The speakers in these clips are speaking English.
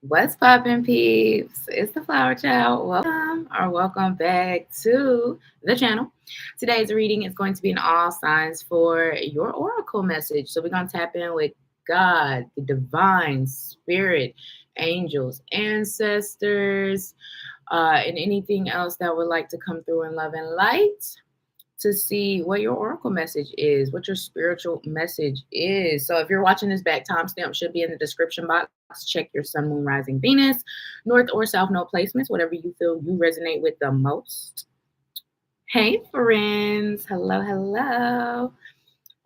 What's poppin', peeps? It's the Flower Child. Welcome or welcome back to the channel. Today's reading is going to be in all signs for your oracle message. So we're going to tap in with God, the divine spirit, angels, ancestors, and anything else that would like to come through in love and light to see what your oracle message is, what your spiritual message is. So if you're watching this back, timestamp should be in the description box. Check your sun, moon, rising, Venus, north or south node placements, whatever you feel you resonate with the most. Hey, friends. Hello, hello.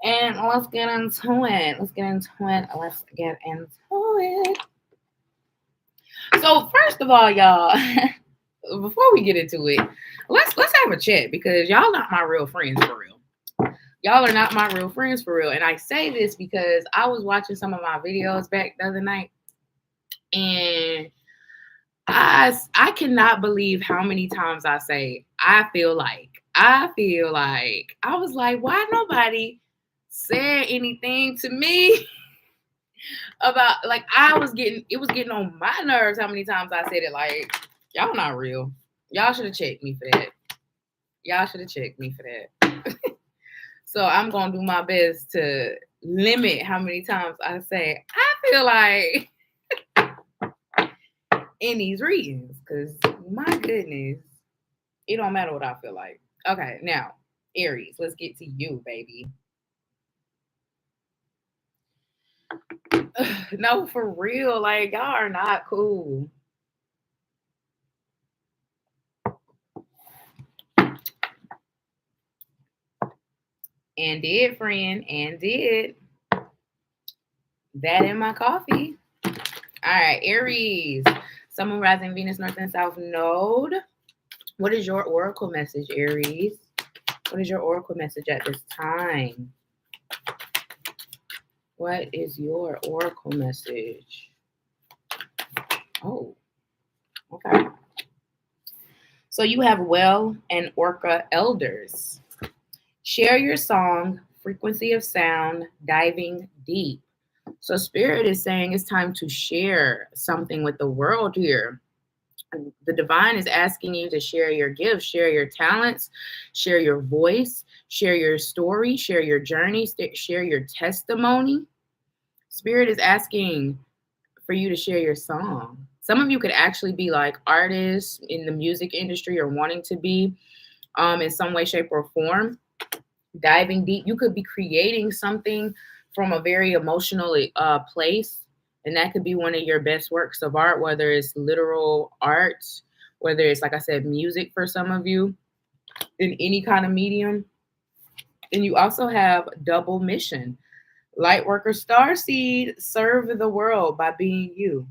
And let's get into it. So first of all, y'all, before we get into it, let's have a chat because y'all not my real friends for real. Y'all are not my real friends for real. And I say this because I was watching some of my videos back the other night, and I cannot believe how many times I say I feel like. I was like, why nobody said anything to me about, like, it was getting on my nerves how many times I said it. Like, y'all not real. Y'all should have checked me for that. So I'm gonna do my best to limit how many times I say I feel like in these readings, because my goodness, it don't matter what I feel like. Okay, now Aries, let's get to you, baby. No, for real, like, y'all are not cool. And did, friend, and did that in my coffee. All right, Aries, Sun, Moon, Rising, Venus, North and South Node. What is your oracle message, Aries? What is your oracle message at this time? What is your oracle message? Oh, okay. So you have Well and Orca Elders. Share your song, frequency of sound, diving deep. So Spirit is saying it's time to share something with the world here. The divine is asking you to share your gifts, share your talents, share your voice, share your story, share your journey, share your testimony. Spirit is asking for you to share your song. Some of you could actually be like artists in the music industry or wanting to be in some way, shape, or form. Diving deep, you could be creating something from a very emotional place, and that could be one of your best works of art, whether it's literal art, whether it's, like I said, music for some of you, in any kind of medium. And you also have double mission. Light worker starseed, serve the world by being you.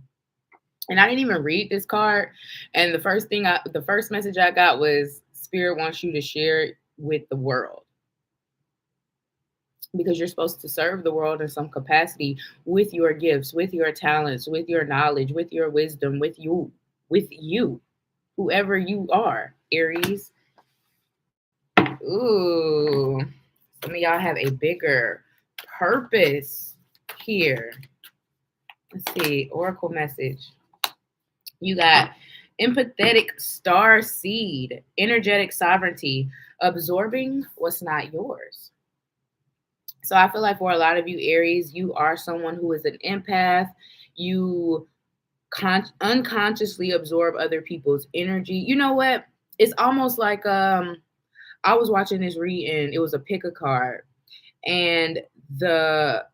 And I didn't even read this card, and the first message I got was Spirit wants you to share it with the world, because you're supposed to serve the world in some capacity with your gifts, with your talents, with your knowledge, with your wisdom, with you, whoever you are, Aries. Ooh, some of y'all have a bigger purpose here. Let's see, oracle message. You got empathetic star seed, energetic sovereignty, absorbing what's not yours. So I feel like for a lot of you Aries, you are someone who is an empath. You unconsciously absorb other people's energy. You know what? It's almost like I was watching this read, and it was a pick a card, and the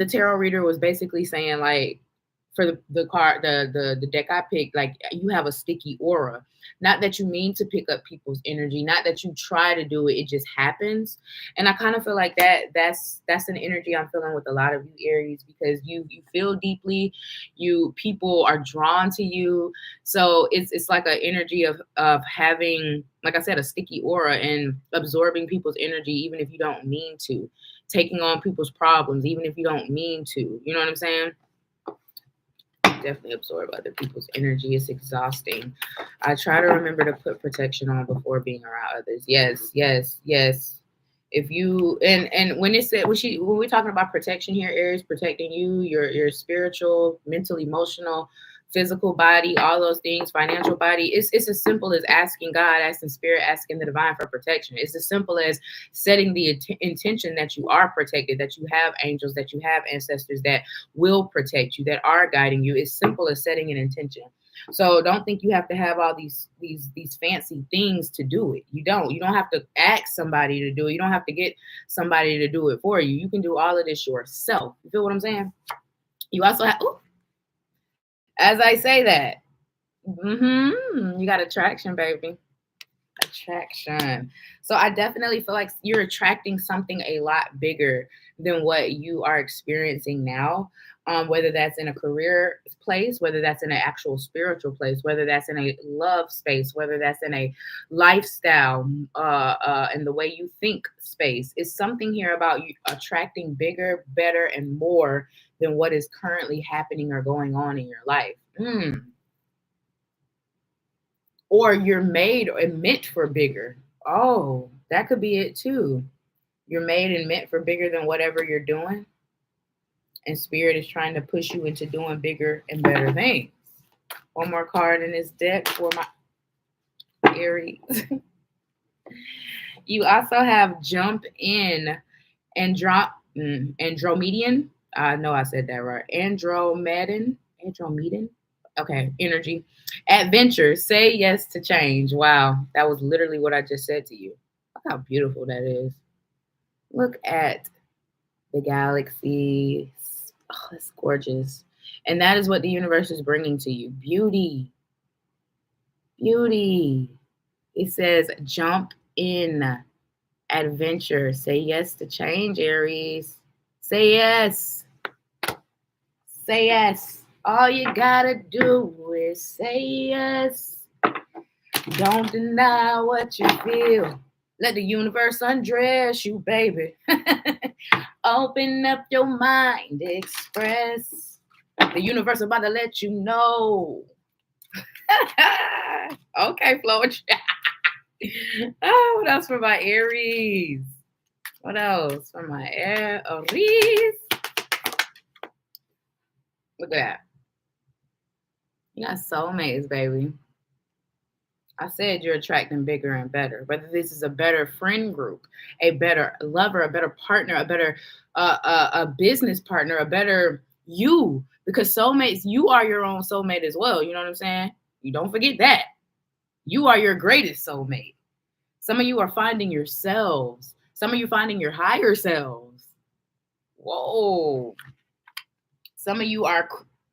tarot reader was basically saying, like, for the card, the deck I picked, like, you have a sticky aura. Not that you mean to pick up people's energy, not that you try to do it, it just happens. And I kind of feel like that's an energy I'm feeling with a lot of you Aries, because you feel deeply, people are drawn to you. So it's like an energy of having, like I said, a sticky aura and absorbing people's energy even if you don't mean to, taking on people's problems even if you don't mean to. You know what I'm saying? Definitely absorb other people's energy. It's exhausting. I try to remember to put protection on before being around others. Yes, yes, yes. If you and when it said when we're talking about protection here, Aries, protecting you, your spiritual, mental, emotional, physical body, all those things, financial body. It's as simple as asking God, asking spirit, asking the divine for protection. It's as simple as setting the intention that you are protected, that you have angels, that you have ancestors that will protect you, that are guiding you. It's simple as setting an intention. So don't think you have to have all these fancy things to do it. You don't have to ask somebody to do it. You don't have to get somebody to do it for you. You can do all of this yourself. You feel what I'm saying? You also have, as I say that, you got attraction, baby. Attraction. So I definitely feel like you're attracting something a lot bigger than what you are experiencing now. Whether that's in a career place, whether that's in an actual spiritual place, whether that's in a love space, whether that's in a lifestyle, and the way you think space. Is something here about you attracting bigger, better, and more than what is currently happening or going on in your life. Or you're made and meant for bigger. Oh, that could be it too. You're made and meant for bigger than whatever you're doing. And spirit is trying to push you into doing bigger and better things. One more card in this deck for my Aries. You also have jump in Andromedian. I know I said that right. Andromedan. Okay, energy. Adventure. Say yes to change. Wow, that was literally what I just said to you. Look how beautiful that is. Look at the galaxy. Oh, it's gorgeous. And that is what the universe is bringing to you. Beauty. Beauty. It says jump in. Adventure. Say yes to change, Aries. Say yes. Say yes. All you gotta do is say yes. Don't deny what you feel. Let the universe undress you, baby. Open up your mind, express. The universe about to let you know. Okay, FlowerChhild. Oh, what else for my Aries? What else for my Aries? Look at that. You got soulmates, baby. I said you're attracting bigger and better. Whether this is a better friend group, a better lover, a better partner, a better a business partner, a better you. Because soulmates, you are your own soulmate as well. You know what I'm saying? You don't forget that. You are your greatest soulmate. Some of you are finding yourselves. Some of you finding your higher selves. Whoa. Some of you are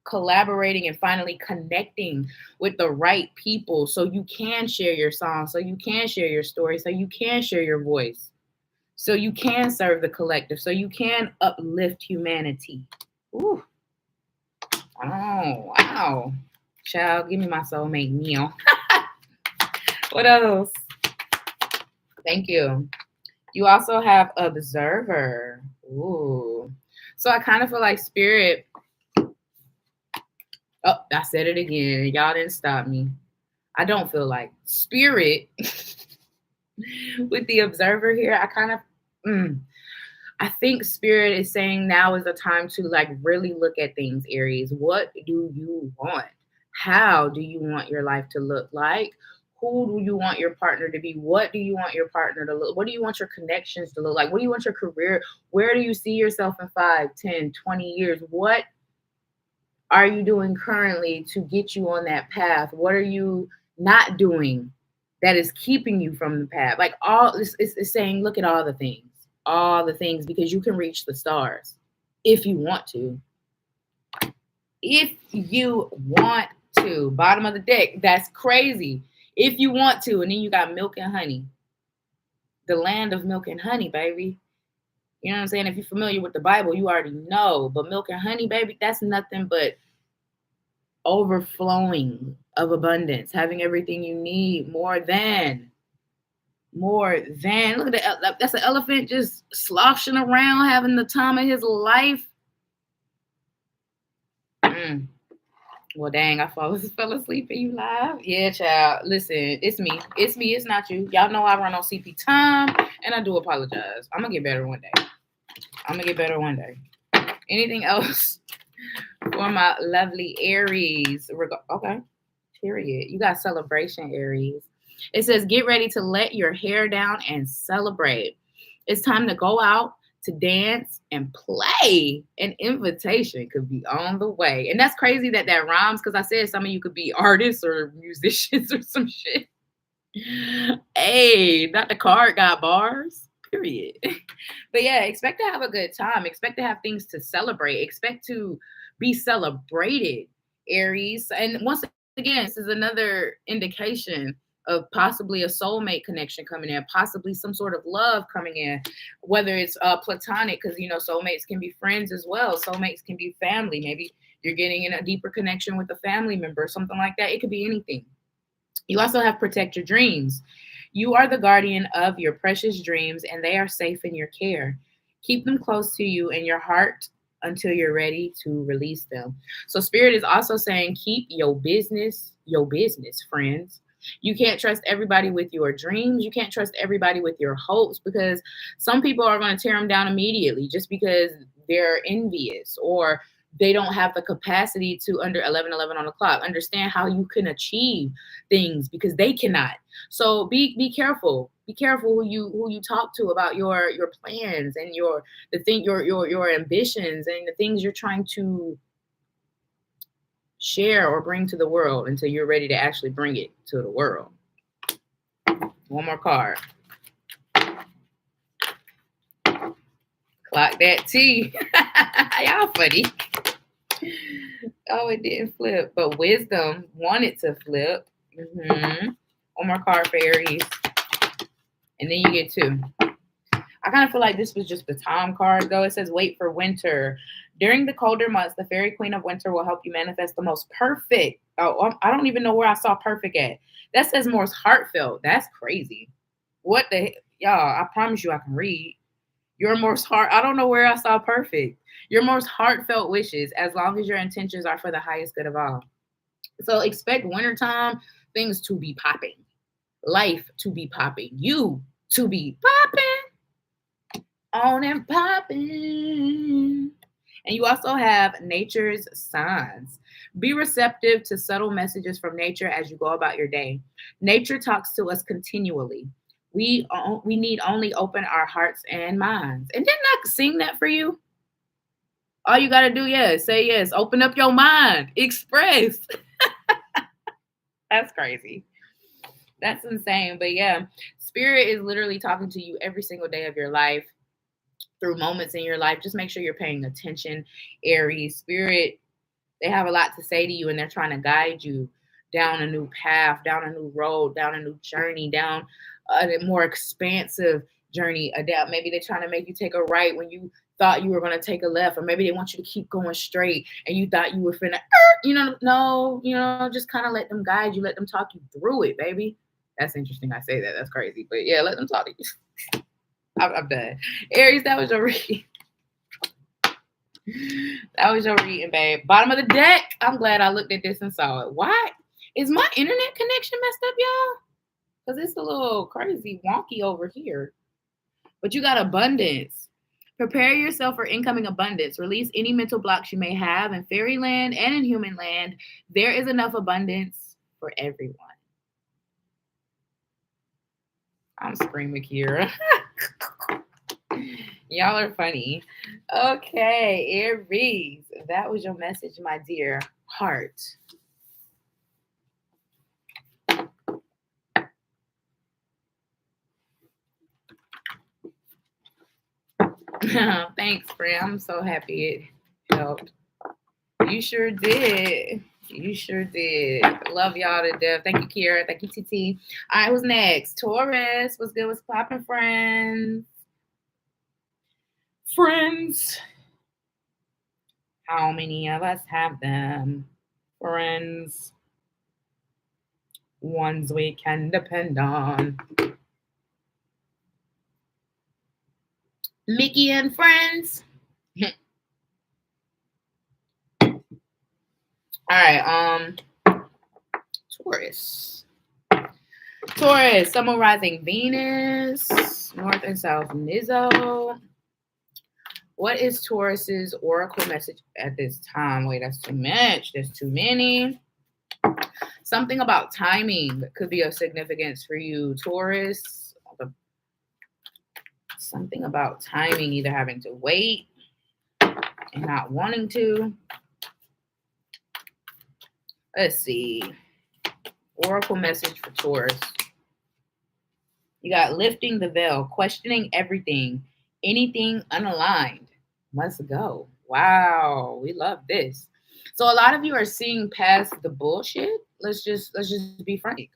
collaborating and finally connecting with the right people so you can share your song, so you can share your story, so you can share your voice, so you can serve the collective, so you can uplift humanity. Ooh. Oh, wow. Child, give me my soulmate meal. What else? Thank you. You also have observer. Ooh. So I kind of feel like spirit. Oh, I said it again. Y'all didn't stop me. I don't feel like spirit with the observer here. I kind of, I think spirit is saying now is the time to like really look at things, Aries. What do you want? How do you want your life to look like? Who do you want your partner to be? What do you want your partner to look? What do you want your connections to look like? What do you want your career? Where do you see yourself in 5, 10, 20 years? What are you doing currently to get you on that path? What are you not doing that is keeping you from the path? Like all this is saying, look at all the things, because you can reach the stars if you want to. If you want to, bottom of the deck, that's crazy. If you want to, and then you got milk and honey, the land of milk and honey, baby. You know what I'm saying? If you're familiar with the Bible, you already know. But milk and honey, baby, that's nothing but overflowing of abundance, having everything you need, more than. Look at that's an elephant just sloshing around, having the time of his life. Well, dang, I fell asleep and you live. Yeah, child. Listen, it's me. It's not you. Y'all know I run on CP time, and I do apologize. I'm gonna get better one day. Anything else for for my lovely Aries. Okay, period. You got celebration, Aries. It says, get ready to let your hair down and celebrate. It's time to go out, to dance and play. An invitation could be on the way. And that's crazy that that rhymes, because I said some of you could be artists or musicians or some shit. Hey, not the card got bars. Period. But yeah, expect to have a good time. Expect to have things to celebrate. Expect to be celebrated, Aries. And once again, this is another indication of possibly a soulmate connection coming in, possibly some sort of love coming in, whether it's platonic, because you know soulmates can be friends as well. Soulmates can be family. Maybe you're getting in a deeper connection with a family member, something like that. It could be anything. You also have protect your dreams. You are the guardian of your precious dreams, and they are safe in your care. Keep them close to you in your heart until you're ready to release them. So Spirit is also saying, keep your business, friends. You can't trust everybody with your dreams. You can't trust everybody with your hopes, because some people are going to tear them down immediately just because they're envious or they don't have the capacity to, under 11:11 on the clock, understand how you can achieve things because they cannot. So be careful. Be careful who you talk to about your plans and your ambitions and the things you're trying to share or bring to the world until you're ready to actually bring it to the world. One more card. Clock that T. Y'all funny. Oh, it didn't flip, but wisdom wanted to flip. One more card for Aries, and then you get two. I kind of feel like this was just the time card, though. It says, wait for winter. During the colder months, the fairy queen of winter will help you manifest the most perfect. Oh, I don't even know where I saw perfect at. That says more heartfelt. That's crazy. What the y'all? I promise you I can read. Your most I don't know where I saw perfect. Your most heartfelt wishes, as long as your intentions are for the highest good of all. So expect wintertime things to be popping. Life to be popping. You to be popping. On and popping. And you also have nature's signs. Be receptive to subtle messages from nature as you go about your day. Nature talks to us continually. We need only open our hearts and minds. And didn't I sing that for you? All you got to do, say yes. Open up your mind. Express. That's crazy. That's insane. But yeah, Spirit is literally talking to you every single day of your life, through moments in your life. Just make sure you're paying attention, Aries. Spirit, they have a lot to say to you, and they're trying to guide you down a new path, down a new road, down a new journey, down a more expansive journey. Maybe they're trying to make you take a right when you thought you were going to take a left, or maybe they want you to keep going straight and you thought you were finna, just kind of let them guide you, let them talk you through it, baby. That's interesting. I say that. That's crazy. But yeah, let them talk to you. I'm done. Aries, that was your reading. That was your reading, babe. Bottom of the deck. I'm glad I looked at this and saw it. Why? Is my internet connection messed up, y'all? Because it's a little crazy wonky over here. But you got abundance. Prepare yourself for incoming abundance. Release any mental blocks you may have in fairyland and in human land. There is enough abundance for everyone. I'm screaming, Kira. Y'all are funny. Okay, Aries. That was your message, my dear heart. Thanks, friend. I'm so happy it helped. You sure did. You sure did. Love y'all to death. Thank you, Kira. Thank you, TT. All right, who's next? Taurus. What's good? What's poppin', friends? Friends. How many of us have them? Friends. Ones we can depend on. Mickey and friends. All right, Taurus. Taurus, Sun, rising Venus, North and South Nizzo. What is Taurus's oracle message at this time? Wait, that's too much. There's too many. Something about timing could be of significance for you, Taurus. Something about timing, either having to wait and not wanting to. Let's see. Oracle message for Taurus. You got lifting the veil, questioning everything, anything unaligned must go. Wow, we love this. So a lot of you are seeing past the bullshit. Let's just be frank.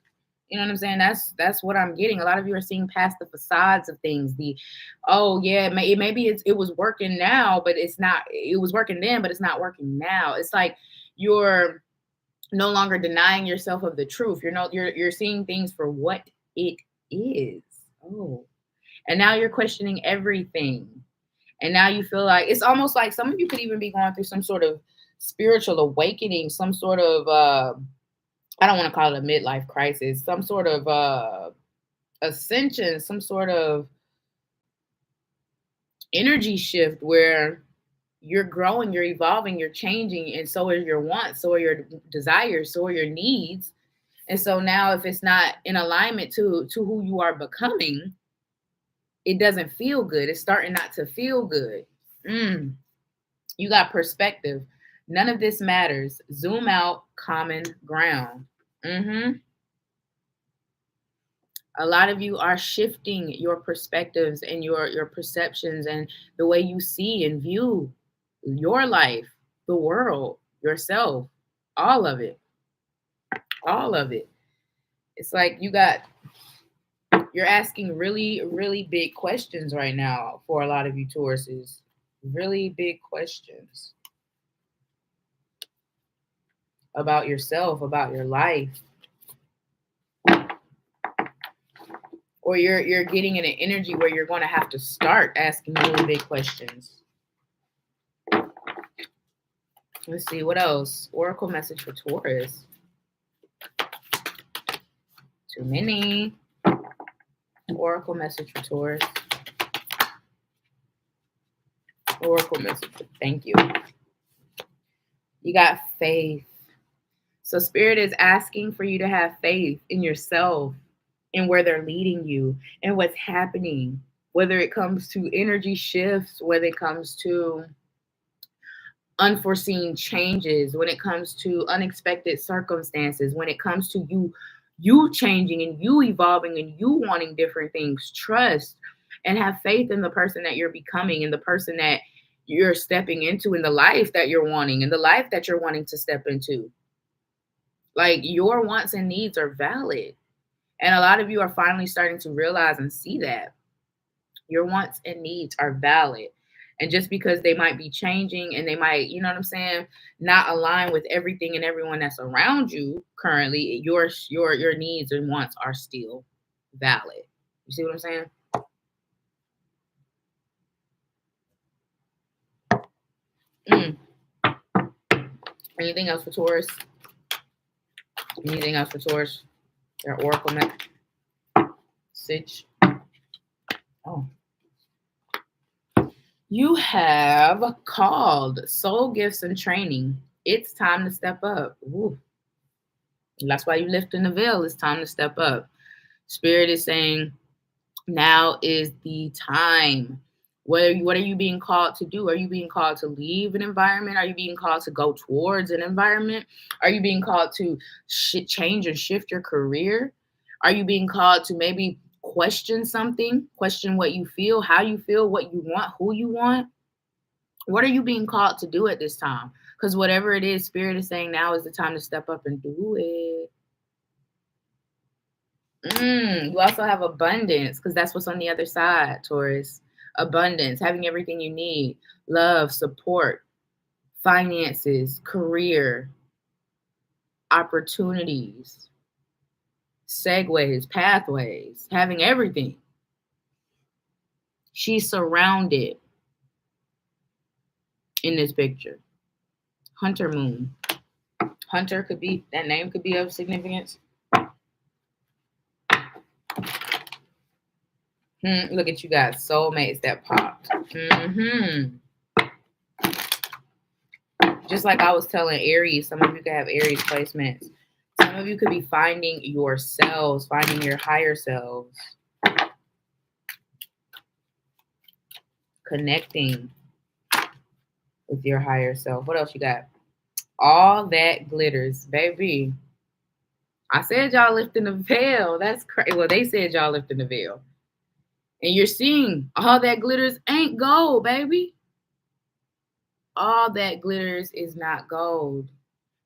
You know what I'm saying? That's what I'm getting. A lot of you are seeing past the facades of things. Oh yeah, maybe it was working now, but it's not. It was working then, but it's not working now. It's like you're no longer denying yourself of the truth. You're seeing things for what it is. Oh, and now you're questioning everything. And now you feel like it's almost like some of you could even be going through some sort of spiritual awakening, some sort of I don't want to call it a midlife crisis, some sort of ascension, some sort of energy shift where you're growing, you're evolving, you're changing, and so are your wants, so are your desires, so are your needs. And so now if it's not in alignment to who you are becoming, it doesn't feel good. It's starting not to feel good. You got perspective. None of this matters. Zoom out, common ground. A lot of you are shifting your perspectives and your perceptions and the way you see and view your life, the world, yourself, all of it. All of it. It's like you're asking really, really big questions right now for a lot of you Tauruses. Really big questions about yourself, about your life. Or you're getting in an energy where you're going to have to start asking really big questions. Let's see, what else? Oracle message for Taurus. Too many. Oracle message for Taurus. Oracle message for, thank you. You got faith. So Spirit is asking for you to have faith in yourself and where they're leading you and what's happening, whether it comes to energy shifts, whether it comes to unforeseen changes, when it comes to unexpected circumstances, when it comes to you changing and you evolving and you wanting different things. Trust and have faith in the person that you're becoming and the person that you're stepping into and the life that you're wanting and the life that you're wanting to step into. Like, your wants and needs are valid. And a lot of you are finally starting to realize and see that your wants and needs are valid. And just because they might be changing and they might, you know what I'm saying, not align with everything and everyone that's around you currently, your needs and wants are still valid. You see what I'm saying? Anything else for Taurus? Anything else for Taurus? Their oracle message. Oh. You have called soul gifts and training. It's time to step up. Ooh. That's why you lifting the veil. It's time to step up. Spirit is saying, now is the time. What are you being called to do? Are you being called to leave an environment? Are you being called to go towards an environment? Are you being called to change or shift your career? Are you being called to maybe question something? Question what you feel, how you feel, what you want, who you want? What are you being called to do at this time? Because whatever it is, Spirit is saying now is the time to step up and do it. You also have abundance, because that's what's on the other side, Taurus. Abundance, having everything you need, love, support, finances, career, opportunities, segues, pathways, having everything. She's surrounded in this picture. Hunter moon. Hunter could be, that name could be of significance. Look at you guys, soulmates that popped. Just like I was telling Aries, some of you could have Aries placements. Some of you could be finding yourselves, finding your higher selves, connecting with your higher self. What else you got? All that glitters, baby. I said y'all lifting the veil. That's crazy. Well, they said y'all lifting the veil. And you're seeing all that glitters ain't gold, baby. All that glitters is not gold.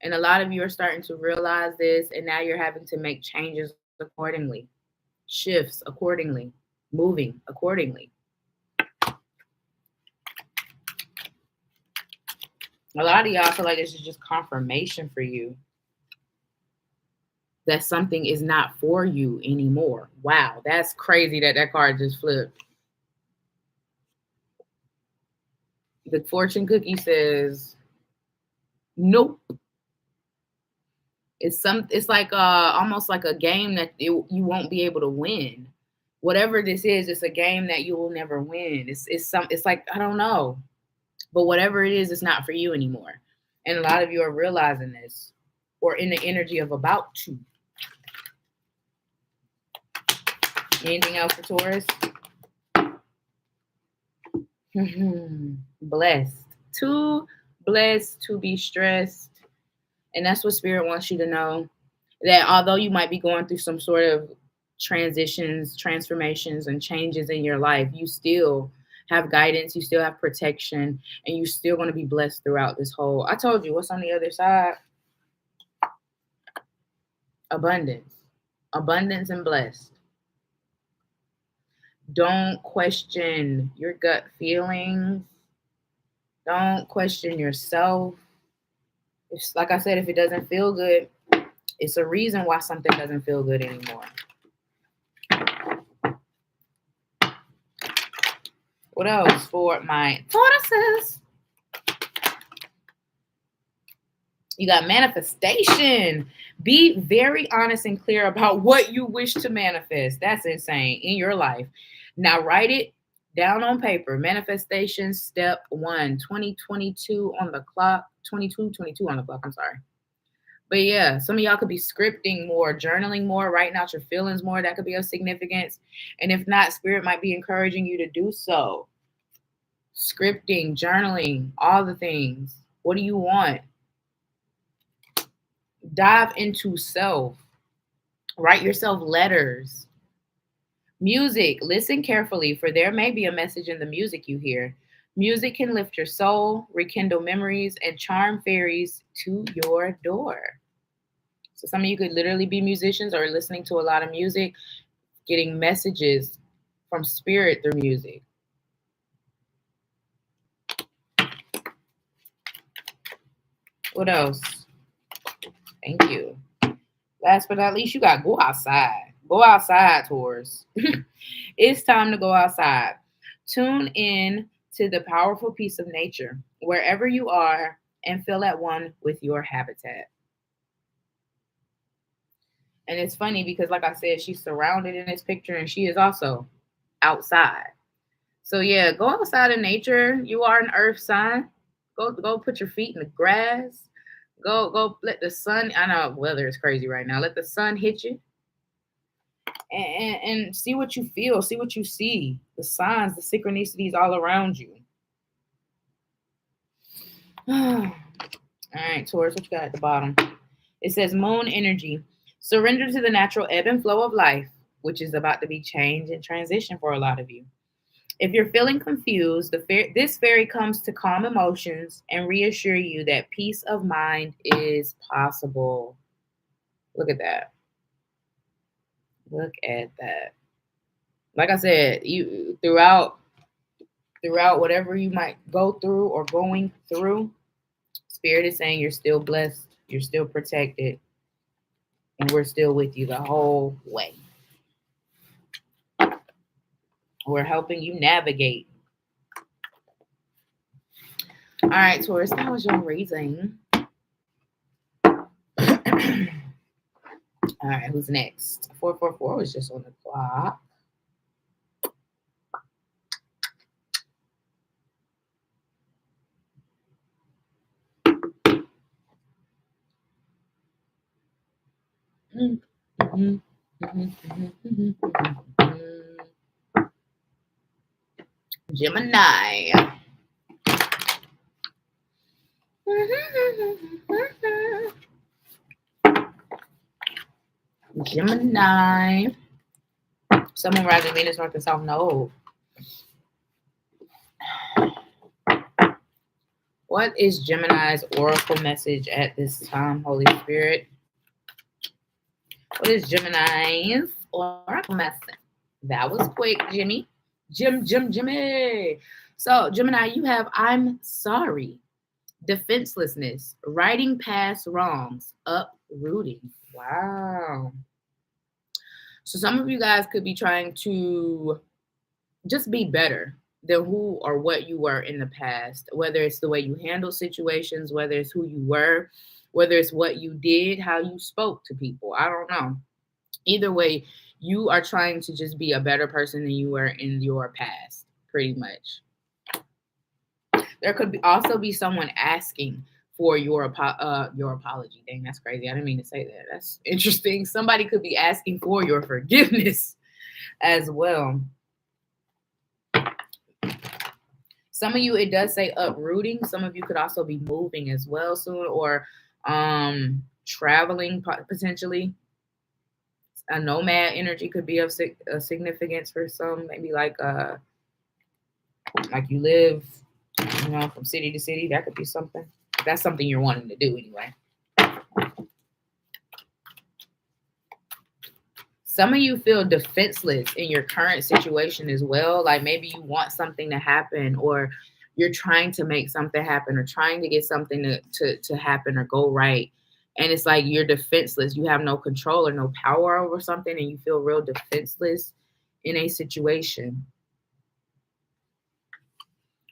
And a lot of you are starting to realize this, and now you're having to make changes accordingly, shifts accordingly, moving accordingly. A lot of y'all feel like this is just confirmation for you that something is not for you anymore. Wow, that's crazy that that card just flipped. The fortune cookie says, nope. It's like almost like a game that you won't be able to win. Whatever this is, it's a game that you will never win. It's like, I don't know. But whatever it is, it's not for you anymore. And a lot of you are realizing this, or in the energy of about to. Anything else for Taurus? Blessed. Too blessed to be stressed. And that's what Spirit wants you to know. That although you might be going through some sort of transitions, transformations, and changes in your life, you still have guidance, you still have protection, and you're still going to be blessed throughout this whole. I told you, what's on the other side? Abundance. Abundance and blessed. Don't question your gut feelings. Don't question yourself. It's like I said, if it doesn't feel good, it's a reason why something doesn't feel good anymore. What else for my Tauruses? You got manifestation. Be very honest and clear about what you wish to manifest. That's insane in your life. Now write it down on paper. Manifestation step 1, 2022 on the clock. 22 on the clock, I'm sorry. But yeah, some of y'all could be scripting more, journaling more, writing out your feelings more. That could be of significance. And if not, Spirit might be encouraging you to do so. Scripting, journaling, all the things. What do you want? Dive into self. Write yourself letters. Music. Listen carefully, for there may be a message in the music you hear. Music can lift your soul, rekindle memories, and charm fairies to your door. So some of you could literally be musicians or listening to a lot of music, getting messages from Spirit through music. What else? Thank you. Last but not least, you got go outside. Go outside, Taurus. It's time to go outside. Tune in to the powerful piece of nature wherever you are and feel at one with your habitat. And it's funny because, like I said, she's surrounded in this picture and she is also outside. So yeah, go outside in nature. You are an earth sign. Go put your feet in the grass. Go let the sun, I know weather is crazy right now. Let the sun hit you. And see what you feel, see what you see. The signs, the synchronicities all around you. All right, Taurus, what you got at the bottom? It says moon energy. Surrender to the natural ebb and flow of life, which is about to be change and transition for a lot of you. If you're feeling confused, this fairy comes to calm emotions and reassure you that peace of mind is possible. Look at that. Look at that. Like I said, you throughout whatever you might go through or going through, Spirit is saying you're still blessed, you're still protected, and we're still with you the whole way. We're helping you navigate. All right, Taurus, that was your reading. All right, who's next? 444 was just on the clock. Gemini. Gemini. Someone rising Venus, North and South Node. What is Gemini's oracle message at this time, Holy Spirit? What is Gemini's oracle message? That was quick, Jimmy. Jimmy. So, Gemini, you have I'm sorry, defenselessness, righting past wrongs, uprooting. Wow. So some of you guys could be trying to just be better than who or what you were in the past, whether it's the way you handle situations, whether it's who you were, whether it's what you did, how you spoke to people. I don't know. Either way, you are trying to just be a better person than you were in your past, pretty much. There could also be someone asking for your apology. Dang, that's crazy. I didn't mean to say that. That's interesting. Somebody could be asking for your forgiveness as well. Some of you, it does say uprooting. Some of you could also be moving as well soon, or traveling potentially. A nomad energy could be of significance for some. Maybe like you live, from city to city. That could be something. That's something you're wanting to do anyway. Some of you feel defenseless in your current situation as well. Like maybe you want something to happen, or you're trying to make something happen, or trying to get something to happen or go right. And it's like you're defenseless. You have no control or no power over something, and you feel real defenseless in a situation.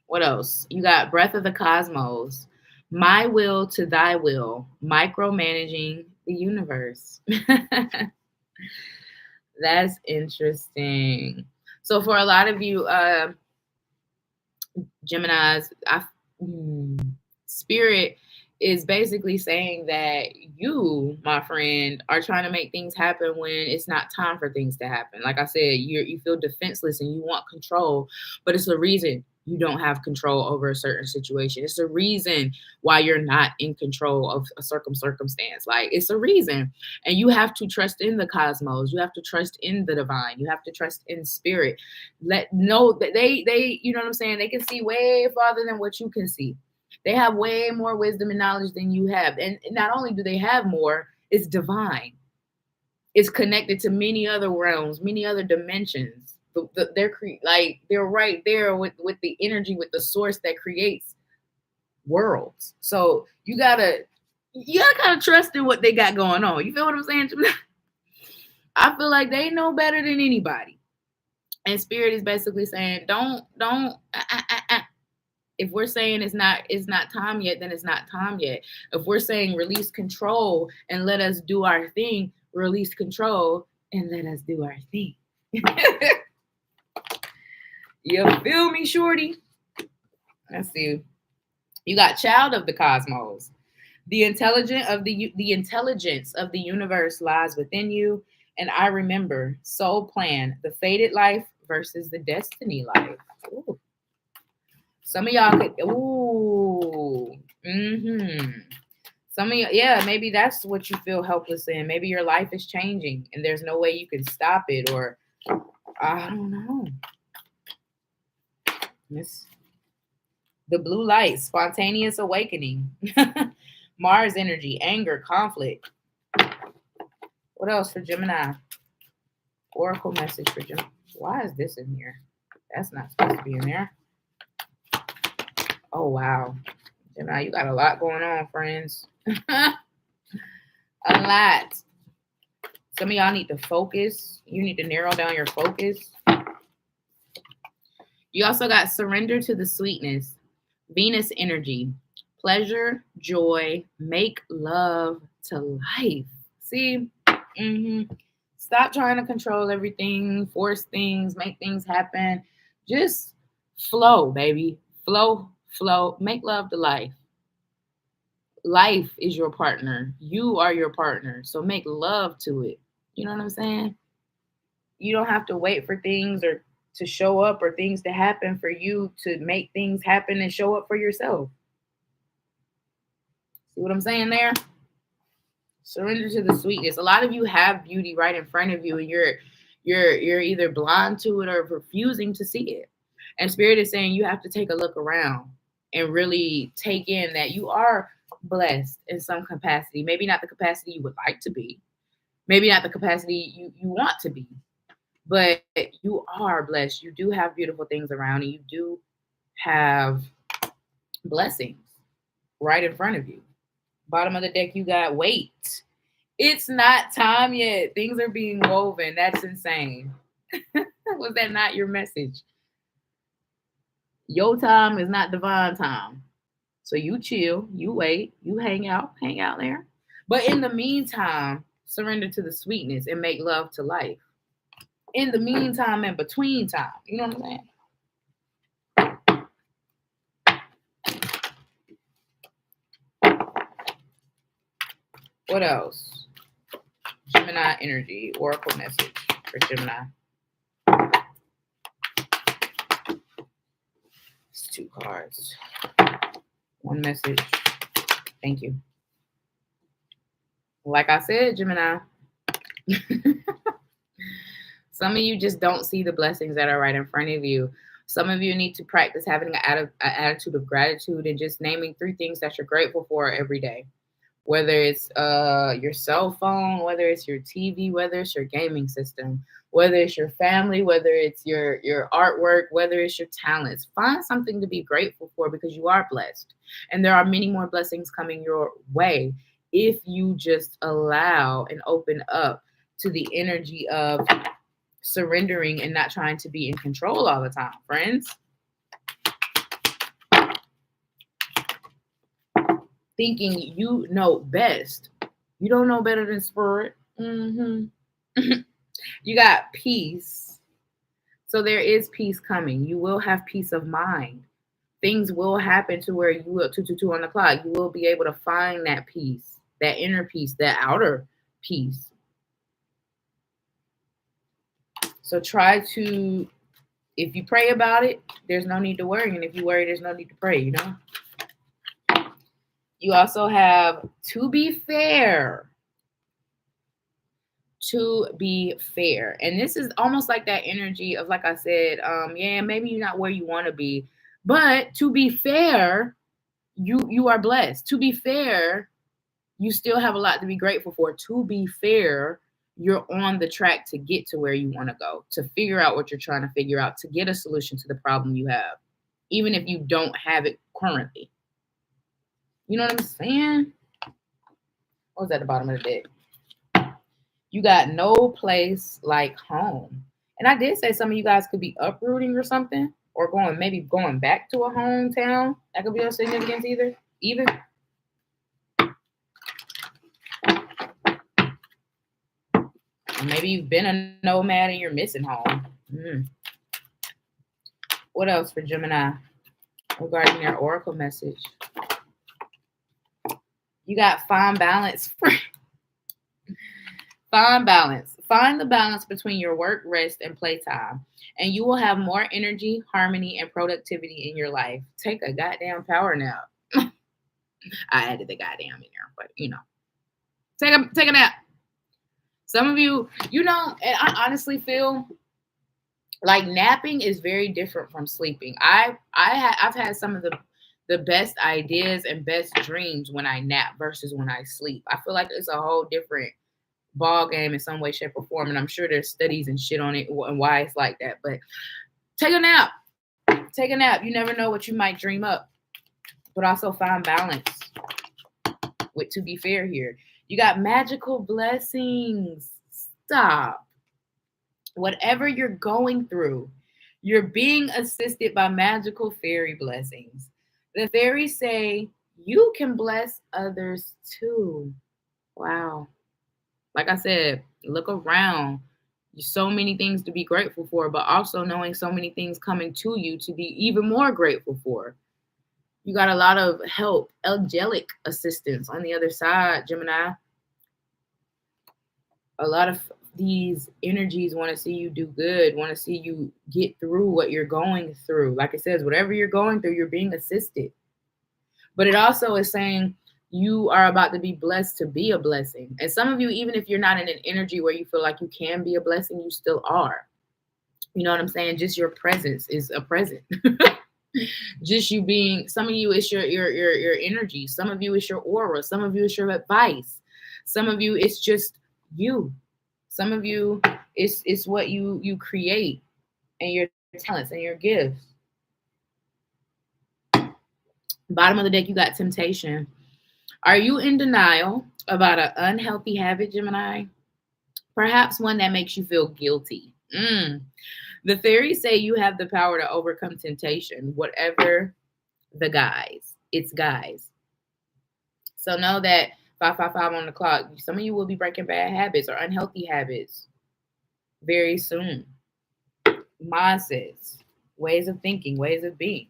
What else? You got breath of the cosmos. My will to thy will. Micromanaging the universe. That's interesting. So for a lot of you, Geminis, Spirit is basically saying that you, my friend, are trying to make things happen when it's not time for things to happen. Like I said, you feel defenseless and you want control, but it's a reason you don't have control over a certain situation. It's a reason why you're not in control of a circumstance. Like it's a reason. And you have to trust in the cosmos. You have to trust in the divine. You have to trust in spirit. Know that they, you know what I'm saying? They can see way farther than what you can see. They have way more wisdom and knowledge than you have. And not only do they have more, it's divine. It's connected to many other realms, many other dimensions. They're right there with the energy, with the source that creates worlds. So you gotta kind of trust in what they got going on. You feel what I'm saying? I feel like they know better than anybody. And Spirit is basically saying, don't. If we're saying it's not time yet, then it's not time yet. If we're saying release control and let us do our thing, release control and let us do our thing. You feel me, shorty? Let's see. You got child of the cosmos. The intelligence of the universe lies within you. And I remember soul plan, the fated life versus the destiny life. Ooh. Some of y'all could, Some of you, maybe that's what you feel helpless in. Maybe your life is changing and there's no way you can stop it, or I don't know. The blue light, spontaneous awakening. Mars energy, anger, conflict. What else for Gemini? Oracle message for Gemini. Why is this in here? That's not supposed to be in there. Oh, wow. Gemini, you got a lot going on, friends. A lot. Some of y'all need to focus. You need to narrow down your focus. You also got surrender to the sweetness. Venus energy. Pleasure, joy, make love to life. See? Stop trying to control everything, force things, make things happen. Just flow, baby. Flow. Make love to life. Life is your partner. You are your partner. So make love to it. You know what I'm saying? You don't have to wait for things or to show up or things to happen for you to make things happen and show up for yourself. See what I'm saying there? Surrender to the sweetness. A lot of you have beauty right in front of you, and you're either blind to it or refusing to see it. And Spirit is saying you have to take a look around and really take in that you are blessed in some capacity. Maybe not the capacity you would like to be. Maybe not the capacity you want to be. But you are blessed. You do have beautiful things around, and you do have blessings right in front of you. Bottom of the deck, you got wait. It's not time yet. Things are being woven. That's insane. Was that not your message? Your time is not divine time. So you chill, you wait, you hang out there. But in the meantime, surrender to the sweetness and make love to life. In the meantime and between time. You know what I'm saying? What else? Gemini energy, oracle message for Gemini. It's 2 cards. 1 message. Thank you. Like I said, Gemini. Some of you just don't see the blessings that are right in front of you. Some of you need to practice having an attitude of gratitude and just naming 3 things that you're grateful for every day. Whether it's your cell phone, whether it's your TV, whether it's your gaming system, whether it's your family, whether it's your artwork, whether it's your talents. Find something to be grateful for because you are blessed. And there are many more blessings coming your way if you just allow and open up to the energy of surrendering and not trying to be in control all the time, friends. Thinking you know best. You don't know better than Spirit. You got peace. So there is peace coming. You will have peace of mind. Things will happen to where you will 222 on the clock. You will be able to find that peace, that inner peace, that outer peace. So try to, if you pray about it, there's no need to worry. And if you worry, there's no need to pray, you know? You also have to be fair. To be fair. And this is almost like that energy of, like I said, yeah, maybe you're not where you want to be. But to be fair, you are blessed. To be fair, you still have a lot to be grateful for. To be fair, you're on the track to get to where you want to go, to figure out what you're trying to figure out, to get a solution to the problem you have, even if you don't have it currently. You know what I'm saying? What was at the bottom of the deck? You got no place like home. And I did say some of you guys could be uprooting or something, or maybe going back to a hometown. That could be a significance either. Maybe you've been a nomad and you're missing home. What else for Gemini regarding their oracle message? You got find balance. Find balance. Find the balance between your work, rest, and playtime. And you will have more energy, harmony, and productivity in your life. Take a goddamn power nap. I added the goddamn in there, but you know. Take a nap. Some of you, you know, and I honestly feel like napping is very different from sleeping. I've had some of the best ideas and best dreams when I nap versus when I sleep. I feel like it's a whole different ball game in some way, shape, or form. And I'm sure there's studies and shit on it and why it's like that. But take a nap. Take a nap. You never know what you might dream up. But also find balance with to be fair here. You got magical blessings. Stop. Whatever you're going through, you're being assisted by magical fairy blessings. The fairies say you can bless others too. Wow. Like I said, look around. There's so many things to be grateful for, but also knowing so many things coming to you to be even more grateful for. You got a lot of help, angelic assistance on the other side, Gemini. A lot of these energies want to see you do good, want to see you get through what you're going through. Like it says, whatever you're going through, you're being assisted. But it also is saying you are about to be blessed to be a blessing. And some of you, even if you're not in an energy where you feel like you can be a blessing, you still are. You know what I'm saying? Just your presence is a present. Just you being, some of you it's your energy. Some of you it's your aura. Some of you it's your advice. Some of you it's just you. Some of you it's what you create and your talents and your gifts. Bottom of the deck, you got temptation. Are you in denial about an unhealthy habit, Gemini? Perhaps one that makes you feel guilty. The fairies say you have the power to overcome temptation, whatever the guise. It's guys. So know that 555 on the clock, some of you will be breaking bad habits or unhealthy habits very soon. Mindsets, ways of thinking, ways of being.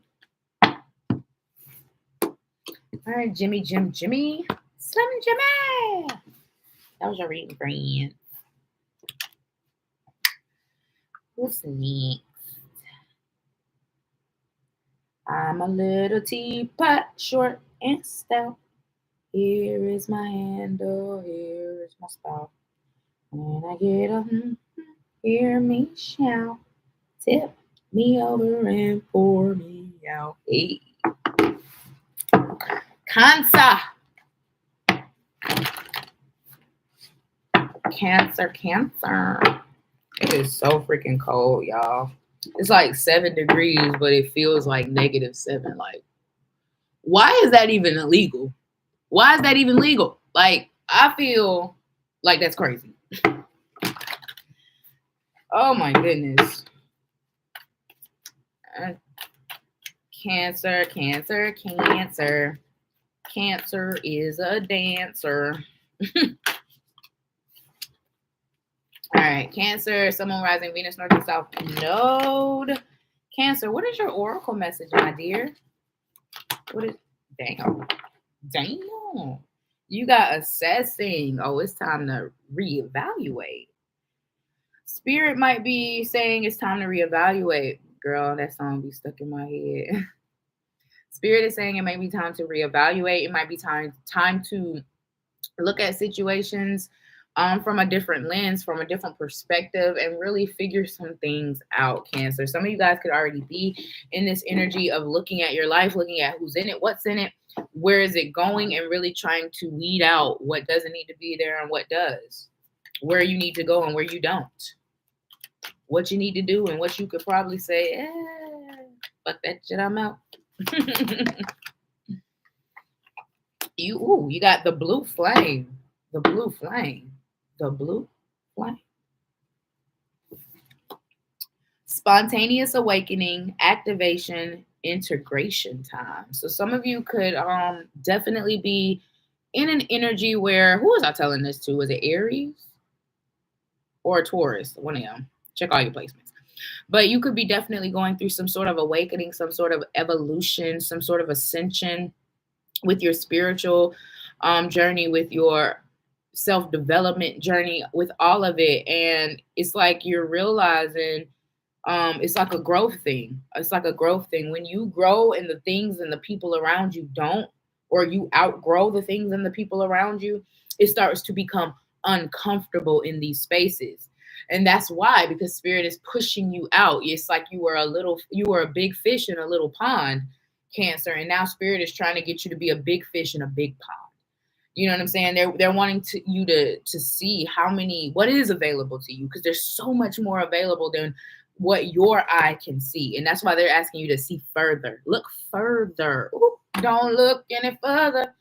All right, Jimmy. Slim Jimmy. That was your reading, friend. What's next? I'm a little teapot, short and stout. Here is my handle, here is my spout. When I get up, hear me shout. Tip me over and pour me out. Hey. Cancer. It is so freaking cold, y'all. It's like 7 degrees, but it feels like -7. Like, why is that even illegal? Why is that even legal? Like, I feel like that's crazy. Oh my goodness. Cancer. Cancer is a dancer. All right, Cancer, Sun, Moon, Rising, Venus, North and South Node. Cancer, what is your oracle message, my dear? What is, damn. You got assessing. Oh, it's time to reevaluate. Spirit might be saying it's time to reevaluate. Girl, that song be stuck in my head. Spirit is saying it may be time to reevaluate. It might be time to look at situations from a different lens, from a different perspective, and really figure some things out, Cancer. Some of you guys could already be in this energy of looking at your life, looking at who's in it, what's in it, where is it going, and really trying to weed out what doesn't need to be there and what does, where you need to go and where you don't, what you need to do and what you could probably say, fuck that shit, I'm out. You got the blue flame. Spontaneous awakening, activation, integration time. So some of you could definitely be in an energy where, who was I telling this to? Was it Aries or Taurus? One of them. Check all your placements. But you could be definitely going through some sort of awakening, some sort of evolution, some sort of ascension with your spiritual journey, with your self-development journey, with all of it. And it's like you're realizing it's like a growth thing. It's like a growth thing. When you grow and the things and the people around you don't, or you outgrow the things and the people around you, it starts to become uncomfortable in these spaces. And that's why, because Spirit is pushing you out. It's like you were a big fish in a little pond, Cancer, and now Spirit is trying to get you to be a big fish in a big pond. You know what I'm saying? They're wanting you to see what is available to you, because there's so much more available than what your eye can see. And that's why they're asking you to see further. Look further. Ooh, don't look any further.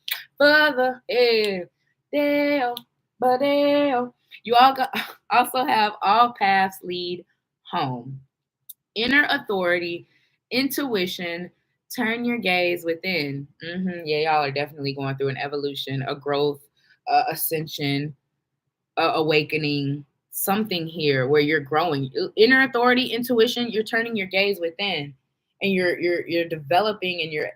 Hey, Dale. You also have all paths lead home. Inner authority, intuition, turn your gaze within. Yeah, y'all are definitely going through an evolution, a growth, ascension, awakening, something here where you're growing. Inner authority, intuition, you're turning your gaze within, and you're developing, and you're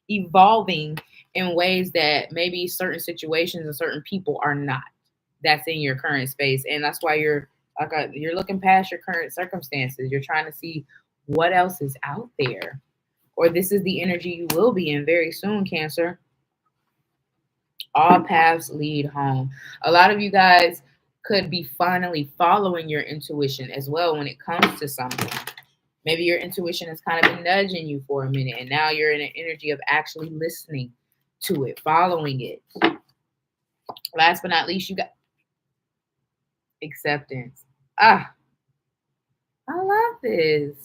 evolving in ways that maybe certain situations and certain people are not. That's in your current space. And that's why you're looking past your current circumstances. You're trying to see what else is out there. Or this is the energy you will be in very soon, Cancer. All paths lead home. A lot of you guys could be finally following your intuition as well when it comes to something. Maybe your intuition has kind of been nudging you for a minute, and now you're in an energy of actually listening to it, following it. Last but not least, you got acceptance. I love this.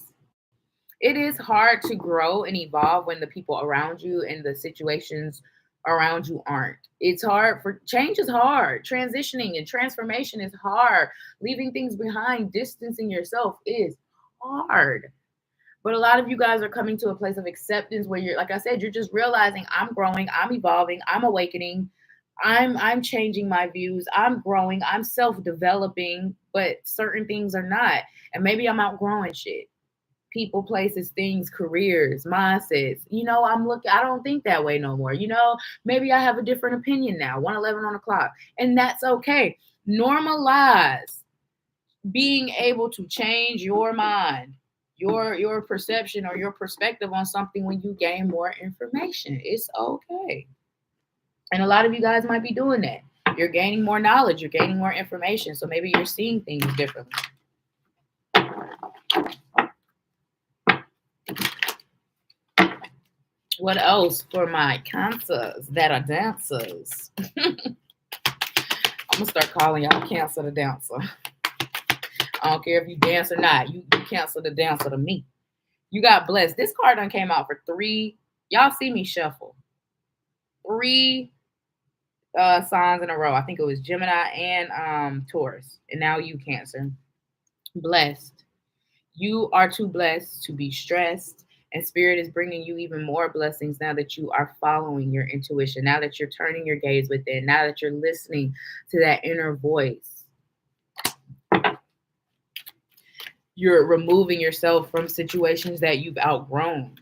It is hard to grow and evolve when the people around you and the situations around you aren't. It's hard. Change is hard. Transitioning and transformation is hard. Leaving things behind, distancing yourself is hard. But a lot of you guys are coming to a place of acceptance where you're, like I said, you're just realizing I'm growing, I'm evolving, I'm awakening, I'm changing my views, I'm growing, I'm self-developing, but certain things are not. And maybe I'm outgrowing shit. People, places, things, careers, mindsets. I don't think that way no more. Maybe I have a different opinion now, 111 on the clock. And that's okay. Normalize being able to change your mind, your perception or your perspective on something when you gain more information. It's okay. And a lot of you guys might be doing that. You're gaining more knowledge. You're gaining more information. So maybe you're seeing things differently. What else for my Cancers that are dancers? I'm going to start calling y'all Cancer the dancer. I don't care if you dance or not. You Cancer the dancer to me. You got blessed. This card done came out for 3. Y'all see me shuffle. 3 signs in a row. I think it was Gemini and Taurus. And now you, Cancer. Blessed. You are too blessed to be stressed. And Spirit is bringing you even more blessings now that you are following your intuition, now that you're turning your gaze within, now that you're listening to that inner voice. You're removing yourself from situations that you've outgrown.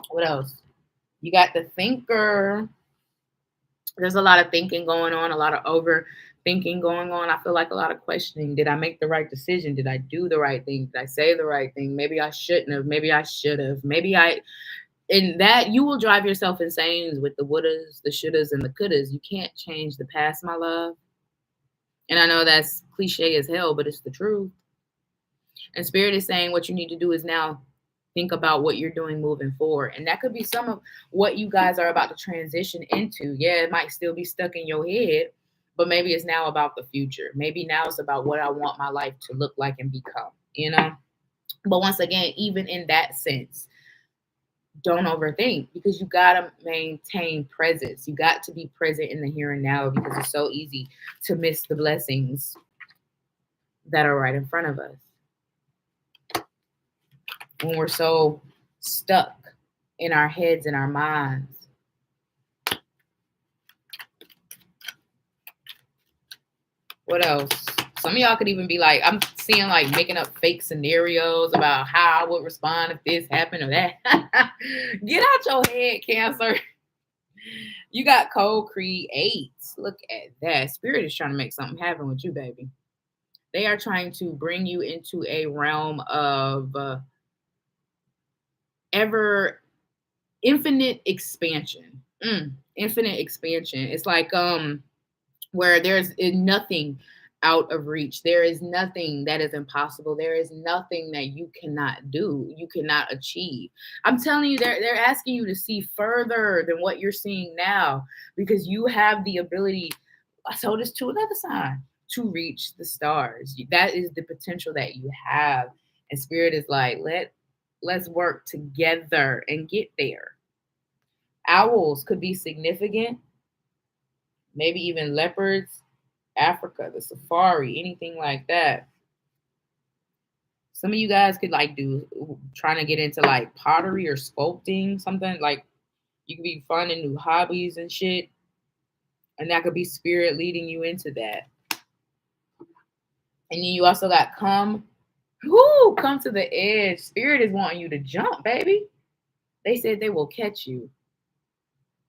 What else? You got the thinker. There's a lot of thinking going on, a lot of overthinking going on. I feel like a lot of questioning. Did I make the right decision? Did I do the right thing? Did I say the right thing? Maybe I shouldn't have. Maybe I should have. And that you will drive yourself insane with the wouldas, the shouldas, and the couldas. You can't change the past, my love. And I know that's cliche as hell, but it's the truth. And Spirit is saying what you need to do is now think about what you're doing moving forward. And that could be some of what you guys are about to transition into. Yeah, it might still be stuck in your head, but maybe it's now about the future. Maybe now it's about what I want my life to look like and become, But once again, even in that sense, don't overthink, because you got to maintain presence. You got to be present in the here and now, because it's so easy to miss the blessings that are right in front of us. When we're so stuck in our heads and our minds. What else? Some of y'all could even be like, I'm seeing like making up fake scenarios about how I would respond if this happened or that. Get out your head, Cancer. You got co-create. Look at that. Spirit is trying to make something happen with you, baby. They are trying to bring you into a realm of ever infinite expansion. Infinite expansion. It's like where there's nothing out of reach. There is nothing that is impossible. There is nothing that you cannot do, you cannot achieve. I'm telling you, they're asking you to see further than what you're seeing now, because you have the ability, I told this to another sign, to reach the stars. That is the potential that you have. And Spirit is like, let's work together and get there. Owls could be significant. Maybe even leopards, Africa, the safari, anything like that. Some of you guys could like trying to get into like pottery or sculpting, something like you could be finding new hobbies and shit. And that could be Spirit leading you into that. And then you also got come Whoo, come to the edge. Spirit is wanting you to jump, baby. They said they will catch you.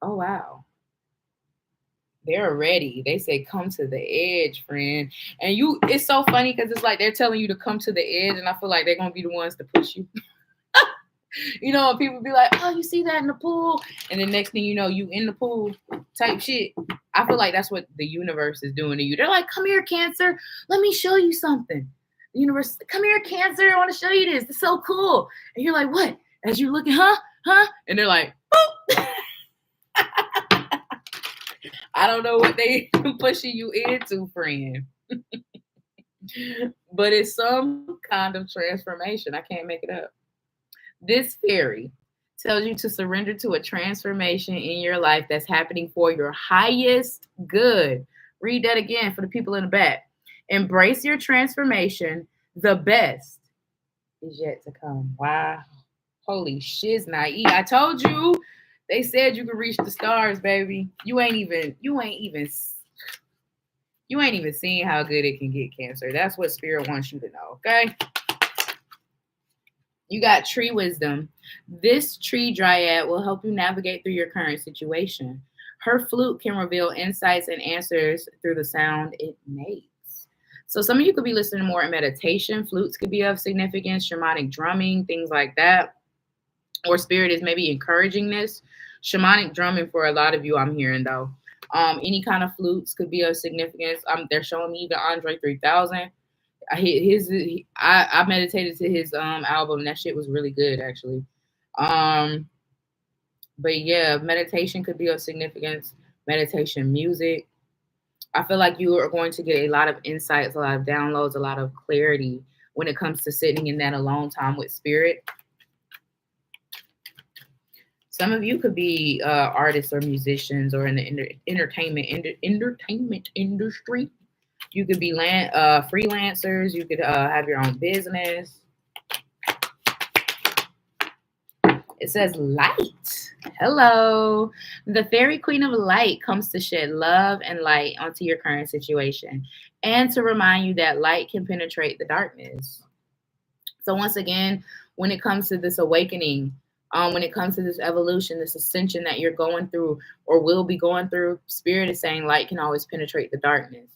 Oh, wow. They're ready. They say, come to the edge, friend. And it's so funny because it's like they're telling you to come to the edge, and I feel like they're going to be the ones to push you. You know, people be like, oh, you see that in the pool? And the next thing you know, you in the pool type shit. I feel like that's what the universe is doing to you. They're like, come here, Cancer. Let me show you something. The universe, come here, Cancer. I want to show you this. It's so cool. And you're like, what? As you're looking, huh? And they're like, boop. I don't know what they pushing you into, friend. But it's some kind of transformation. I can't make it up. This fairy tells you to surrender to a transformation in your life that's happening for your highest good. Read that again for the people in the back. Embrace your transformation. The best is yet to come. Wow. Holy shiznai. I told you. They said you could reach the stars, baby. You ain't even seeing how good it can get, Cancer. That's what Spirit wants you to know, okay? You got tree wisdom. This tree dryad will help you navigate through your current situation. Her flute can reveal insights and answers through the sound it makes. So some of you could be listening more in meditation. Flutes could be of significance, shamanic drumming, things like that. Or Spirit is maybe encouraging this. Shamanic drumming for a lot of you, I'm hearing though. Any kind of flutes could be of significance. They're showing me even Andre 3000. I meditated to his album. That shit was really good, actually. But yeah, meditation could be of significance. Meditation music. I feel like you are going to get a lot of insights, a lot of downloads, a lot of clarity when it comes to sitting in that alone time with Spirit. Some of you could be artists or musicians or in the entertainment industry. You could be freelancers. You could have your own business. It says light. Hello. The fairy queen of light comes to shed love and light onto your current situation and to remind you that light can penetrate the darkness. So once again, when it comes to this awakening, when it comes to this evolution, this ascension that you're going through or will be going through, Spirit is saying light can always penetrate the darkness.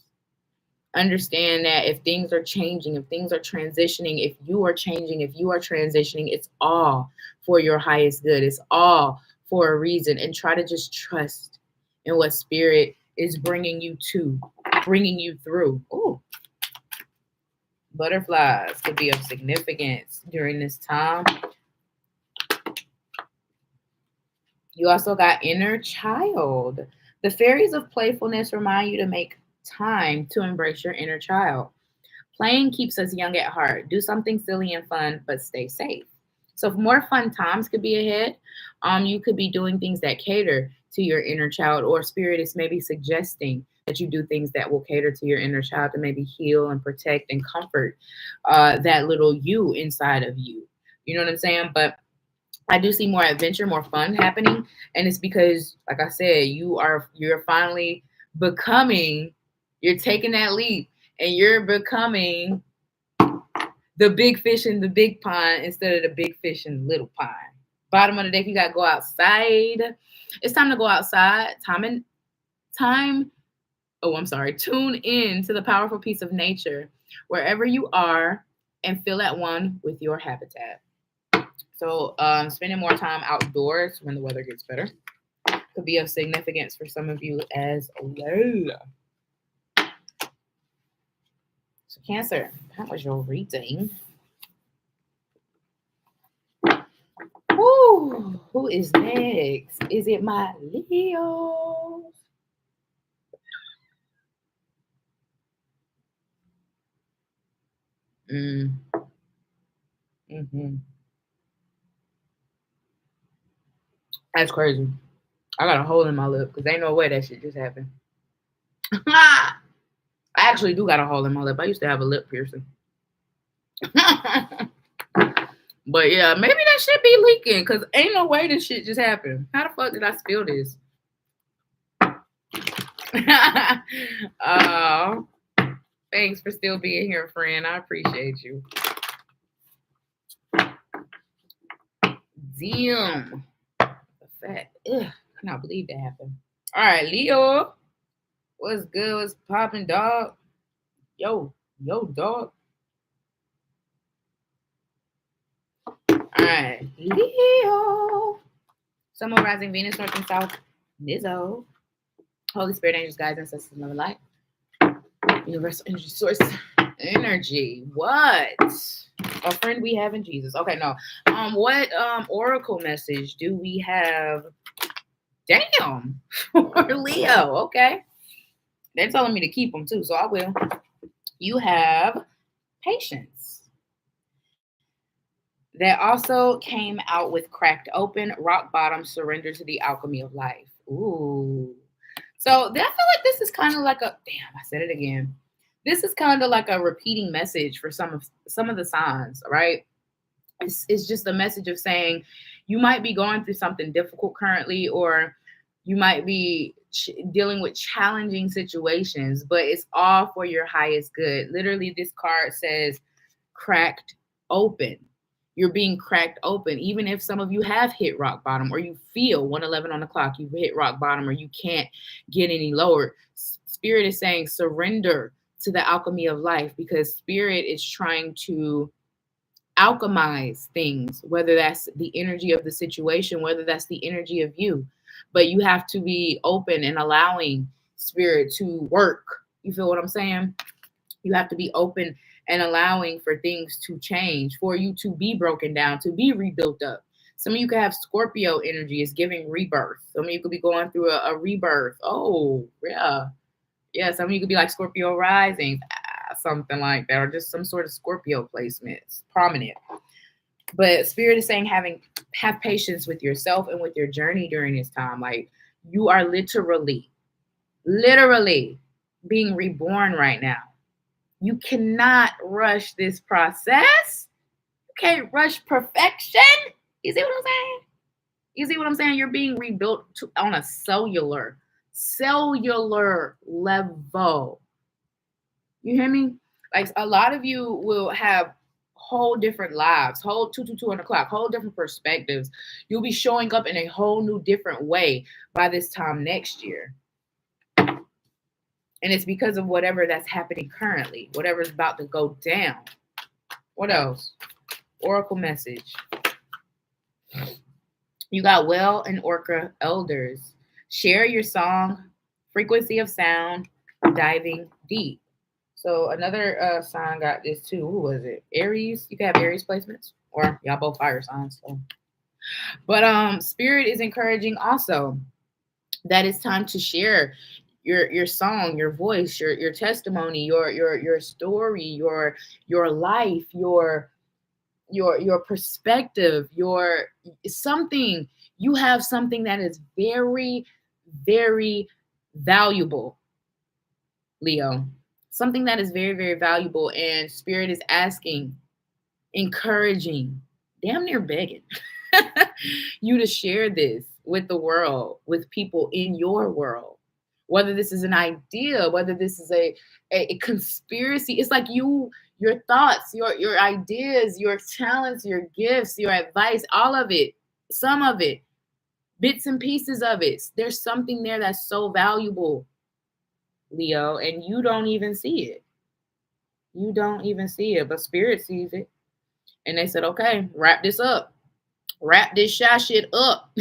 Understand that if things are changing, if things are transitioning, if you are changing, if you are transitioning, it's all for your highest good. It's all for a reason. And try to just trust in what Spirit is bringing you to, bringing you through. Ooh. Butterflies could be of significance during this time. You also got inner child. The fairies of playfulness remind you to make time to embrace your inner child. Playing keeps us young at heart. Do something silly and fun, but stay safe. So if more fun times could be ahead, you could be doing things that cater to your inner child, or Spirit is maybe suggesting that you do things that will cater to your inner child to maybe heal and protect and comfort that little you inside of you. You know what I'm saying? But I do see more adventure, more fun happening. And it's because, like I said, you're finally becoming, you're taking that leap and you're becoming the big fish in the big pond instead of the big fish in the little pond. Bottom of the deck, you got to go outside. It's time to go outside. Tune in to the powerful piece of nature wherever you are and feel at one with your habitat. So spending more time outdoors when the weather gets better could be of significance for some of you as well. So Cancer, that was your reading. Ooh, who is next? Is it my Leo? That's crazy. I got a hole in my lip because ain't no way that shit just happened. I actually do got a hole in my lip. I used to have a lip piercing. But yeah, maybe that shit be leaking because ain't no way this shit just happened. How the fuck did I spill this? Thanks for still being here, friend. I appreciate you. museum. The fact, ugh, I cannot believe that happened. All right, Leo. What's good? What's popping, dog? Yo, dog. All right, Leo. Sun, Moon, Rising, Venus, North and South. Nizzo. Holy Spirit, angels, guides, ancestors, love and light. Universal energy source. Energy. What? A friend we have in Jesus. Okay, no. What oracle message do we have? Damn. For Leo. Okay. They're telling me to keep them too, so I will. You have patience. That also came out with cracked open, rock bottom, surrender to the alchemy of life. Ooh. So I feel like this is kind of like a, damn, I said it again. This is kind of like a repeating message for some of the signs, right? It's just a message of saying you might be going through something difficult currently, or you might be dealing with challenging situations, but it's all for your highest good. Literally, this card says cracked open. You're being cracked open. Even if some of you have hit rock bottom, or you feel 111 on the clock, you've hit rock bottom, or you can't get any lower. Spirit is saying surrender to the alchemy of life, because Spirit is trying to alchemize things, whether that's the energy of the situation, whether that's the energy of you. But you have to be open and allowing Spirit to work. You feel what I'm saying? You have to be open and allowing for things to change, for you to be broken down, to be rebuilt up. Some of you could have Scorpio energy. It's giving rebirth. Some of you could be going through a rebirth. Oh, yeah. Yeah, some of you could be like Scorpio rising, something like that, or just some sort of Scorpio placements, prominent. But Spirit is saying have patience with yourself and with your journey during this time. Like, you are literally being reborn right now. You cannot rush this process. You can't rush perfection. You see what I'm saying? You see what I'm saying? You're being rebuilt on a cellular level. You hear me? Like, a lot of you will have whole different lives, whole 222 on the clock, whole different perspectives. You'll be showing up in a whole new different way by this time next year. And it's because of whatever that's happening currently, whatever's about to go down. What else? Oracle message. You got Well and Orca elders. Share your song, frequency of sound, diving deep. So another sign got this too. Who was it? Aries. You can have Aries placements, or y'all both fire signs. So. But Spirit is encouraging also that it's time to share your song, your voice, your testimony, your story, your life, your perspective, your something. You have something that is very, very valuable, Leo. Something that is very, very valuable, and Spirit is asking, encouraging, damn near begging you to share this with the world, with people in your world. Whether this is an idea, whether this is a conspiracy, it's like your thoughts, your ideas, your talents, your gifts, your advice, all of it, some of it, bits and pieces of it. There's something there that's so valuable, Leo, and you don't even see it. You don't even see it, but Spirit sees it. And they said, okay, wrap this up. Wrap this shy shit up.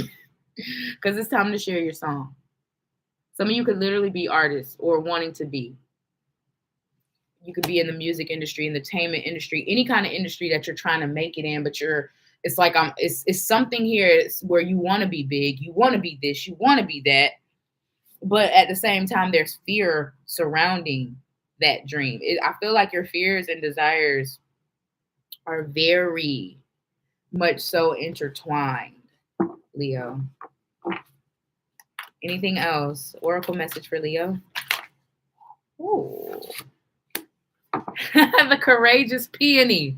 Because it's time to share your song. Some of you could literally be artists or wanting to be. You could be in the music industry, entertainment industry, any kind of industry that you're trying to make it in, but it's like it's something here where you want to be big, you want to be this, you want to be that, but at the same time, there's fear surrounding that dream. I feel like your fears and desires are very much so intertwined, Leo. Anything else? Oracle message for Leo. Ooh. The courageous peony.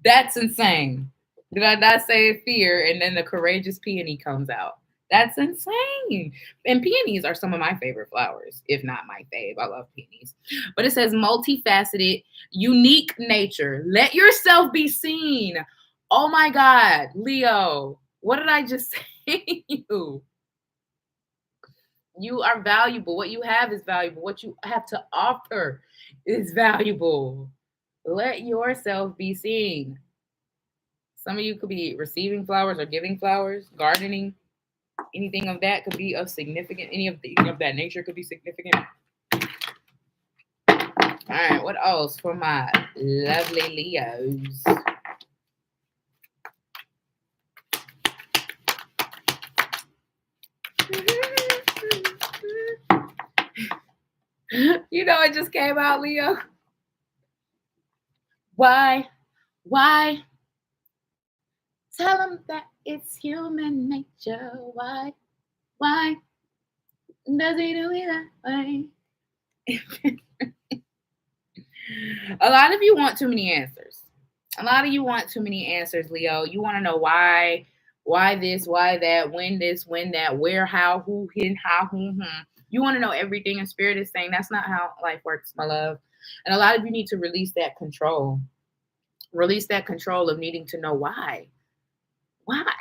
That's insane. Did I not say fear and then the courageous peony comes out? That's insane. And peonies are some of my favorite flowers, if not my fave. I love peonies. But it says multifaceted, unique nature. Let yourself be seen. Oh my God, Leo. What did I just say to you? You are valuable. What you have is valuable. What you have to offer is valuable. Let yourself be seen. Some of you could be receiving flowers or giving flowers, gardening. Anything of that could be of significant. Any of that nature could be significant. All right, what else for my lovely Leos? You know, it just came out, Leo. Why? Tell them that it's human nature. Why does he do it that way? A lot of you want too many answers. Leo. You want to know why this, why that, when this, when that, where, how, who, when, how, who. You want to know everything, and Spirit is saying that's not how life works, my love. And a lot of you need to release that control. Release that control of needing to know why. Why?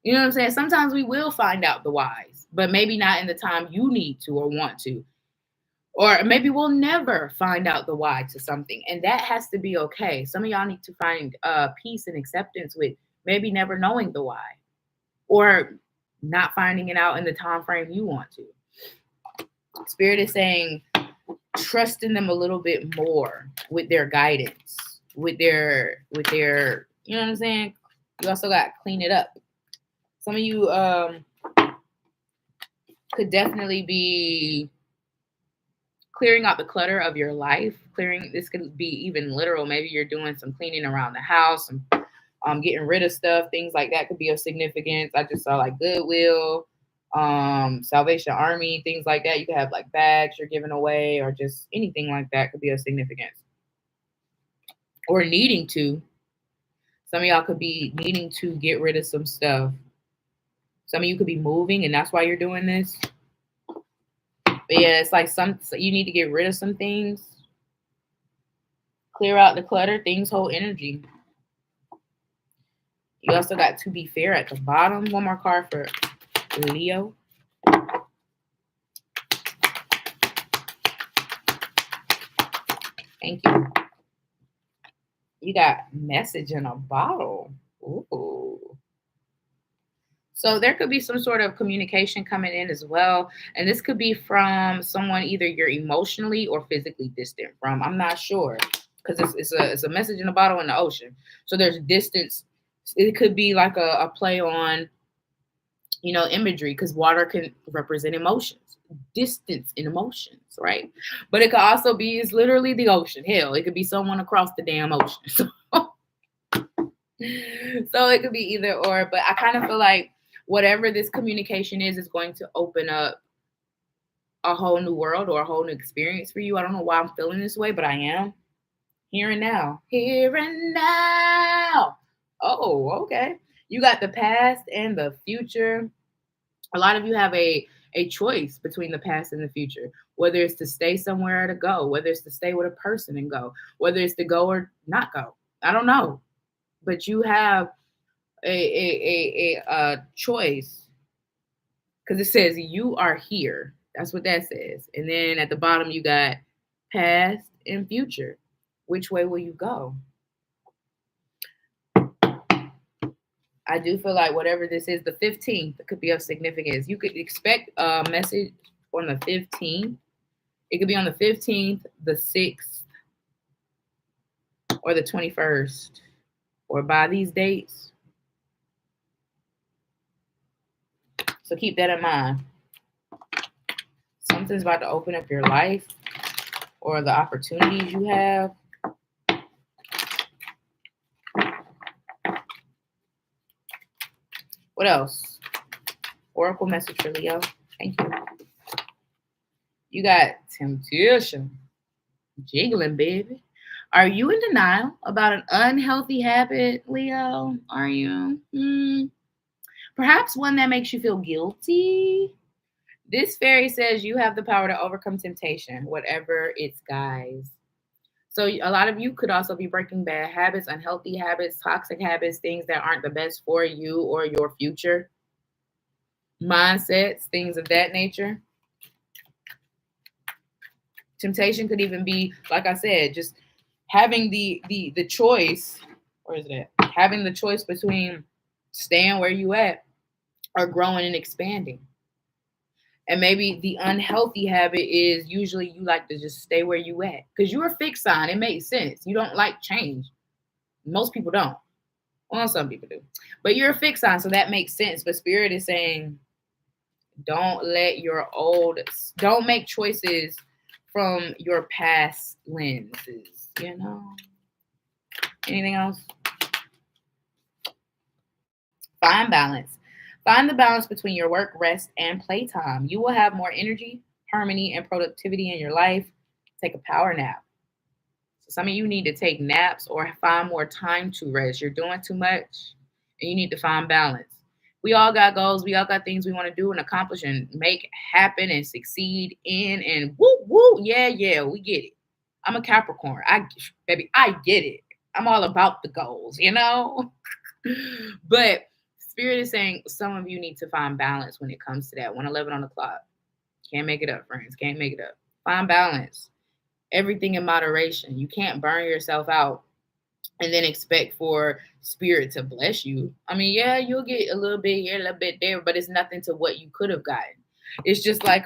You know what I'm saying? Sometimes we will find out the whys, but maybe not in the time you need to or want to. Or maybe we'll never find out the why to something. And that has to be okay. Some of y'all need to find peace and acceptance with maybe never knowing the why. Or not finding it out in the time frame you want to. Spirit is saying, trust in them a little bit more with their guidance, with their, you know what I'm saying? You also got to clean it up. Some of you could definitely be clearing out the clutter of your life. This could be even literal. Maybe you're doing some cleaning around the house, and getting rid of stuff. Things like that could be of significance. I just saw like Goodwill, Salvation Army, things like that. You could have like bags you're giving away, or just anything like that could be of significance. Or needing to. Some of y'all could be needing to get rid of some stuff. Some of you could be moving, and that's why you're doing this. But yeah, it's like you need to get rid of some things. Clear out the clutter. Things hold energy. You also got to be fair at the bottom. One more card for Leo. Thank you. You got message in a bottle. Ooh. So there could be some sort of communication coming in as well. And this could be from someone either you're emotionally or physically distant from. I'm not sure, because it's a message in a bottle in the ocean. So there's distance. It could be like a play on, you know, imagery, because water can represent emotions, distance in emotions, right? But it could also be, it's literally the ocean. Hell, it could be someone across the damn ocean. So it could be either or, but I kind of feel like whatever this communication is going to open up a whole new world or a whole new experience for you. I don't know why I'm feeling this way, but I am. Here and now. Here and now. Oh, okay. You got the past and the future. A lot of you have a choice between the past and the future, whether it's to stay somewhere or to go, whether it's to stay with a person and go, whether it's to go or not go. I don't know. But you have a choice, because it says you are here. That's what that says. And then at the bottom, you got past and future. Which way will you go? I do feel like whatever this is, the 15th, it could be of significance. You could expect a message on the 15th. It could be on the 15th, the 6th, or the 21st, or by these dates. So keep that in mind. Something's about to open up your life or the opportunities you have. What else? Oracle message for Leo. Thank you. You got temptation. Jiggling, baby. Are you in denial about an unhealthy habit, Leo? Are you? Perhaps one that makes you feel guilty. This fairy says you have the power to overcome temptation, whatever its guise. So a lot of you could also be breaking bad habits, unhealthy habits, toxic habits, things that aren't the best for you or your future. Mindsets, things of that nature. Temptation could even be, like I said, just having the choice. Where is it at? Having the choice between staying where you at or growing and expanding. And maybe the unhealthy habit is usually you like to just stay where you at because you're a fixed sign. It makes sense. You don't like change. Most people don't. Well, some people do. But you're a fixed sign, so that makes sense. But Spirit is saying, don't make choices from your past lenses, you know? Anything else? Find balance. Find the balance between your work, rest, and playtime. You will have more energy, harmony, and productivity in your life. Take a power nap. So some of you need to take naps or find more time to rest. You're doing too much, and you need to find balance. We all got goals. We all got things we want to do and accomplish and make happen and succeed in. And woo, woo, yeah, we get it. I'm a Capricorn. I get it. I'm all about the goals, you know? But Spirit is saying some of you need to find balance when it comes to that. 1:11 on the clock. Can't make it up, friends. Can't make it up. Find balance. Everything in moderation. You can't burn yourself out and then expect for Spirit to bless you. I mean, yeah, you'll get a little bit here, a little bit there, but it's nothing to what you could have gotten. It's just like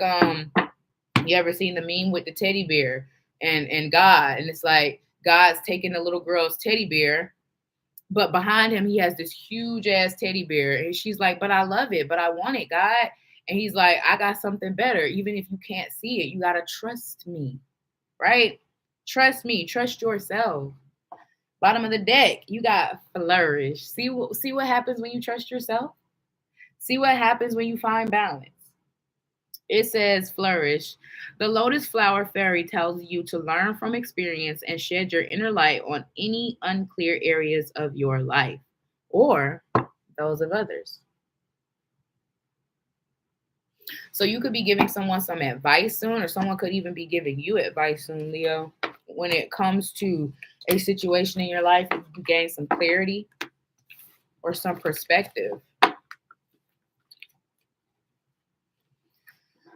you ever seen the meme with the teddy bear and God, and it's like God's taking the little girl's teddy bear, but behind him he has this huge ass teddy bear, and she's like, but I love it, but I want it, God. And he's like, I got something better. Even if you can't see it, you gotta trust me, right? Trust me, trust yourself. Bottom of the deck, you got flourish. See what happens when you trust yourself? See what happens when you find balance. It says flourish. The lotus flower fairy tells you to learn from experience and shed your inner light on any unclear areas of your life or those of others. So you could be giving someone some advice soon, or someone could even be giving you advice soon, Leo, when it comes to a situation in your life. You gain some clarity or some perspective.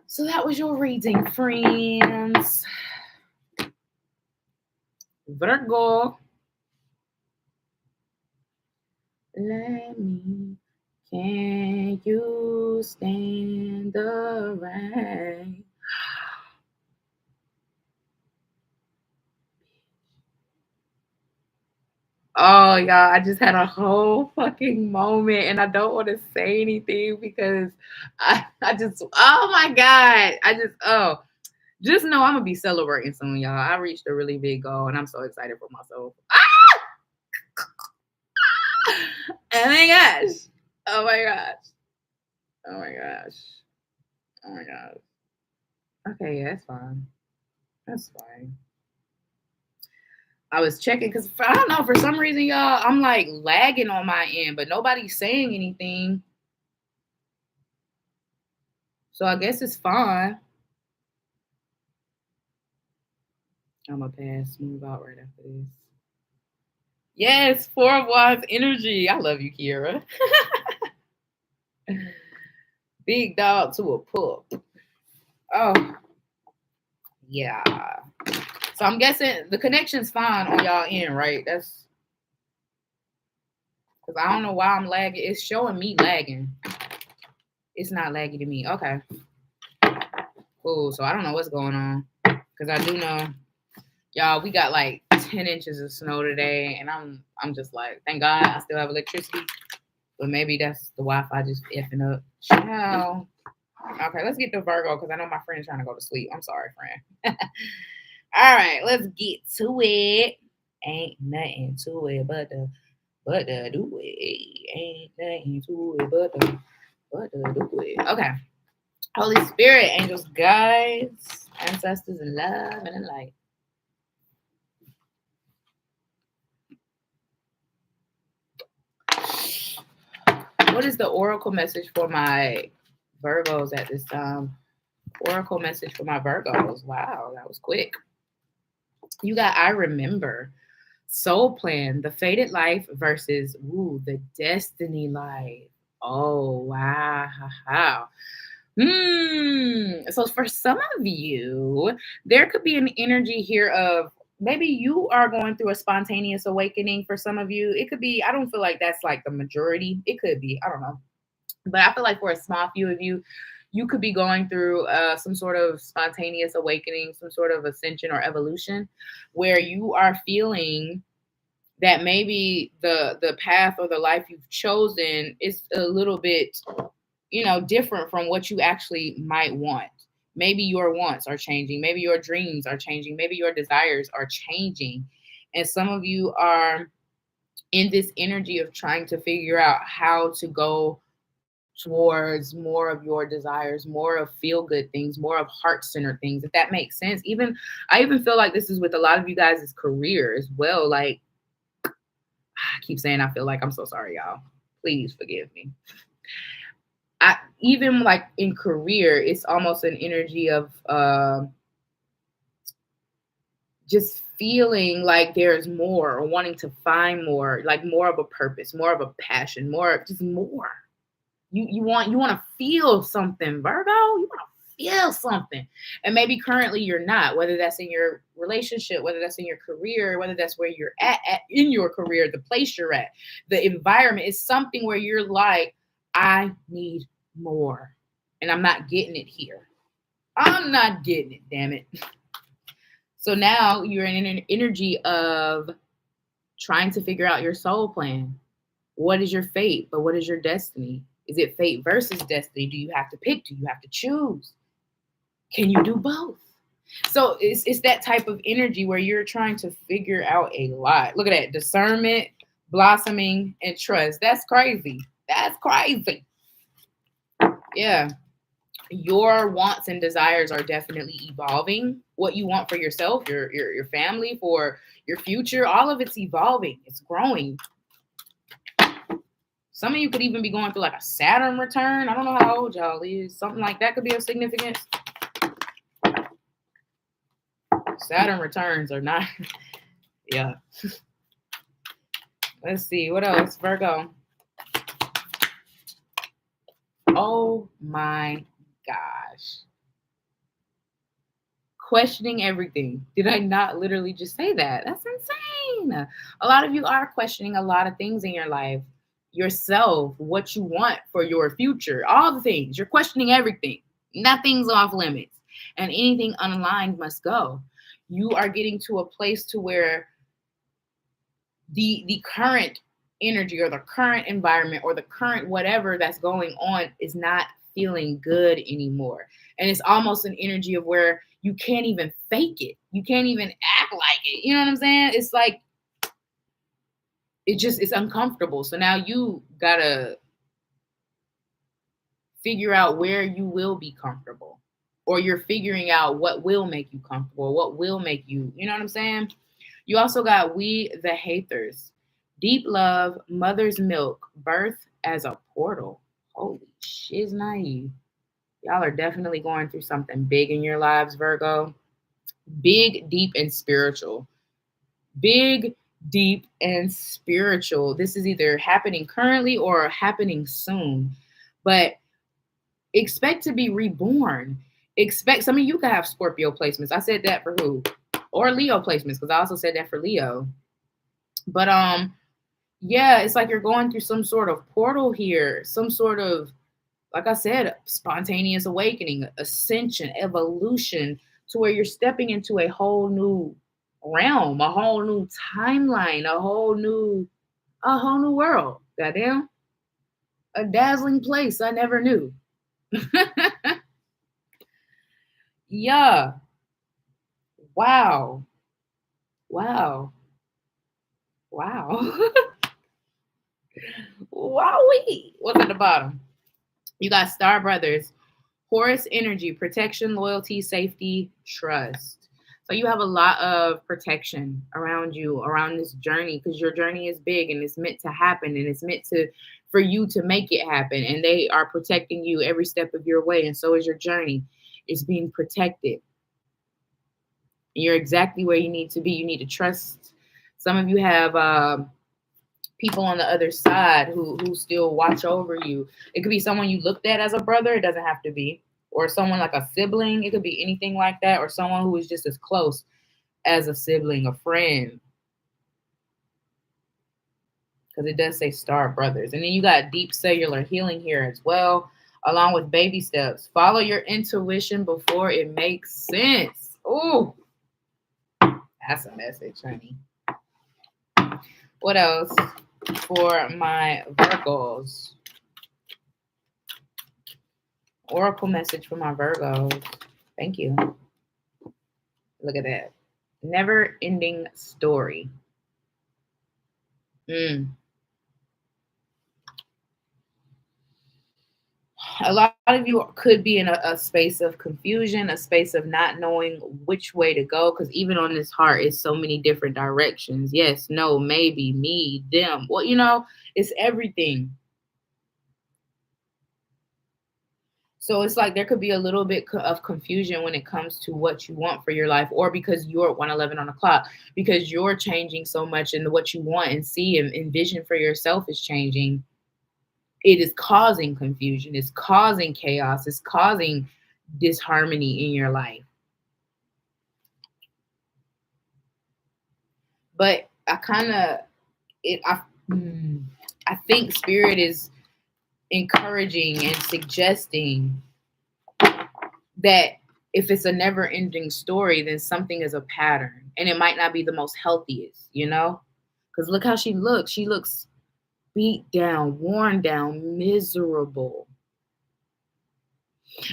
So that was your reading, friends. Virgo. Let me. Can you stand the rain? Oh, y'all, I just had a whole fucking moment, and I don't want to say anything because I just, oh my God. Just know I'm going to be celebrating soon, y'all. I reached a really big goal, and I'm so excited for myself. Oh my gosh. Oh my gosh. Oh my gosh. Oh my gosh. Okay, yeah, that's fine. That's fine. I was checking because I don't know, for some reason, y'all, I'm like lagging on my end, but nobody's saying anything. So I guess it's fine. I'm going to pass, move out right after this. Yes, 4 of Wands energy. I love you, Kira. Big dog to a pup. Oh, yeah. So I'm guessing the connection's fine on y'all end, right? That's because I don't know why I'm lagging. It's showing me lagging. It's not laggy to me. Okay. Cool. So I don't know what's going on. Because I do know, y'all, we got like 10 inches of snow today. And I'm just like, thank God I still have electricity. But maybe that's the Wi-Fi just effing up. Ciao. Okay, let's get to Virgo because I know my friend's trying to go to sleep. I'm sorry, friend. All right, let's get to it. Ain't nothing to it but the do it. Ain't nothing to it but the do it. Okay. Holy Spirit, angels, guides, ancestors, in love and in light. What is the oracle message for my Virgos at this time? Oracle message for my Virgos. Wow, that was quick. You got I remember, soul plan, the fated life versus the destiny life. Oh wow. So for some of you, there could be an energy here of maybe you are going through a spontaneous awakening. For some of you, it could be, I don't feel like that's like the majority. It could be, I don't know. But I feel like for a small few of you, you could be going through some sort of spontaneous awakening, some sort of ascension or evolution, where you are feeling that maybe the path or the life you've chosen is a little bit, different from what you actually might want. Maybe your wants are changing. Maybe your dreams are changing. Maybe your desires are changing. And some of you are in this energy of trying to figure out how to go towards more of your desires, more of feel good things, more of heart centered things, if that makes sense. I even feel like this is with a lot of you guys' career as well. Like, I keep saying I feel like, I'm so sorry, y'all. Please forgive me. Even like in career, it's almost an energy of just feeling like there's more, or wanting to find more, like more of a purpose, more of a passion, more. You want to feel something, Virgo. You want to feel something. And maybe currently you're not, whether that's in your relationship, whether that's in your career, whether that's where you're at in your career, the place you're at, the environment is something where you're like, I need more. And I'm not getting it here. I'm not getting it, damn it. So now you're in an energy of trying to figure out your soul plan. What is your fate, but what is your destiny? Is it fate versus destiny? Do you have to pick? Do you have to choose? Can you do both? So it's that type of energy where you're trying to figure out a lot. Look at that. Discernment, blossoming, and trust. That's crazy. That's crazy. Yeah. Your wants and desires are definitely evolving. What you want for yourself, your family, for your future, all of it's evolving. It's growing. Some of you could even be going through like a Saturn return. I don't know how old y'all is. Something like that could be of significance. Saturn returns are not. Yeah. Let's see. What else? Virgo. Oh my gosh. Questioning everything. Did I not literally just say that? That's insane. A lot of you are questioning a lot of things in your life. Yourself, what you want for your future, all the things. You're questioning everything. Nothing's off limits. And anything unaligned must go. You are getting to a place to where the current energy or the current environment or the current whatever that's going on is not feeling good anymore. And it's almost an energy of where you can't even fake it. You can't even act like it. You know what I'm saying? It's like, it's uncomfortable. So now you gotta figure out where you will be comfortable, or you're figuring out what will make you comfortable, what will make you, you know what I'm saying? You also got we the haters, deep love, mother's milk, birth as a portal. Holy shiz naive. Y'all are definitely going through something big in your lives, Virgo. Big, deep, and spiritual. Big, deep, and spiritual. This is either happening currently or happening soon. But expect to be reborn. Expect, some of you could have Scorpio placements. I said that for who? Or Leo placements, because I also said that for Leo. But yeah, it's like you're going through some sort of portal here, some sort of, like I said, spontaneous awakening, ascension, evolution, to where you're stepping into a whole new realm, a whole new timeline, a whole new world. Goddamn. A dazzling place I never knew. Yeah. Wow. Wow. Wow. Wowee. What's at the bottom? You got Star Brothers, Horus energy, protection, loyalty, safety, trust. So you have a lot of protection around you, around this journey, because your journey is big and it's meant to happen, and it's meant for you to make it happen. And they are protecting you every step of your way. And so is your journey. It's being protected. And you're exactly where you need to be. You need to trust. Some of you have people on the other side who still watch over you. It could be someone you looked at as a brother. It doesn't have to be. Or someone like a sibling. It could be anything like that. Or someone who is just as close as a sibling, a friend. Because it does say star brothers. And then you got deep cellular healing here as well, along with baby steps. Follow your intuition before it makes sense. Ooh, that's a message, honey. What else for my Virgos? Oracle message for my Virgos. Thank you. Look at that. Never ending story. A lot of you could be in a space of confusion, a space of not knowing which way to go, because even on this heart is so many different directions. Yes, no, maybe, me, them. Well, you know, it's everything. So it's like there could be a little bit of confusion when it comes to what you want for your life, or because you're at 111 on the clock, because you're changing so much and what you want and see and envision for yourself is changing. It is causing confusion. It's causing chaos. It's causing disharmony in your life. But I think Spirit is encouraging and suggesting that if it's a never-ending story, then something is a pattern. And it might not be the most healthiest, you know? Because look how she looks. She looks beat down, worn down, miserable.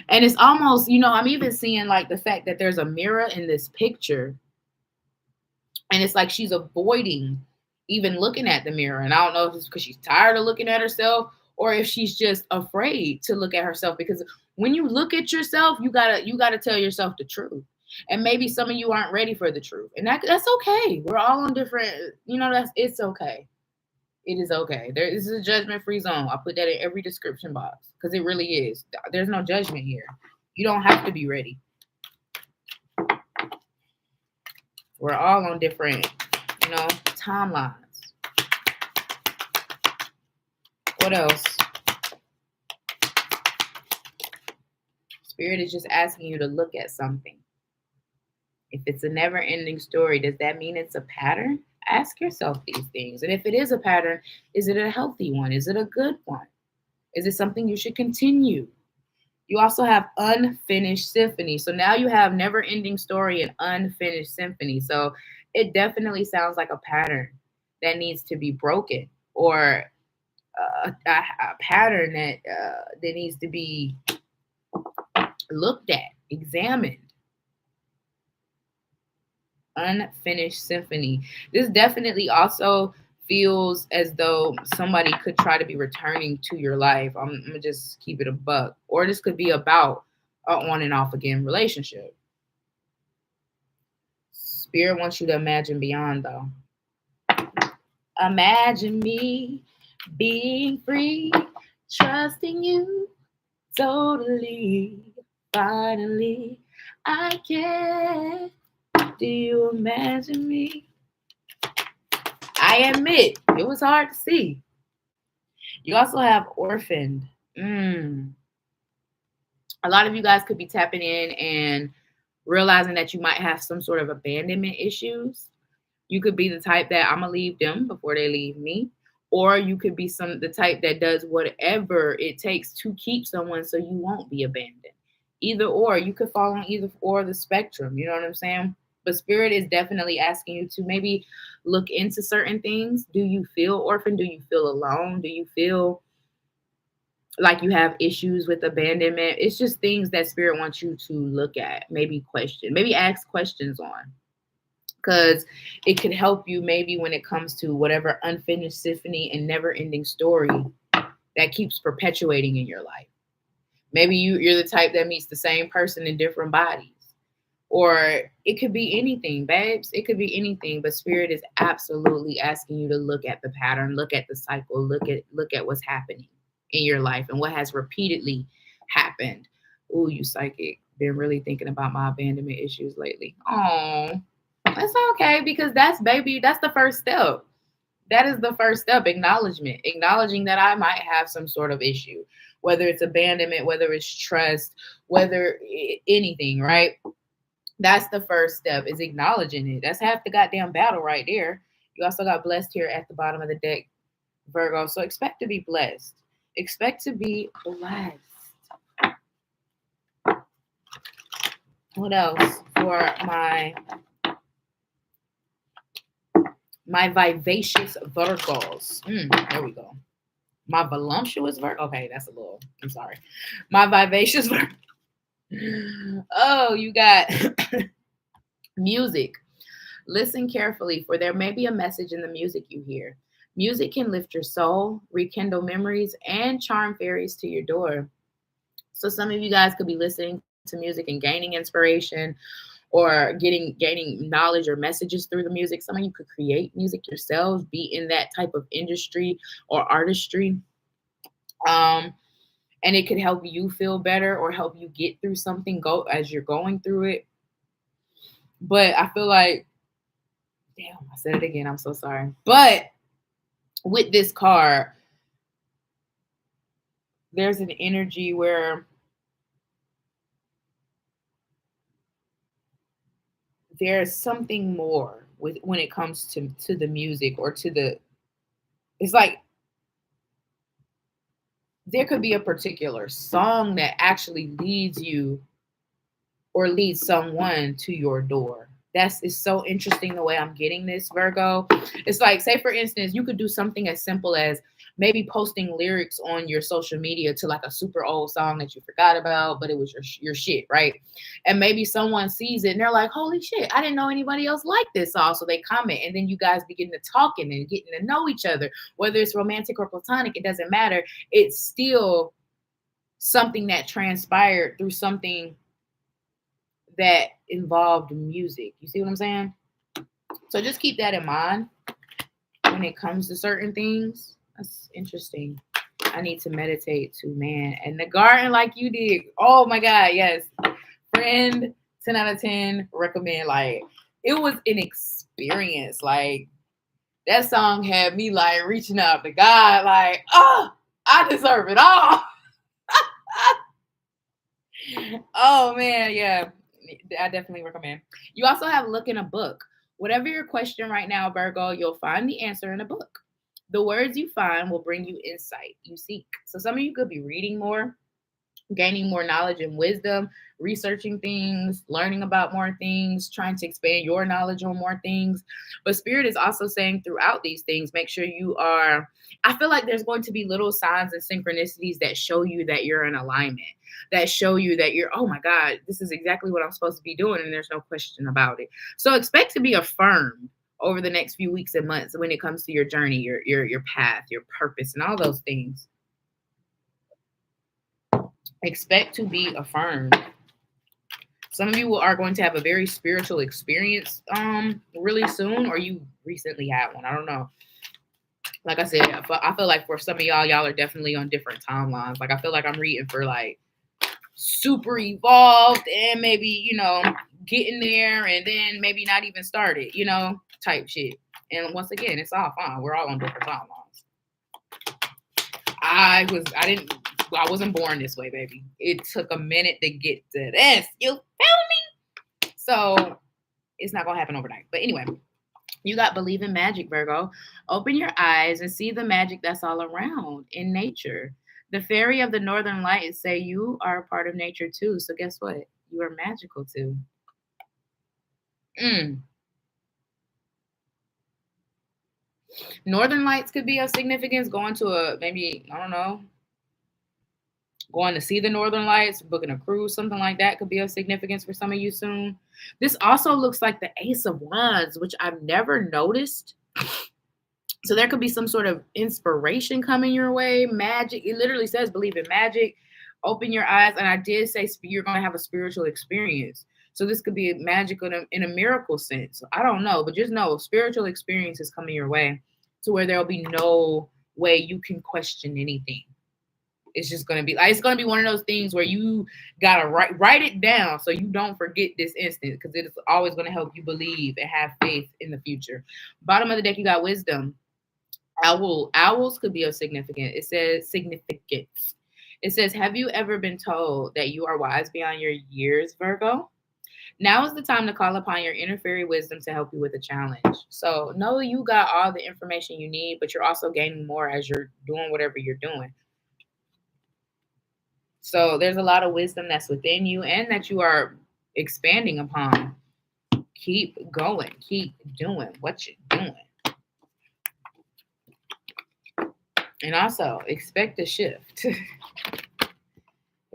And it's almost, you know, I'm even seeing like the fact that there's a mirror in this picture. And it's like she's avoiding even looking at the mirror. And I don't know if it's because she's tired of looking at herself or if she's just afraid to look at herself. Because when you look at yourself, you gotta tell yourself the truth. And maybe some of you aren't ready for the truth. And that's okay. We're all on different, you know, it's okay. It is okay. This is a judgment-free zone. I put that in every description box because it really is. There's no judgment here. You don't have to be ready. We're all on different, you know, timelines. What else? Spirit is just asking you to look at something. If it's a never-ending story, does that mean it's a pattern? Ask yourself these things. And if it is a pattern, is it a healthy one? Is it a good one? Is it something you should continue? You also have unfinished symphony. So now you have never-ending story and unfinished symphony. So it definitely sounds like a pattern that needs to be broken, or a pattern that needs to be looked at, examined. Unfinished symphony. This definitely also feels as though somebody could try to be returning to your life. I'm gonna just keep it a buck. Or this could be about an on and off again relationship. Spirit wants you to imagine beyond, though. Imagine me being free, trusting you totally. Finally, I can. Do you imagine me? I admit, it was hard to see. You also have orphaned. A lot of you guys could be tapping in and realizing that you might have some sort of abandonment issues. You could be the type that I'm going to leave them before they leave me. Or you could be the type that does whatever it takes to keep someone so you won't be abandoned. Either or. You could fall on either or the spectrum. You know what I'm saying? But Spirit is definitely asking you to maybe look into certain things. Do you feel orphaned? Do you feel alone? Do you feel like you have issues with abandonment? It's just things that Spirit wants you to look at, maybe question, maybe ask questions on. Because it could help you maybe when it comes to whatever unfinished symphony and never-ending story that keeps perpetuating in your life. Maybe you're the type that meets the same person in different bodies. Or it could be anything, babes. It could be anything. But Spirit is absolutely asking you to look at the pattern, look at the cycle, look at what's happening in your life and what has repeatedly happened. Ooh, you psychic. Been really thinking about my abandonment issues lately. Oh, that's okay, because that's the first step. That is the first step. Acknowledgement. Acknowledging that I might have some sort of issue, whether it's abandonment, whether it's trust, whether anything, right? That's the first step, is acknowledging it. That's half the goddamn battle right there. You also got blessed here at the bottom of the deck, Virgo. So expect to be blessed. Expect to be blessed. What else for my vivacious Virgos? There we go. My voluptuous Virgo. Okay, that's a little, I'm sorry. My vivacious Virgo. Oh, you got music. Listen carefully, for there may be a message in the music you hear. Music can lift your soul, rekindle memories, and charm fairies to your door. So some of you guys could be listening to music and gaining inspiration, or gaining knowledge or messages through the music. Some of you could create music yourselves, be in that type of industry or artistry. And it could help you feel better or help you get through something as you're going through it. But I feel like, damn, I said it again. I'm so sorry. But with this card, there's an energy where there's something more when it comes to the music, or it's like there could be a particular song that actually leads you or leads someone to your door. It's so interesting the way I'm getting this, Virgo. It's like, say for instance, you could do something as simple as maybe posting lyrics on your social media to like a super old song that you forgot about, but it was your shit, right? And maybe someone sees it and they're like, holy shit, I didn't know anybody else liked this song. So they comment, and then you guys begin to talking and getting to know each other. Whether it's romantic or platonic, it doesn't matter. It's still something that transpired through something that involved music. You see what I'm saying? So just keep that in mind when it comes to certain things. That's interesting. I need to meditate too, man. And the garden, like you did. Oh my God, yes. Friend, 10 out of 10, recommend. Like, it was an experience. Like, that song had me like reaching out to God, like, oh, I deserve it all. Oh man, yeah. I definitely recommend. You also have look in a book. Whatever your question right now, Virgo, you'll find the answer in a book. The words you find will bring you insight you seek. So some of you could be reading more, gaining more knowledge and wisdom, researching things, learning about more things, trying to expand your knowledge on more things. But Spirit is also saying throughout these things, make sure you are, I feel like there's going to be little signs and synchronicities that show you that you're in alignment, that show you that you're, oh my God, this is exactly what I'm supposed to be doing, and there's no question about it. So expect to be affirmed over the next few weeks and months when it comes to your journey, your path, your purpose, and all those things. Expect to be affirmed. Some of you are going to have a very spiritual experience really soon, or you recently had one. I don't know. Like I said, I feel like for some of y'all are definitely on different timelines. Like, I feel like I'm reading for like super evolved and maybe, getting there and then maybe not even started, type shit. And once again, it's all fine. We're all on different timelines. I wasn't born this way, baby. It took a minute to get to this. You feel me? So it's not going to happen overnight. But anyway, you got believe in magic, Virgo. Open your eyes and see the magic that's all around in nature. The fairy of the northern lights say you are a part of nature too. So guess what? You are magical too. Northern lights could be of significance. Going to going to see the northern lights, booking a cruise, something like that could be of significance for some of you soon. This also looks like the Ace of Wands, which I've never noticed. So there could be some sort of inspiration coming your way. Magic. It literally says believe in magic. Open your eyes. And I did say you're going to have a spiritual experience. So this could be magical in a miracle sense. I don't know, but just know spiritual experience is coming your way to where there'll be no way you can question anything. it's just going to be like, it's going to be one of those things where you got to write it down so you don't forget this instant, because it is always going to help you believe and have faith in the future. Bottom of the deck, you got wisdom. Owls could be of significant. It says significance. It says, have you ever been told that you are wise beyond your years, Virgo? Now is the time to call upon your inner fairy wisdom to help you with a challenge. So know you got all the information you need, but you're also gaining more as you're doing whatever you're doing. So there's a lot of wisdom that's within you and that you are expanding upon. Keep going. Keep doing what you're doing. And also expect a shift. If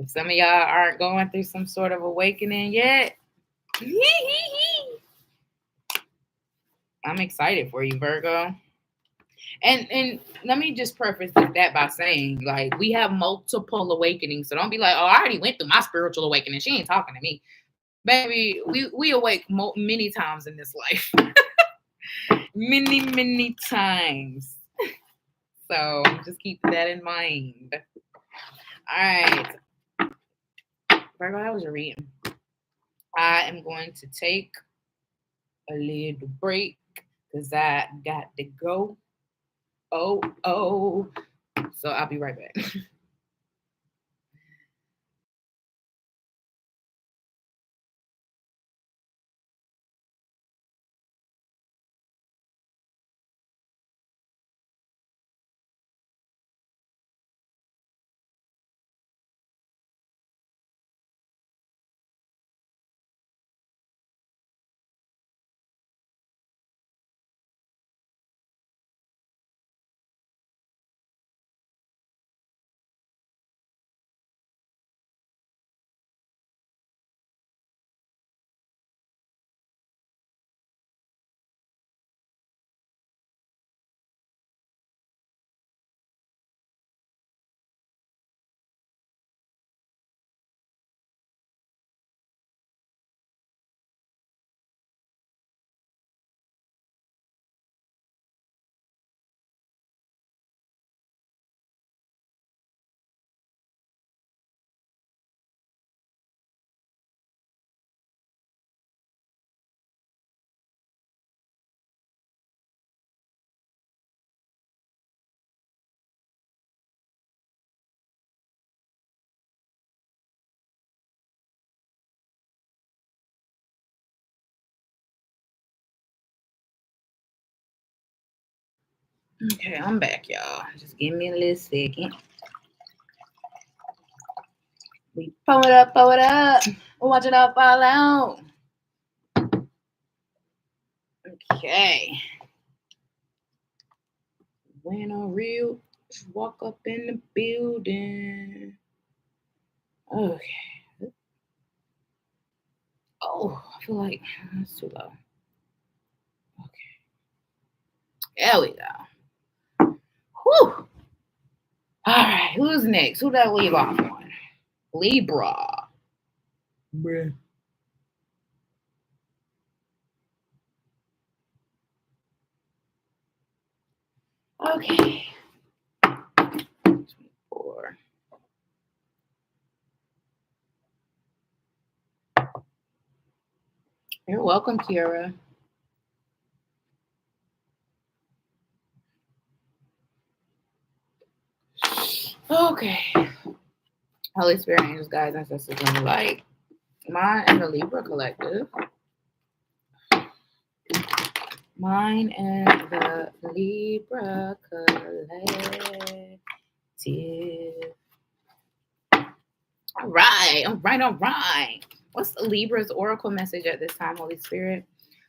some of y'all aren't going through some sort of awakening yet, I'm excited for you, Virgo. And let me just preface that by saying, like, we have multiple awakenings. So don't be like, oh, I already went through my spiritual awakening. She ain't talking to me. Baby, we awake many times in this life. many times. So just keep that in mind. All right. Virgo, that was your reading. I am going to take a little break because I got to go. Oh. So I'll be right back. Okay, I'm back, y'all. Just give me a little second. We pull it up. Watch it all fall out. Okay. When a real walk up in the building. Okay. Oh, I feel like that's too low. Okay. There we go. Whew. All right, who's next? Who did I leave off on? Libra. Bruh. Okay. 24. You're welcome, Kiara. Okay. Holy Spirit, angels, guides, ancestors, and the light. Mine and the Libra collective. Mine and the Libra collective. All right. What's the Libra's oracle message at this time, Holy Spirit?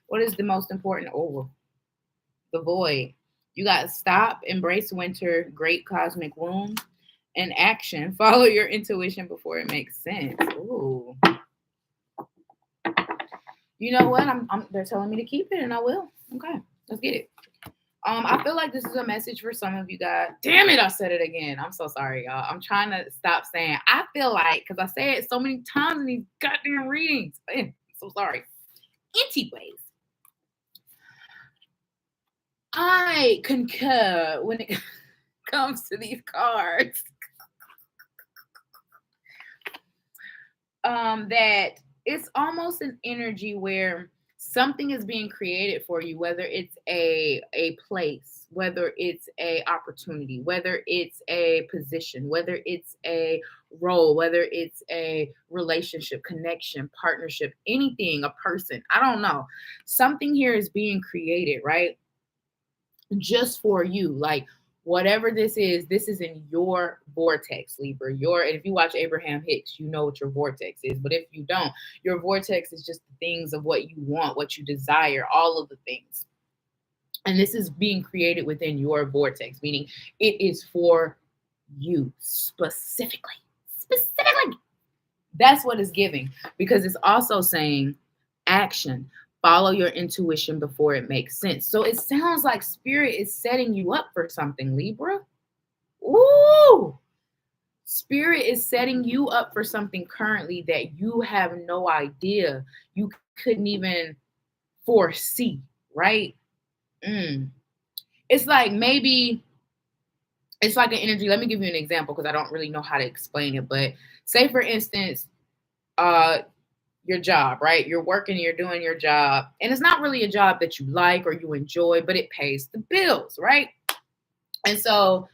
What is the most important? Oh, the void. You got stop, embrace winter, great cosmic womb, and action. Follow your intuition before it makes sense. Ooh. You know what? They're telling me to keep it, and I will. Okay, let's get it. I feel like this is a message for some of you guys. Damn it, I said it again. I'm so sorry, y'all. I'm trying to stop saying I feel like, because I say it so many times in these goddamn readings. I'm so sorry. Anyways, I concur when it comes to these cards. that it's almost an energy where something is being created for you, whether it's a place, whether it's a opportunity, whether it's a position, whether it's a role, whether it's a relationship, connection, partnership, anything, a person, I don't know. Something here is being created, right? Just for you. Like whatever this is in your vortex, Libra. And if you watch Abraham Hicks, you know what your vortex is. But if you don't, your vortex is just the things of what you want, what you desire, all of the things. And this is being created within your vortex, meaning it is for you specifically. Specifically. That's what it's giving, because it's also saying action. Follow your intuition before it makes sense. So it sounds like spirit is setting you up for something, Libra. Ooh. Spirit is setting you up for something currently that you have no idea. You couldn't even foresee, right? It's like maybe it's like an energy. Let me give you an example because I don't really know how to explain it. But say, for instance, your job, right? You're working, you're doing your job, and it's not really a job that you like or you enjoy, but it pays the bills, right? And so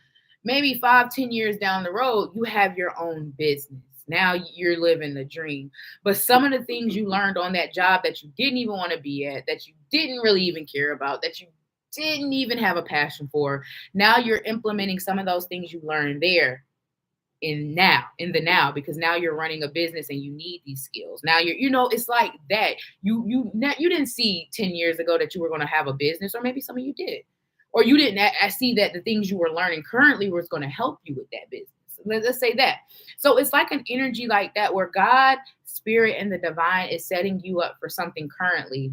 maybe 5-10 years down the road, you have your own business. Now you're living the dream. But some of the things you learned on that job that you didn't even want to be at, that you didn't really even care about, that you didn't even have a passion for, now you're implementing some of those things you learned there in the now, because now you're running a business and you need these skills. Now it's like that. You didn't see 10 years ago that you were going to have a business, or maybe some of you did, or you didn't see that the things you were learning currently was going to help you with that business. Let's say that. So it's like an energy like that where God, spirit, and the divine is setting you up for something currently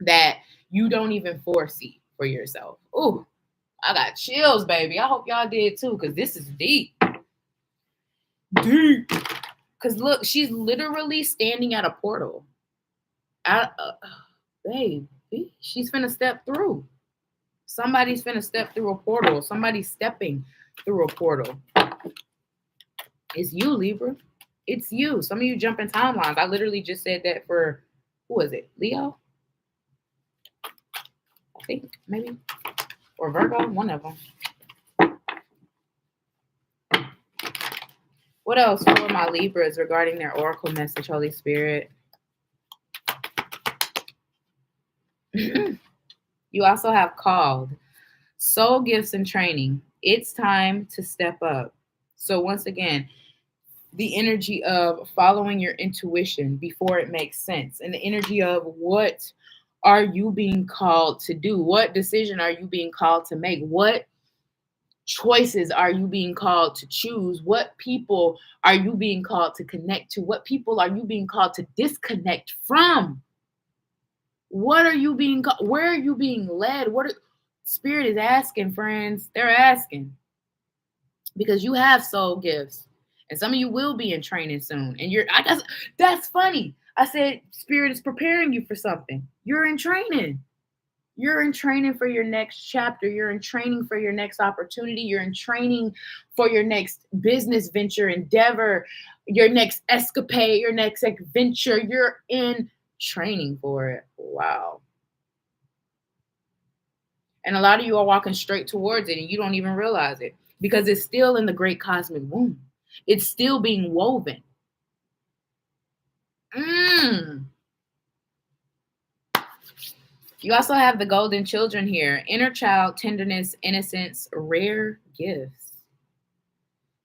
that you don't even foresee for yourself. Ooh, I got chills, baby. I hope y'all did too, because this is deep. Deep. Because look, she's literally standing at a portal. Baby, she's finna step through. Somebody's finna step through a portal. Somebody's stepping through a portal. It's you, Libra. It's you. Some of you jump in timelines. I literally just said that for, who was it? Leo? I think, maybe. Or Virgo, one of them. What else for my Libras regarding their oracle message, Holy Spirit? You also have called soul gifts and training. It's time to step up. So once again, the energy of following your intuition before it makes sense, and the energy of what are you being called to do? What decision are you being called to make? What choices are you being called to choose? What people are you being called to connect to? What people are you being called to disconnect from? What are you being called? Where are you being led? Spirit is asking, friends. They're asking. Because you have soul gifts. And some of you will be in training soon. And I guess that's funny. I said spirit is preparing you for something. You're in training. You're in training for your next chapter. You're in training for your next opportunity. You're in training for your next business venture, endeavor, your next escapade, your next adventure. You're in training for it. Wow. And a lot of you are walking straight towards it and you don't even realize it, because it's still in the great cosmic womb. It's still being woven. You also have the golden children here. Inner child, tenderness, innocence, rare gifts.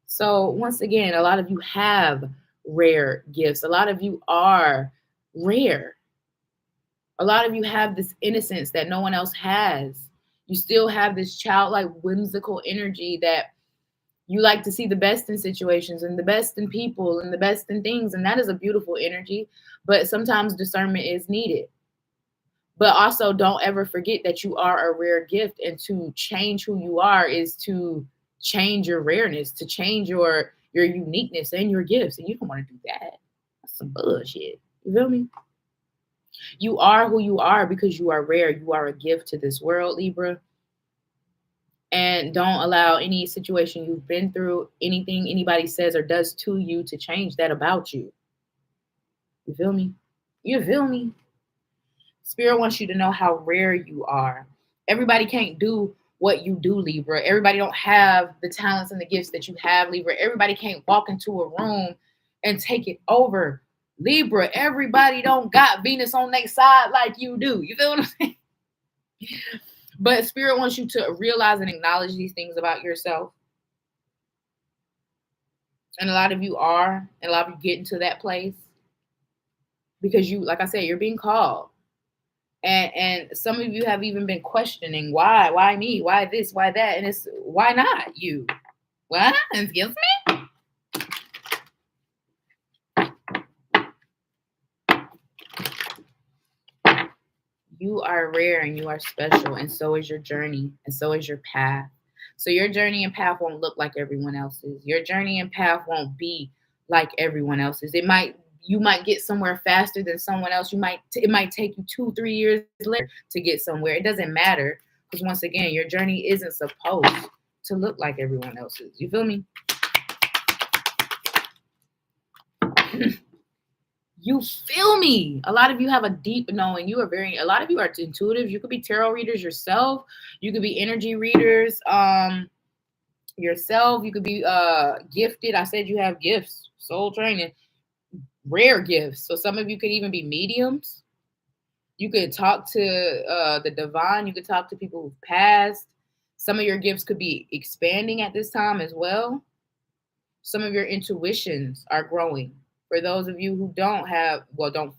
So once again, a lot of you have rare gifts. A lot of you are rare. A lot of you have this innocence that no one else has. You still have this childlike, whimsical energy that you like to see the best in situations and the best in people and the best in things. And that is a beautiful energy. But sometimes discernment is needed. But also don't ever forget that you are a rare gift. And to change who you are is to change your rareness, to change your uniqueness and your gifts. And you don't want to do that. That's some bullshit. You feel me? You are who you are because you are rare. You are a gift to this world, Libra. And don't allow any situation you've been through, anything anybody says or does to you, to change that about you. You feel me? You feel me? Spirit wants you to know how rare you are. Everybody can't do what you do, Libra. Everybody don't have the talents and the gifts that you have, Libra. Everybody can't walk into a room and take it over, Libra. Everybody don't got Venus on their side like you do. You feel what I'm saying? But Spirit wants you to realize and acknowledge these things about yourself. And a lot of you are, and a lot of you get into that place because you, like I said, you're being called. And some of you have even been questioning why me, why this, why that, and it's why not you? What? Excuse me? You are rare and you are special, and so is your journey, and so is your path. So your journey and path won't look like everyone else's. Your journey and path won't be like everyone else's. You might get somewhere faster than someone else. It might take you 2-3 years later to get somewhere. It doesn't matter, because once again, your journey isn't supposed to look like everyone else's. You feel me? You feel me? A lot of you have a deep knowing. A lot of you are intuitive. You could be tarot readers yourself. You could be energy readers yourself. You could be gifted. I said you have gifts, soul training, rare gifts. So some of you could even be mediums. You could talk to the divine. You could talk to people who've passed. Some of your gifts could be expanding at this time as well. Some of your intuitions are growing. For those of you who don't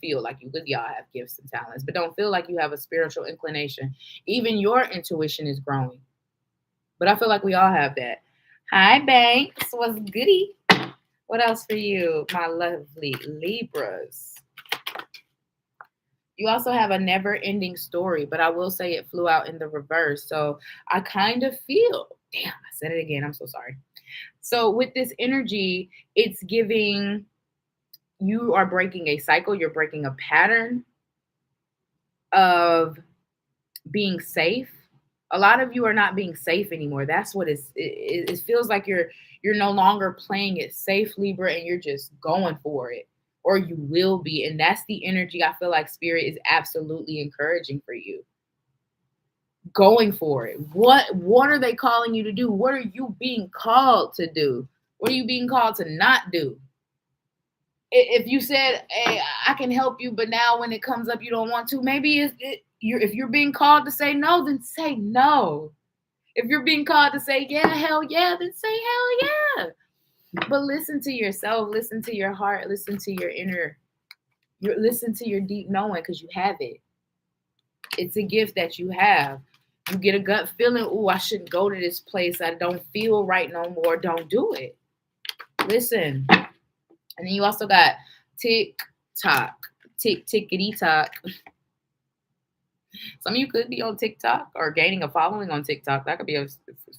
feel like you, because y'all have gifts and talents, but don't feel like you have a spiritual inclination, even your intuition is growing. But I feel like we all have that. Hi, Banks. What's goody? What else for you, my lovely Libras? You also have a never-ending story, but I will say it flew out in the reverse. So I kind of feel, damn, I said it again. I'm so sorry. So with this energy, it's giving... you are breaking a cycle. You're breaking a pattern of being safe. A lot of you are not being safe anymore. That's what it feels like. You're no longer playing it safe, Libra, and you're just going for it, or you will be. And that's the energy I feel like Spirit is absolutely encouraging for you. Going for it. What are they calling you to do? What are you being called to do? What are you being called to not do? If you said, hey, I can help you, but now when it comes up, you don't want to, maybe if you're being called to say no, then say no. If you're being called to say, yeah, hell yeah, then say hell yeah. But listen to yourself, listen to your heart, listen to your listen to your deep knowing, because you have it. It's a gift that you have. You get a gut feeling, oh, I shouldn't go to this place. I don't feel right no more. Don't do it. Listen. And then you also got TikTok. Tickety-tock. Some of you could be on TikTok or gaining a following on TikTok. That could be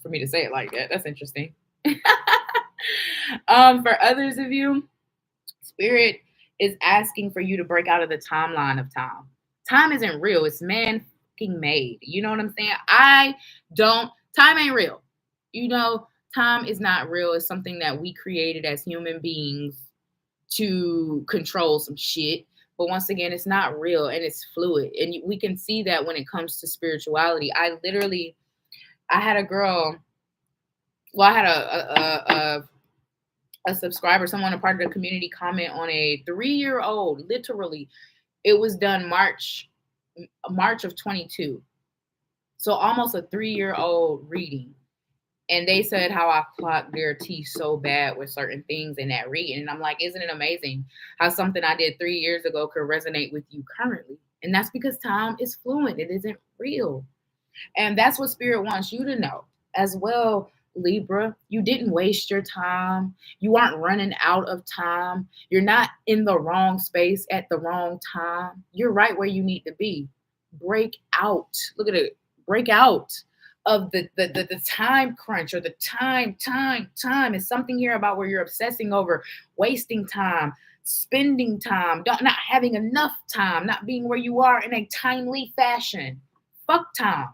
for me to say it like that. That's interesting. For others of you, Spirit is asking for you to break out of the timeline of time. Time isn't real. It's man-made. You know what I'm saying? Time ain't real. You know, time is not real. It's something that we created as human beings to control some shit. But once again, it's not real and it's fluid. And we can see that when it comes to spirituality. I had a girl, well, I had a subscriber, someone, a part of the community, comment on a 3-year-old, literally. It was done March of 22. So almost a 3-year-old reading. And they said how I clocked their teeth so bad with certain things in that reading. And I'm like, isn't it amazing how something I did 3 years ago could resonate with you currently? And that's because time is fluid. It isn't real. And that's what Spirit wants you to know as well, Libra. You didn't waste your time. You aren't running out of time. You're not in the wrong space at the wrong time. You're right where you need to be. Break out. Look at it. Break out of the time crunch, or the time. It's something here about where you're obsessing over wasting time, spending time, not having enough time, not being where you are in a timely fashion. Fuck time.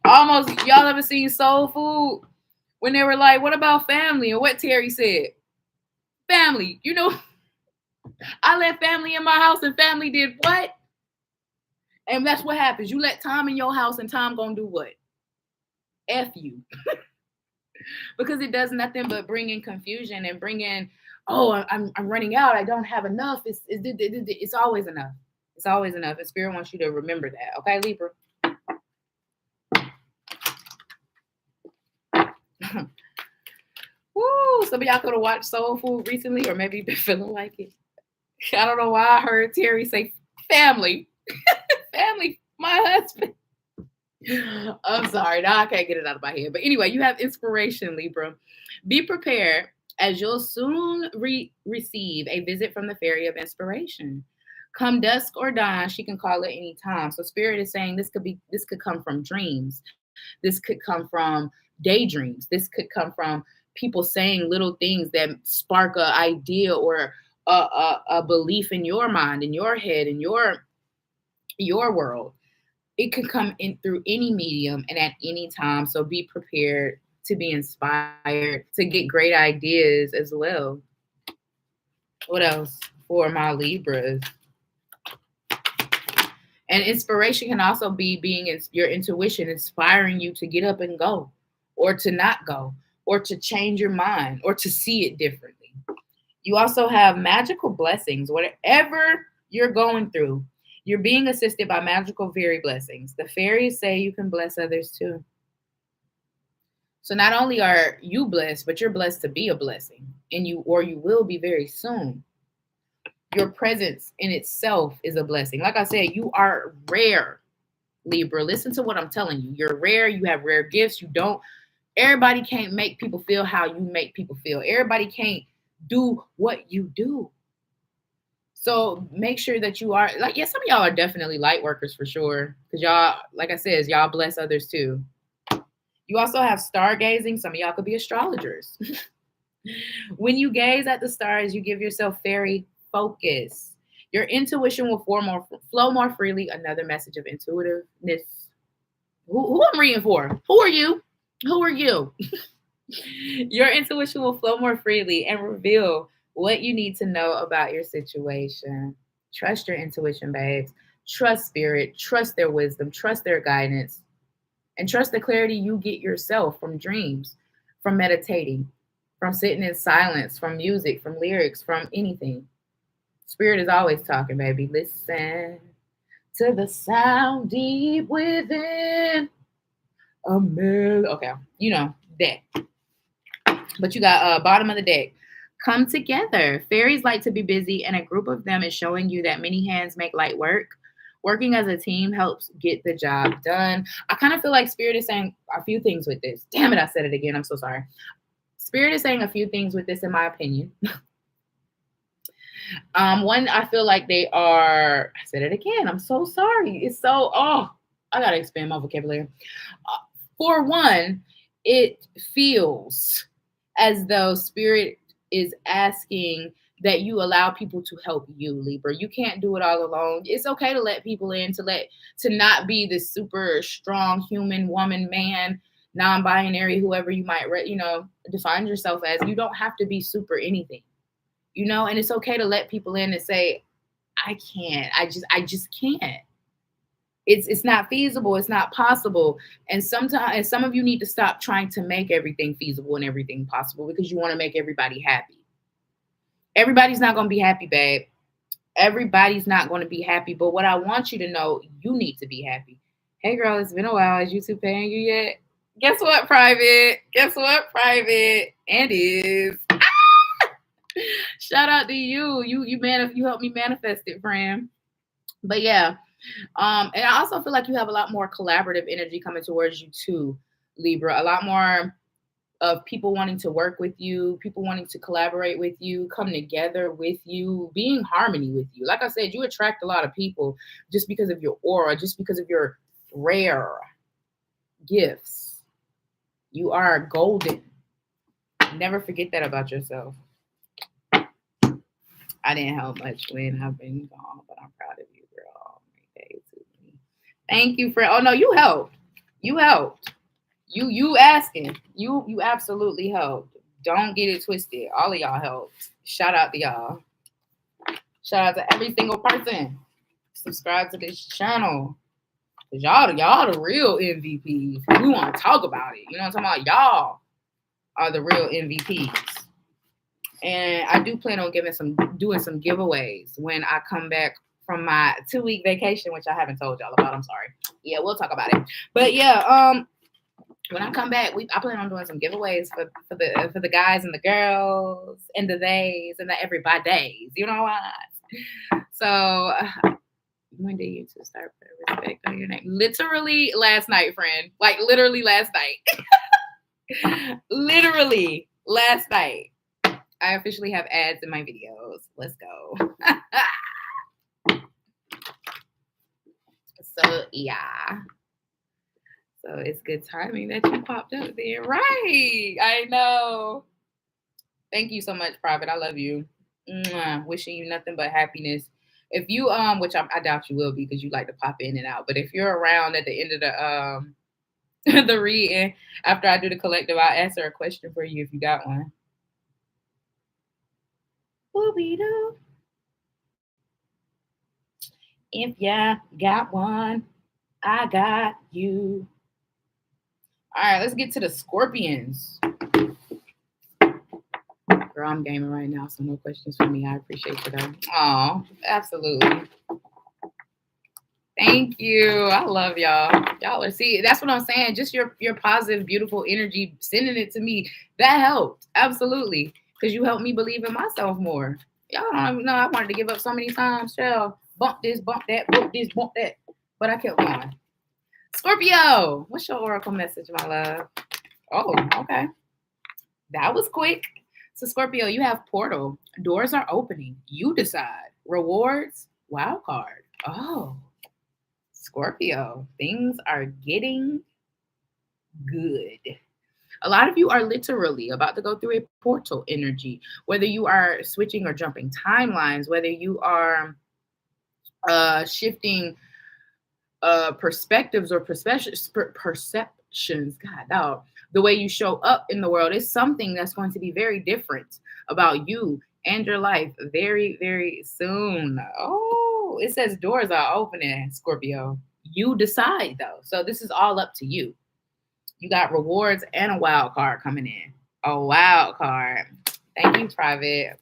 Almost, y'all ever seen Soul Food when they were like, what about family? Or what Terry said? Family, you know, I let family in my house and family did what? And that's what happens. You let Tom in your house and Tom gonna do what? F you. Because it does nothing but bring in confusion and bring in, oh, I'm running out. I don't have enough. It's always enough. It's always enough. And Spirit wants you to remember that. Okay, Libra? Woo! Some of y'all could have watched Soul Food recently or maybe been feeling like it. I don't know why I heard Terry say family. Family, my husband. I'm sorry. Now I can't get it out of my head. But anyway, you have inspiration, Libra. Be prepared as you'll soon receive a visit from the fairy of inspiration. Come dusk or dawn, she can call at any time. So Spirit is saying this could come from dreams. This could come from daydreams. This could come from people saying little things that spark an idea or a belief in your mind, in your head, in your world. It could come in through any medium and at any time. So be prepared to be inspired, to get great ideas as well. What else for my Libras? And inspiration can also be your intuition inspiring you to get up and go, or to not go, or to change your mind, or to see it differently. You also have magical blessings. Whatever you're going through, you're being assisted by magical fairy blessings. The fairies say you can bless others too. So not only are you blessed, but you're blessed to be a blessing. And you will be very soon. Your presence in itself is a blessing. Like I said, you are rare, Libra. Listen to what I'm telling you. You're rare. You have rare gifts. Everybody can't make people feel how you make people feel. Everybody can't do what you do. So make sure that you are, like, yeah, some of y'all are definitely light workers for sure. Because y'all, like I said, y'all bless others too. You also have stargazing. Some of y'all could be astrologers. When you gaze at the stars, you give yourself fairy focus. Your intuition will flow more freely. Another message of intuitiveness. Who I'm reading for? Who are you? Who are you? Your intuition will flow more freely and reveal what you need to know about your situation. Trust your intuition, babes. Trust Spirit. Trust their wisdom. Trust their guidance. And trust the clarity you get yourself from dreams, from meditating, from sitting in silence, from music, from lyrics, from anything. Spirit is always talking, baby. Listen to the sound deep within. Okay, you know that. But you got bottom of the deck. Come together. Fairies like to be busy, and a group of them is showing you that many hands make light work. Working as a team helps get the job done. I kind of feel like Spirit is saying a few things with this. Damn it, I said it again. I'm so sorry. Spirit is saying a few things with this, in my opinion. One, I feel like they are, I said it again. I'm so sorry. I got to expand my vocabulary. For one, it feels as though Spirit is asking that you allow people to help you, Libra. You can't do it all alone. It's okay to let people in, to not be this super strong human, woman, man, non-binary, whoever you might, define yourself as. You don't have to be super anything, and it's okay to let people in and say, I can't, I just can't. It's not feasible. It's not possible. And sometimes some of you need to stop trying to make everything feasible and everything possible because you want to make everybody happy. Everybody's not going to be happy, babe. Everybody's not going to be happy. But what I want you to know, you need to be happy. Hey, girl, it's been a while. Is YouTube paying you yet? Guess what, private? And is. Shout out to you. You helped me manifest it, friend. But yeah. And I also feel like you have a lot more collaborative energy coming towards you too, Libra. A lot more of people wanting to work with you, people wanting to collaborate with you, come together with you, be in harmony with you. Like I said, you attract a lot of people just because of your aura, just because of your rare gifts. You are golden. Never forget that about yourself. I didn't help much when I've been gone, but I'm proud of you, girl. Thank you for, oh no, you helped. You asking. You absolutely helped. Don't get it twisted. All of y'all helped. Shout out to y'all. Shout out to every single person. Subscribe to this channel. Cause y'all the real MVPs. We want to talk about it. You know what I'm talking about? Y'all are the real MVPs. And I do plan on doing some giveaways when I come back from my 2-week vacation, which I haven't told y'all about. I'm sorry. Yeah, we'll talk about it. But yeah, when I come back, I plan on doing some giveaways for the guys and the girls and the theys and the everybody's. You know what? So when did you two start putting respect on your name? Literally last night, friend. Like literally last night. Literally last night. I officially have ads in my videos. Let's go. So yeah. So it's good timing that you popped up there. Right. I know. Thank you so much, Private. I love you. Mwah. Wishing you nothing but happiness. If you which I doubt you will be because you like to pop in and out, but if you're around at the end of the the reading after I do the collective, I'll answer a question for you if you got one. Whoopie-doo. If ya got one, I got you. All right, let's get to the Scorpions. Girl, I'm gaming right now, so no questions for me. I appreciate you though. Oh, absolutely. Thank you. I love y'all. Y'all are that's what I'm saying. Just your positive, beautiful energy, sending it to me. That helped. Absolutely. Because you helped me believe in myself more. Y'all don't even know. I wanted to give up so many times. Shell, bump this, bump that, bump this, bump that. But I kept going. Scorpio, what's your oracle message, my love? Oh, okay. That was quick. So Scorpio, you have portal. Doors are opening. You decide. Rewards, wild card. Oh, Scorpio, things are getting good. A lot of you are literally about to go through a portal energy, whether you are switching or jumping timelines, whether you are shifting perspectives or perceptions. God, no. The way you show up in the world is something that's going to be very different about you and your life very, very soon. Oh, it says doors are opening, Scorpio. You decide, though. So this is all up to you. You got rewards and a wild card coming in. A wild card. Thank you, Private.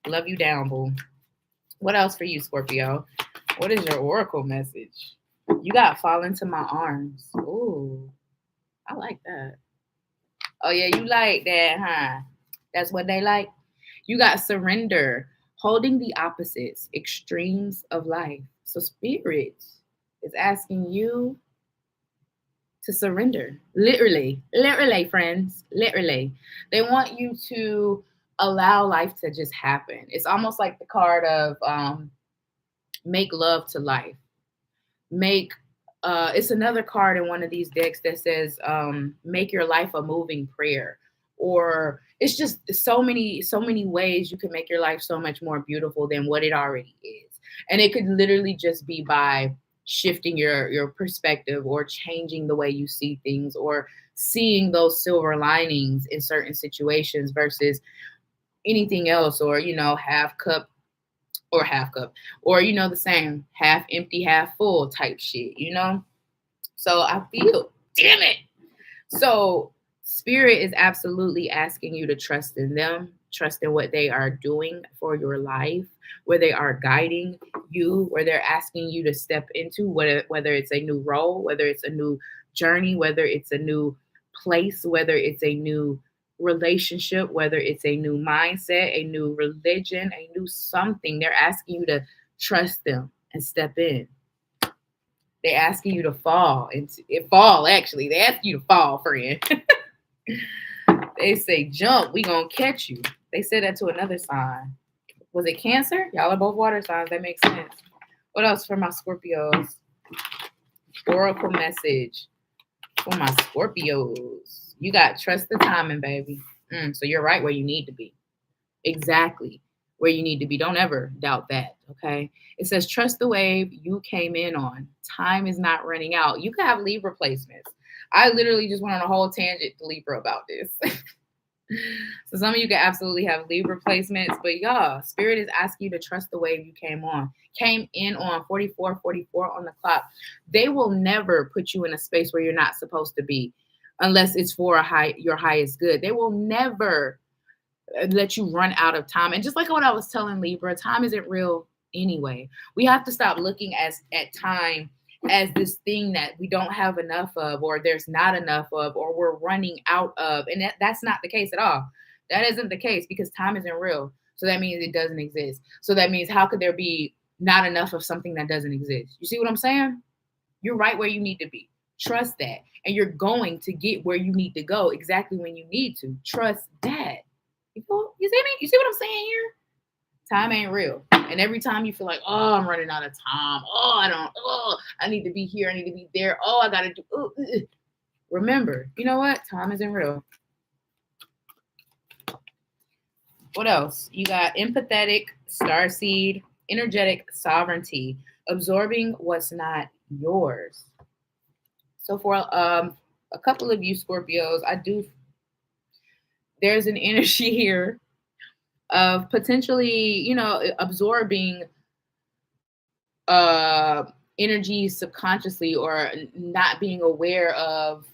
Love you down, boo. What else for you, Scorpio? What is your oracle message? You got fall into my arms. Ooh, I like that. Oh, yeah, you like that, huh? That's what they like. You got surrender, holding the opposites, extremes of life. So Spirit is asking you to surrender. Literally, friends, literally. They want you to allow life to just happen. It's almost like the card of make love to life. It's another card in one of these decks that says make your life a moving prayer. Or it's just so many ways you can make your life so much more beautiful than what it already is. And it could literally just be by shifting your perspective or changing the way you see things or seeing those silver linings in certain situations versus anything else, or half cup or the same half empty half full type shit. So I feel, damn it. So Spirit is absolutely asking you to trust in them, trust in what they are doing for your life, where they are guiding you, where they're asking you to step into, whether it's a new role, whether it's a new journey, whether it's a new place, whether it's a new relationship, whether it's a new mindset, a new religion, a new something. They're asking you to trust them and step in. They're asking you to fall. Actually. They ask you to fall, friend. They say, jump, we gonna catch you. They said that to another sign. Was it Cancer? Y'all are both water signs. That makes sense. What else for my Scorpios? Oracle message for my Scorpios. You got trust the timing, baby. So you're right where you need to be. Exactly where you need to be. Don't ever doubt that, okay? It says, trust the wave you came in on. Time is not running out. You can have Libra placements. I literally just went on a whole tangent to Libra about this. So some of you can absolutely have Libra placements, but y'all, Spirit is asking you to trust the wave you came in on 44 on the clock. They will never put you in a space where you're not supposed to be unless it's for your highest good. They will never let you run out of time. And just like what I was telling Libra, time isn't real anyway. We have to stop looking at time as this thing that we don't have enough of, or there's not enough of, or we're running out of. And that's not the case at all. That isn't the case, because time isn't real. So that means it doesn't exist. So that means, how could there be not enough of something that doesn't exist? You see what I'm saying? You're right where you need to be. Trust that. And you're going to get where you need to go exactly when you need to. Trust that. You see me? You see what I'm saying here? Time ain't real. And every time you feel like, oh, I'm running out of time. I need to be here. I need to be there. Oh, I got to do. Remember, you know what? Time isn't real. What else? You got empathetic, starseed, energetic sovereignty, absorbing what's not yours. So for a couple of you Scorpios, there's an energy here of potentially, absorbing energy subconsciously, or not being aware of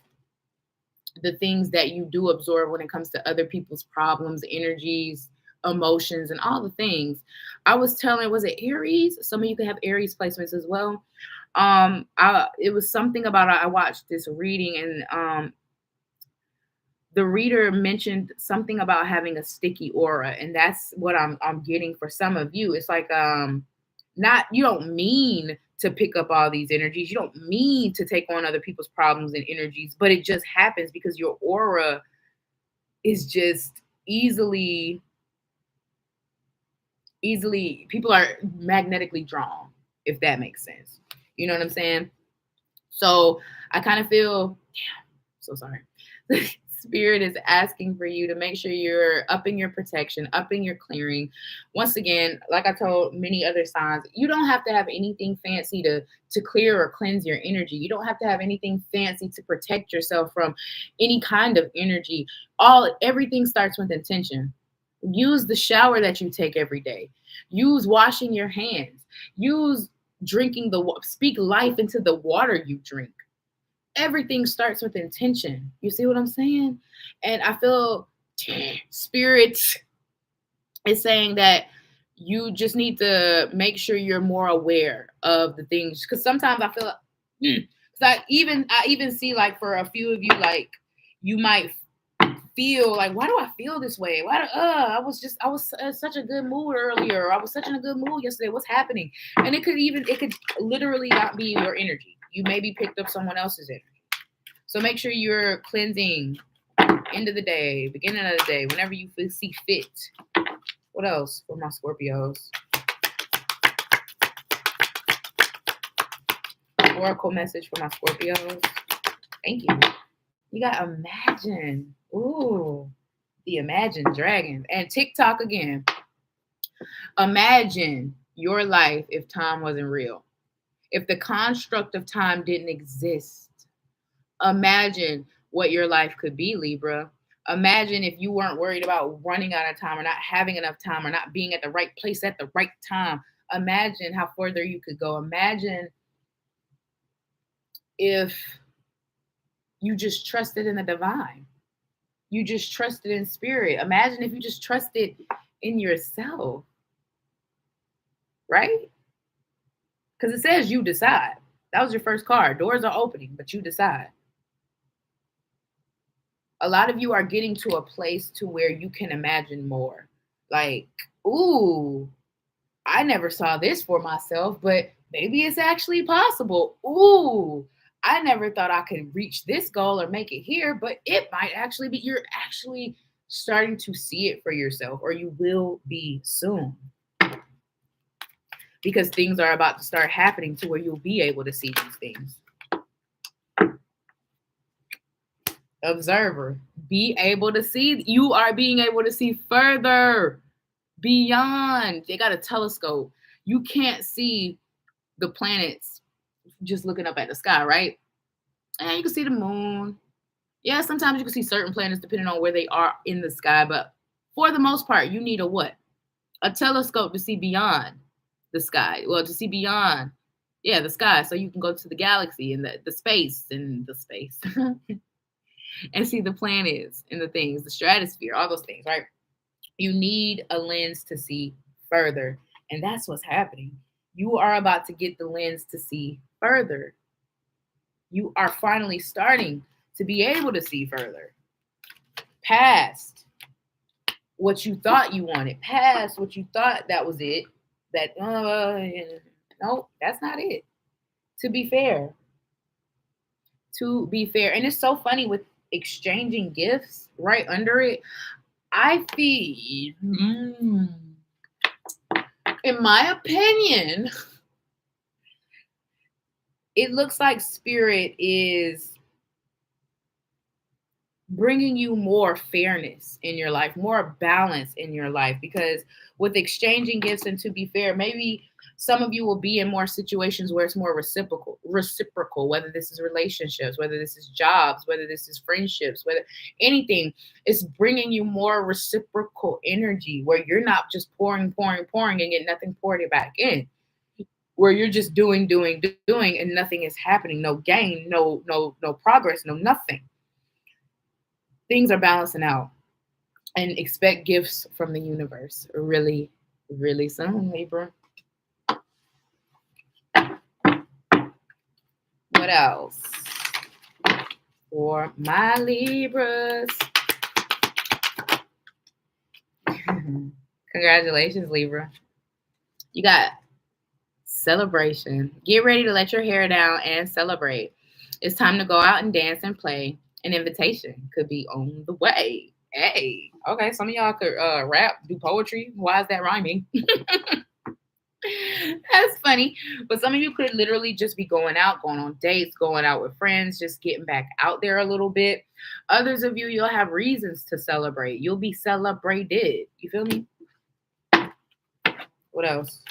the things that you do absorb when it comes to other people's problems, energies, emotions, and all the things. I was telling, was it Aries? Some of you can have Aries placements as well. It was something about, I watched this reading, and the reader mentioned something about having a sticky aura, and that's what I'm getting for some of you. It's like, you don't mean to pick up all these energies. You don't mean to take on other people's problems and energies, but it just happens because your aura is just easily, people are magnetically drawn, if that makes sense. You know what I'm saying? So I kind of feel, so sorry. Spirit is asking for you to make sure you're upping your protection, upping your clearing. Once again, like I told many other signs, you don't have to have anything fancy to clear or cleanse your energy. You don't have to have anything fancy to protect yourself from any kind of energy. Everything starts with intention. Use the shower that you take every day. Use washing your hands. Use speak life into the water you drink. Everything starts with intention. You see what I'm saying? And I feel Spirit is saying that you just need to make sure you're more aware of the things. Because sometimes I feel, because I even see, like, for a few of you, like, you might feel like, why do I feel this way? I was in such a good mood earlier. I was such in a good mood yesterday. What's happening? And it could literally not be your energy. You maybe picked up someone else's energy. So make sure you're cleansing end of the day, beginning of the day, whenever you see fit. What else for my Scorpios? Oracle message for my Scorpios. Thank you. You got Imagine. Ooh, the Imagine Dragons. And TikTok again. Imagine your life if time wasn't real. If the construct of time didn't exist. Imagine what your life could be, Libra. Imagine if you weren't worried about running out of time, or not having enough time, or not being at the right place at the right time. Imagine how further you could go. Imagine if you just trusted in the divine. You just trusted in spirit. Imagine if you just trusted in yourself. Right? Because it says you decide. That was your first card. Doors are opening, but you decide. A lot of you are getting to a place to where you can imagine more. Like, ooh, I never saw this for myself, but maybe it's actually possible. Ooh, I never thought I could reach this goal or make it here, but it might actually be. You're actually starting to see it for yourself, or you will be soon. Because things are about to start happening to where you'll be able to see these things. Observer, be able to see. You are being able to see further, beyond. They got a telescope. You can't see the planets just looking up at the sky, right? And you can see the moon. Yeah, sometimes you can see certain planets depending on where they are in the sky, but for the most part, you need a what? A telescope to see beyond the sky. Well, to see beyond, yeah, the sky, so you can go to the galaxy and the space and the space and see the planets and the things, the stratosphere, all those things, right? You need a lens to see further, and that's what's happening. You are about to get the lens to see further. You are finally starting to be able to see further past what you thought you wanted, past what you thought that was it. That no, that's not it. To be fair, and it's so funny with exchanging gifts. Right under it, I feel, in my opinion, it looks like Spirit is bringing you more fairness in your life, more balance in your life, because with exchanging gifts, and to be fair, maybe some of you will be in more situations where it's more reciprocal, whether this is relationships, whether this is jobs, whether this is friendships, whether anything, it's bringing you more reciprocal energy where you're not just pouring and get nothing poured back in, where you're just doing and nothing is happening, no gain, no progress, no nothing. Things are balancing out, and expect gifts from the universe really, really soon, Libra. What else for my Libras? Congratulations, Libra. You got celebration. Get ready to let your hair down and celebrate. It's time to go out and dance and play. An invitation could be on the way. Hey, okay, some of y'all could rap, do poetry. Why is that rhyming? That's funny. But some of you could literally just be going out, going on dates, going out with friends, just getting back out there a little bit. Others of you, you'll have reasons to celebrate. You'll be celebrated. You feel me? What else?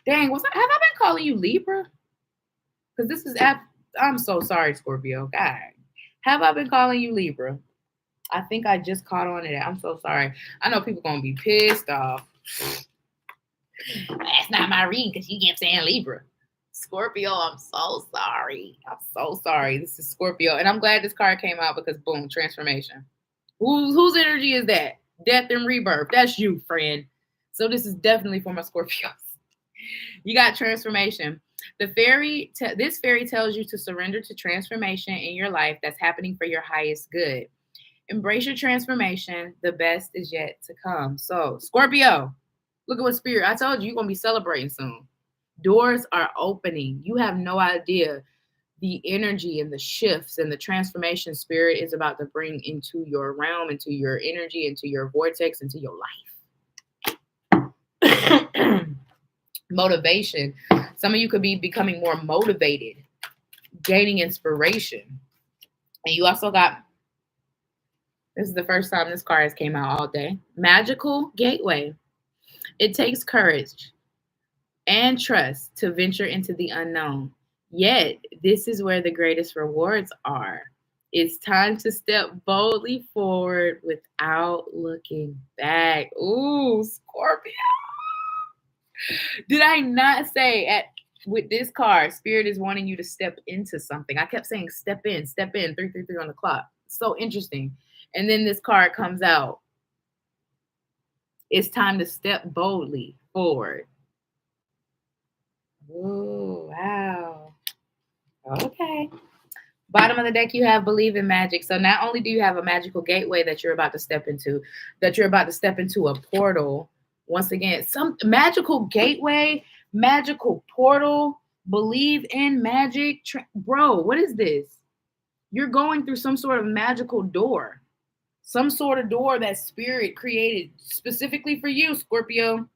Dang, have I been calling you Libra? Because this is I'm so sorry, Scorpio. God. Have I been calling you Libra? I think I just caught on to that. I'm so sorry. I know people going to be pissed off. That's not my reading because you kept saying Libra. Scorpio, I'm so sorry. I'm so sorry. This is Scorpio. And I'm glad this card came out because, boom, transformation. Whose energy is that? Death and rebirth. That's you, friend. So this is definitely for my Scorpios. You got transformation. This fairy tells you to surrender to transformation in your life that's happening for your highest good. Embrace your transformation. The best is yet to come. So, Scorpio, look at what Spirit. I told you, you're going to be celebrating soon. Doors are opening. You have no idea the energy and the shifts and the transformation Spirit is about to bring into your realm, into your energy, into your vortex, into your life. Motivation. Some of you could be becoming more motivated, gaining inspiration. And you also got, this is the first time this card has came out all day. Magical gateway. It takes courage and trust to venture into the unknown. Yet, this is where the greatest rewards are. It's time to step boldly forward without looking back. Ooh, Scorpio. Did I not say with this card, Spirit is wanting you to step into something? I kept saying step in, 333 on the clock. So interesting. And then this card comes out. It's time to step boldly forward. Ooh, wow. Okay. Bottom of the deck, you have believe in magic. So not only do you have a magical gateway that you're about to step into, a portal. Once again, some magical gateway, magical portal, believe in magic. Bro, what is this? You're going through some sort of magical door. Some sort of door that Spirit created specifically for you, Scorpio.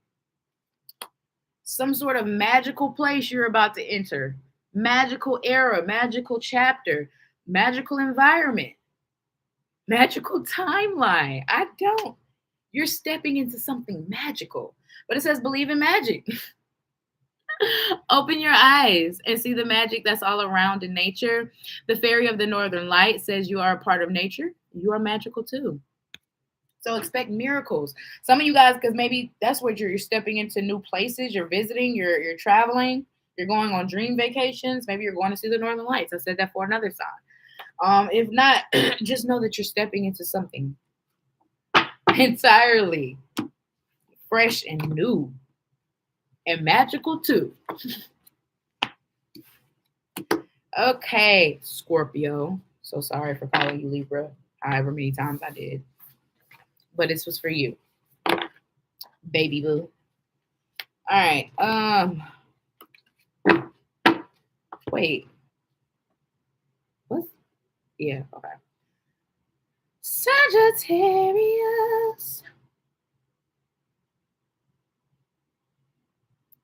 Some sort of magical place you're about to enter. Magical era, magical chapter, magical environment, magical timeline. You're stepping into something magical. But it says believe in magic. Open your eyes and see the magic that's all around in nature. The fairy of the northern light says you are a part of nature. You are magical too. So expect miracles. Some of you guys, because maybe that's what you're stepping into new places, you're visiting, you're traveling, you're going on dream vacations. Maybe you're going to see the northern lights. I said that for another sign. If not, just know that you're stepping into something entirely fresh and new and magical too. Okay, Scorpio. So sorry for calling you Libra, however many times I did. But this was for you, baby boo. All right. Wait. What? Yeah, okay. Sagittarius.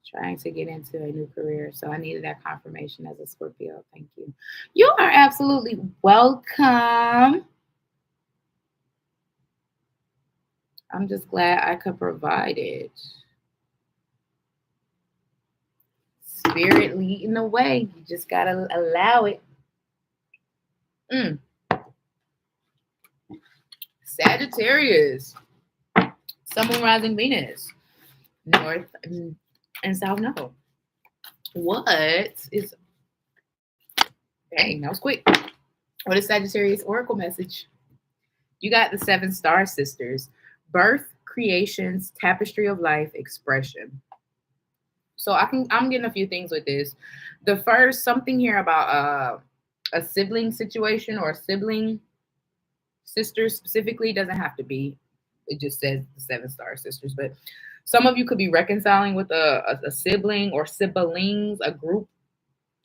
Trying to get into a new career. So I needed that confirmation as a Scorpio. Thank you. You are absolutely welcome. I'm just glad I could provide it. Spirit leading the way. You just got to allow it. Sagittarius. Sun, Moon, Rising, Venus. North and South Node. What is... Dang, that was quick. What is Sagittarius Oracle message? You got the 7 star sisters. Birth, creations, tapestry of life, expression. So I'm getting a few things with this. The first, something here about a sibling situation or a sibling sisters specifically, doesn't have to be. It just says the 7 star sisters, but some of you could be reconciling with a sibling or siblings, a group,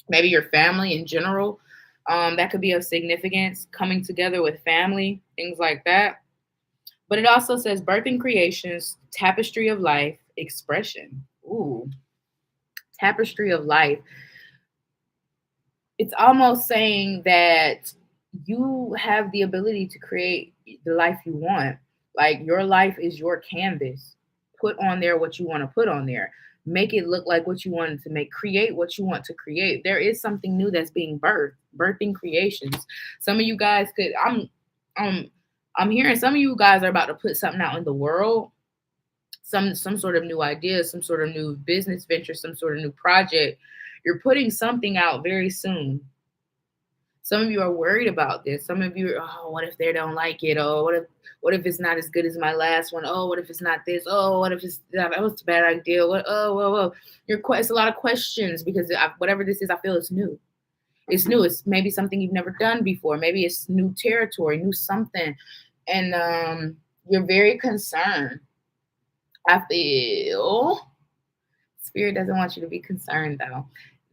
maybe your family in general. That could be of significance, coming together with family, things like that. But it also says birth and creations, tapestry of life, expression. Ooh, tapestry of life. It's almost saying that you have the ability to create the life you want. Like your life is your canvas. Put on there what you want to put on there. Make it look like what you wanted to make. Create what you want to create. There is something new that's being birthed. Birthing creations. Some of you guys could, I'm hearing some of you guys are about to put something out in the world, some sort of new idea, some sort of new business venture, some sort of new project. You're putting something out very soon. Some of you are worried about this. Some of you are, oh, what if they don't like it? Oh, what if it's not as good as my last one? Oh, what if it's not this? Oh, what if that was a bad idea? What? Oh, whoa. It's a lot of questions because whatever this is, I feel it's new. It's new. It's maybe something you've never done before. Maybe it's new territory, new something. And you're very concerned. I feel Spirit doesn't want you to be concerned, though.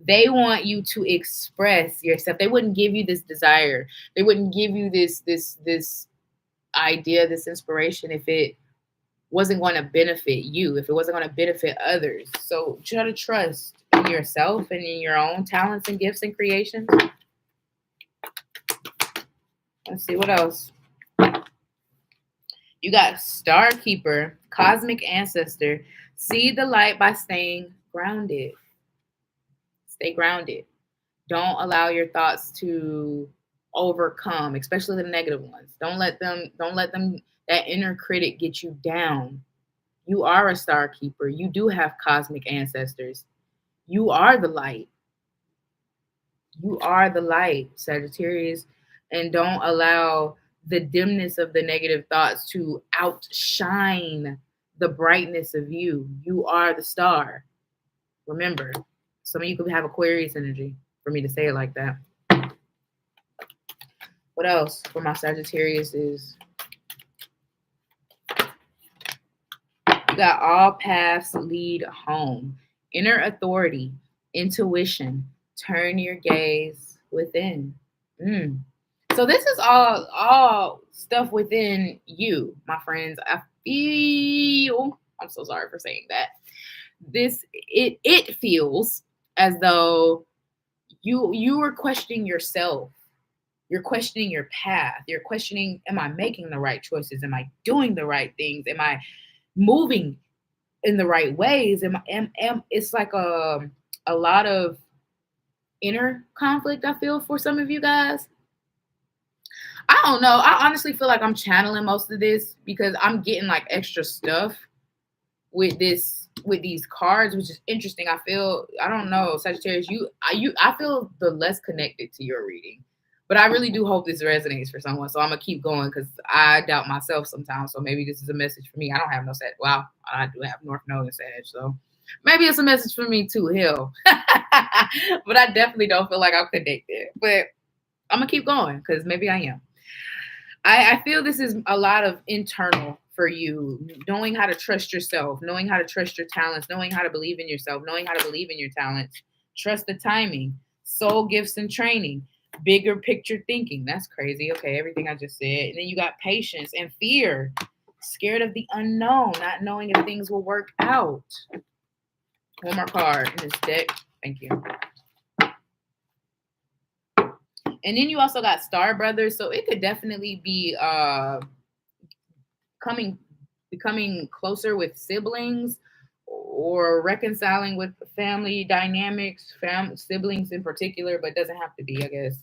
They want you to express yourself. They wouldn't give you this desire. They wouldn't give you this idea, this inspiration, if it wasn't going to benefit you, if it wasn't going to benefit others. So try to trust in yourself and in your own talents and gifts and creations. Let's see what else. You got Star Keeper, Cosmic Ancestor. See the light by staying grounded. Stay grounded. Don't allow your thoughts to overcome, especially the negative ones. Don't let them, that inner critic get you down. You are a Star Keeper. You do have cosmic ancestors. You are the light. You are the light, Sagittarius. And don't allow the dimness of the negative thoughts to outshine the brightness of you. You are the star. Remember, some of you could have Aquarius energy, for me to say it like that. What else for my Sagittarius is, you got all paths lead home. Inner authority, intuition, turn your gaze within. So this is all stuff within you, my friends. I feel, I'm so sorry for saying that. It feels as though you are questioning yourself. You're questioning your path. You're questioning, am I making the right choices? Am I doing the right things? Am I moving in the right ways? It's like a lot of inner conflict, I feel, for some of you guys. I don't know. I honestly feel like I'm channeling most of this because I'm getting like extra stuff with these cards, which is interesting. I feel, I don't know, Sagittarius, I feel the less connected to your reading. But I really do hope this resonates for someone. So I'm gonna keep going because I doubt myself sometimes. So maybe this is a message for me. I don't have no Sag. Well, I do have North Node and Sag, so maybe it's a message for me too. Hell. But I definitely don't feel like I'm connected. But I'm gonna keep going because maybe I am. I feel this is a lot of internal for you, knowing how to trust yourself, knowing how to trust your talents, knowing how to believe in yourself, knowing how to believe in your talents, trust the timing, soul gifts and training, bigger picture thinking. That's crazy. Okay, everything I just said. And then you got patience and fear, scared of the unknown, not knowing if things will work out. One more card in this deck. Thank you. And then you also got Star Brothers. So it could definitely be becoming closer with siblings or reconciling with family dynamics, siblings in particular, but doesn't have to be, I guess.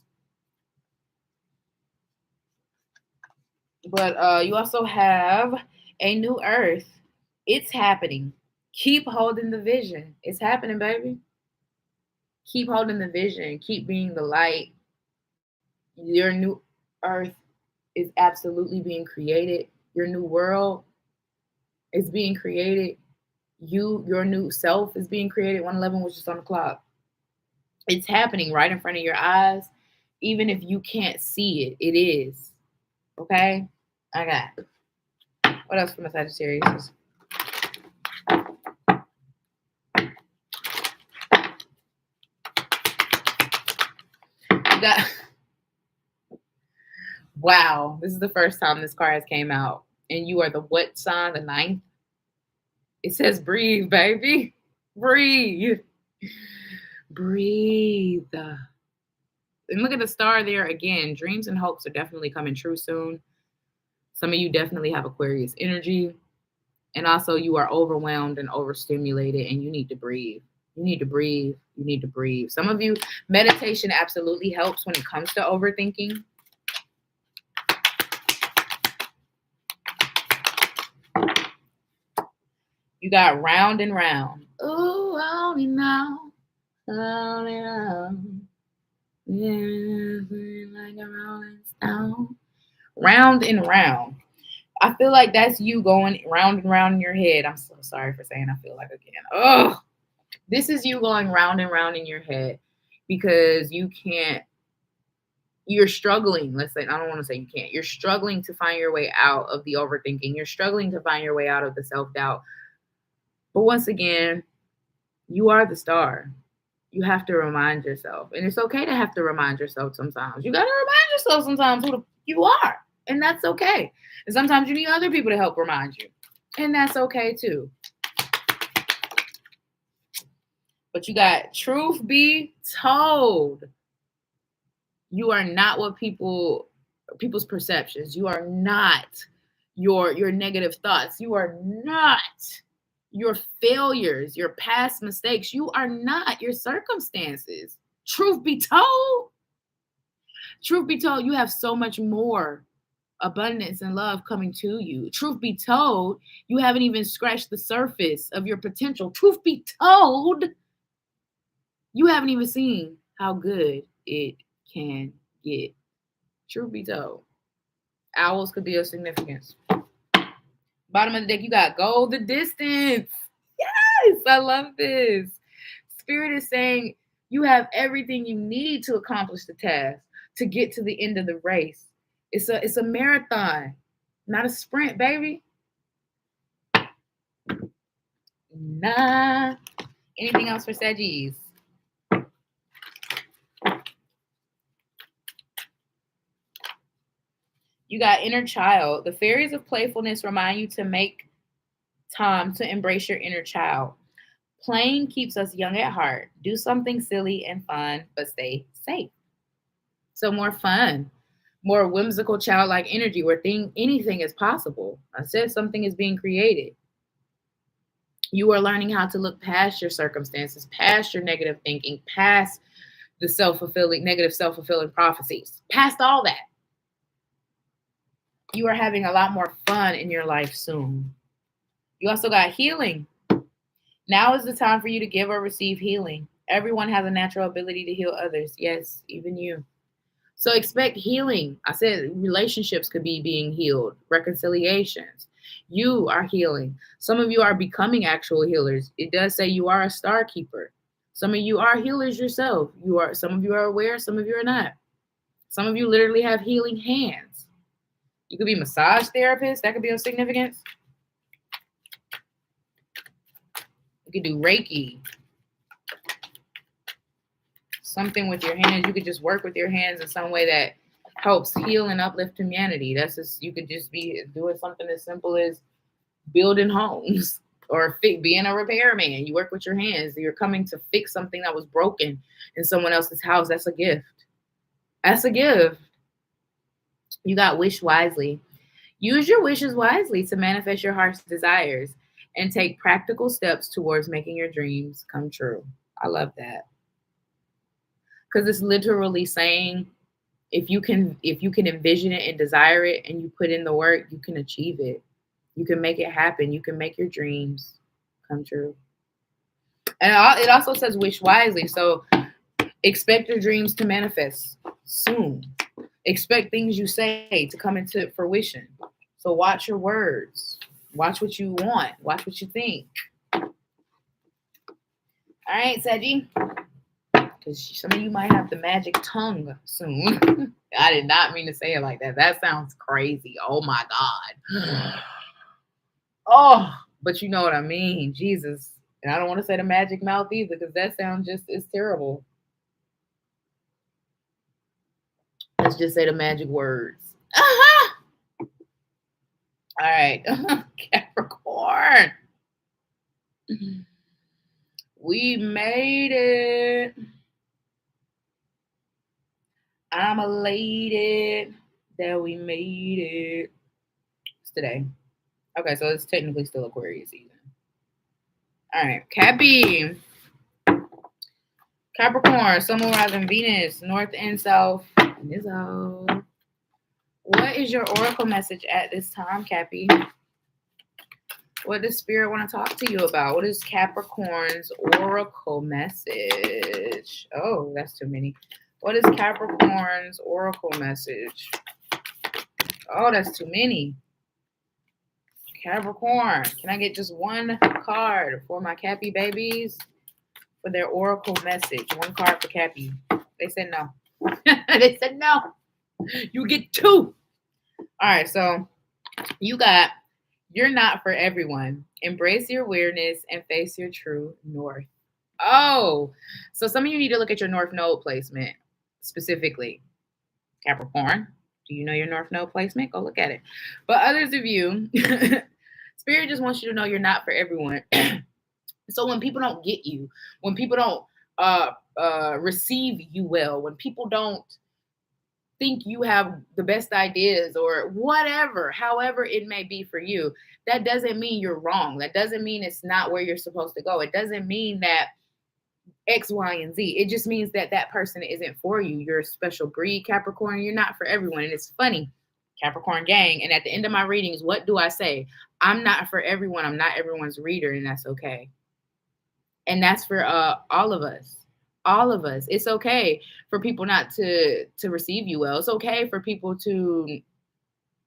But you also have a new earth. It's happening. Keep holding the vision. It's happening, baby. Keep holding the vision. Keep being the light. Your new earth is absolutely being created. Your new world is being created. Your new self is being created. 111 was just on the clock. It's happening right in front of your eyes. Even if you can't see it, it is. Okay? I got. What else for my Sagittarius? You got. Wow, this is the first time this card has came out. And you are the what sign? The 9th? It says breathe, baby. Breathe. Breathe. And look at the star there again. Dreams and hopes are definitely coming true soon. Some of you definitely have Aquarius energy. And also you are overwhelmed and overstimulated and you need to breathe. You need to breathe. You need to breathe. Some of you, meditation absolutely helps when it comes to overthinking. You got round and round. Oh, round and round. Round and round. Yeah, like a rolling stone. Round and round. I feel like that's you going round and round in your head. I'm so sorry for saying I feel like again. Oh, this is you going round and round in your head because you're struggling. Let's say, I don't want to say you can't. You're struggling to find your way out of the overthinking. You're struggling to find your way out of the self-doubt. But once again, you are the star. You have to remind yourself. And it's okay to have to remind yourself sometimes. You got to remind yourself sometimes who you are. And that's okay. And sometimes you need other people to help remind you. And that's okay too. But you got truth be told. You are not what people's perceptions. You are not your negative thoughts. You are not your failures, your past mistakes. You are not your circumstances. Truth be told, you have so much more abundance and love coming to you. Truth be told, you haven't even scratched the surface of your potential. Truth be told, you haven't even seen how good it can get. Truth be told, owls could be of significance. Bottom of the deck, you got go the distance. Yes, I love this. Spirit is saying you have everything you need to accomplish the task, to get to the end of the race. It's a marathon, not a sprint, baby. Nah. Anything else for Saggies? You got inner child. The fairies of playfulness remind you to make time to embrace your inner child. Playing keeps us young at heart. Do something silly and fun, but stay safe. So more fun, more whimsical childlike energy where anything is possible. I said something is being created. You are learning how to look past your circumstances, past your negative thinking, past the negative self-fulfilling prophecies, past all that. You are having a lot more fun in your life soon. You also got healing. Now is the time for you to give or receive healing. Everyone has a natural ability to heal others. Yes, even you. So expect healing. I said relationships could be being healed, reconciliations. You are healing. Some of you are becoming actual healers. It does say you are a star keeper. Some of you are healers yourself. Some of you are aware, some of you are not. Some of you literally have healing hands. You could be a massage therapist. That could be of significance. You could do Reiki. Something with your hands. You could just work with your hands in some way that helps heal and uplift humanity. You could just be doing something as simple as building homes or being a repairman. You work with your hands. You're coming to fix something that was broken in someone else's house. That's a gift. That's a gift. You got wish wisely. Use your wishes wisely to manifest your heart's desires and take practical steps towards making your dreams come true. I love that. Because it's literally saying if you can envision it and desire it and you put in the work, you can achieve it. You can make it happen. You can make your dreams come true. And it also says wish wisely. So expect your dreams to manifest soon. Expect things you say to come into fruition. So watch your words. Watch what you want. Watch what you think. All right, Saggy. Because some of you might have the magic tongue soon. I did not mean to say it like that. That sounds crazy. Oh, my God. Oh, but you know what I mean. Jesus. And I don't want to say the magic mouth either because that sounds it's terrible. Let's just say the magic words. All right. Capricorn. We made it. I'm elated that we made it. It's today. Okay, so it's technically still Aquarius season. All right. Capricorn, Sun, Moon, Rising, Venus, North and South. What is your oracle message at this time, Cappy? What does Spirit want to talk to you about? What is Capricorn's oracle message? Oh, that's too many. What is Capricorn's oracle message? Oh, that's too many. Capricorn, can I get just one card for my Cappy babies for their oracle message? One card for Cappy. They said no. They said no. You get two. All right, so you're not for everyone. Embrace your weirdness and face your true north. Oh, so some of you need to look at your north node placement specifically. Capricorn, do you know your north node placement? Go look at it. But others of you, Spirit just wants you to know you're not for everyone. So when people don't get you, when people don't receive you well, when people don't think you have the best ideas or whatever, however it may be for you, that doesn't mean you're wrong. That doesn't mean it's not where you're supposed to go. It doesn't mean that X, Y, and Z. It just means that that person isn't for you. You're a special breed, Capricorn. You're not for everyone. And it's funny, Capricorn gang. And at the end of my readings, what do I say? I'm not for everyone. I'm not everyone's reader, and that's okay. And that's for all of us. All of us. It's okay for people not to receive you well. It's okay for people to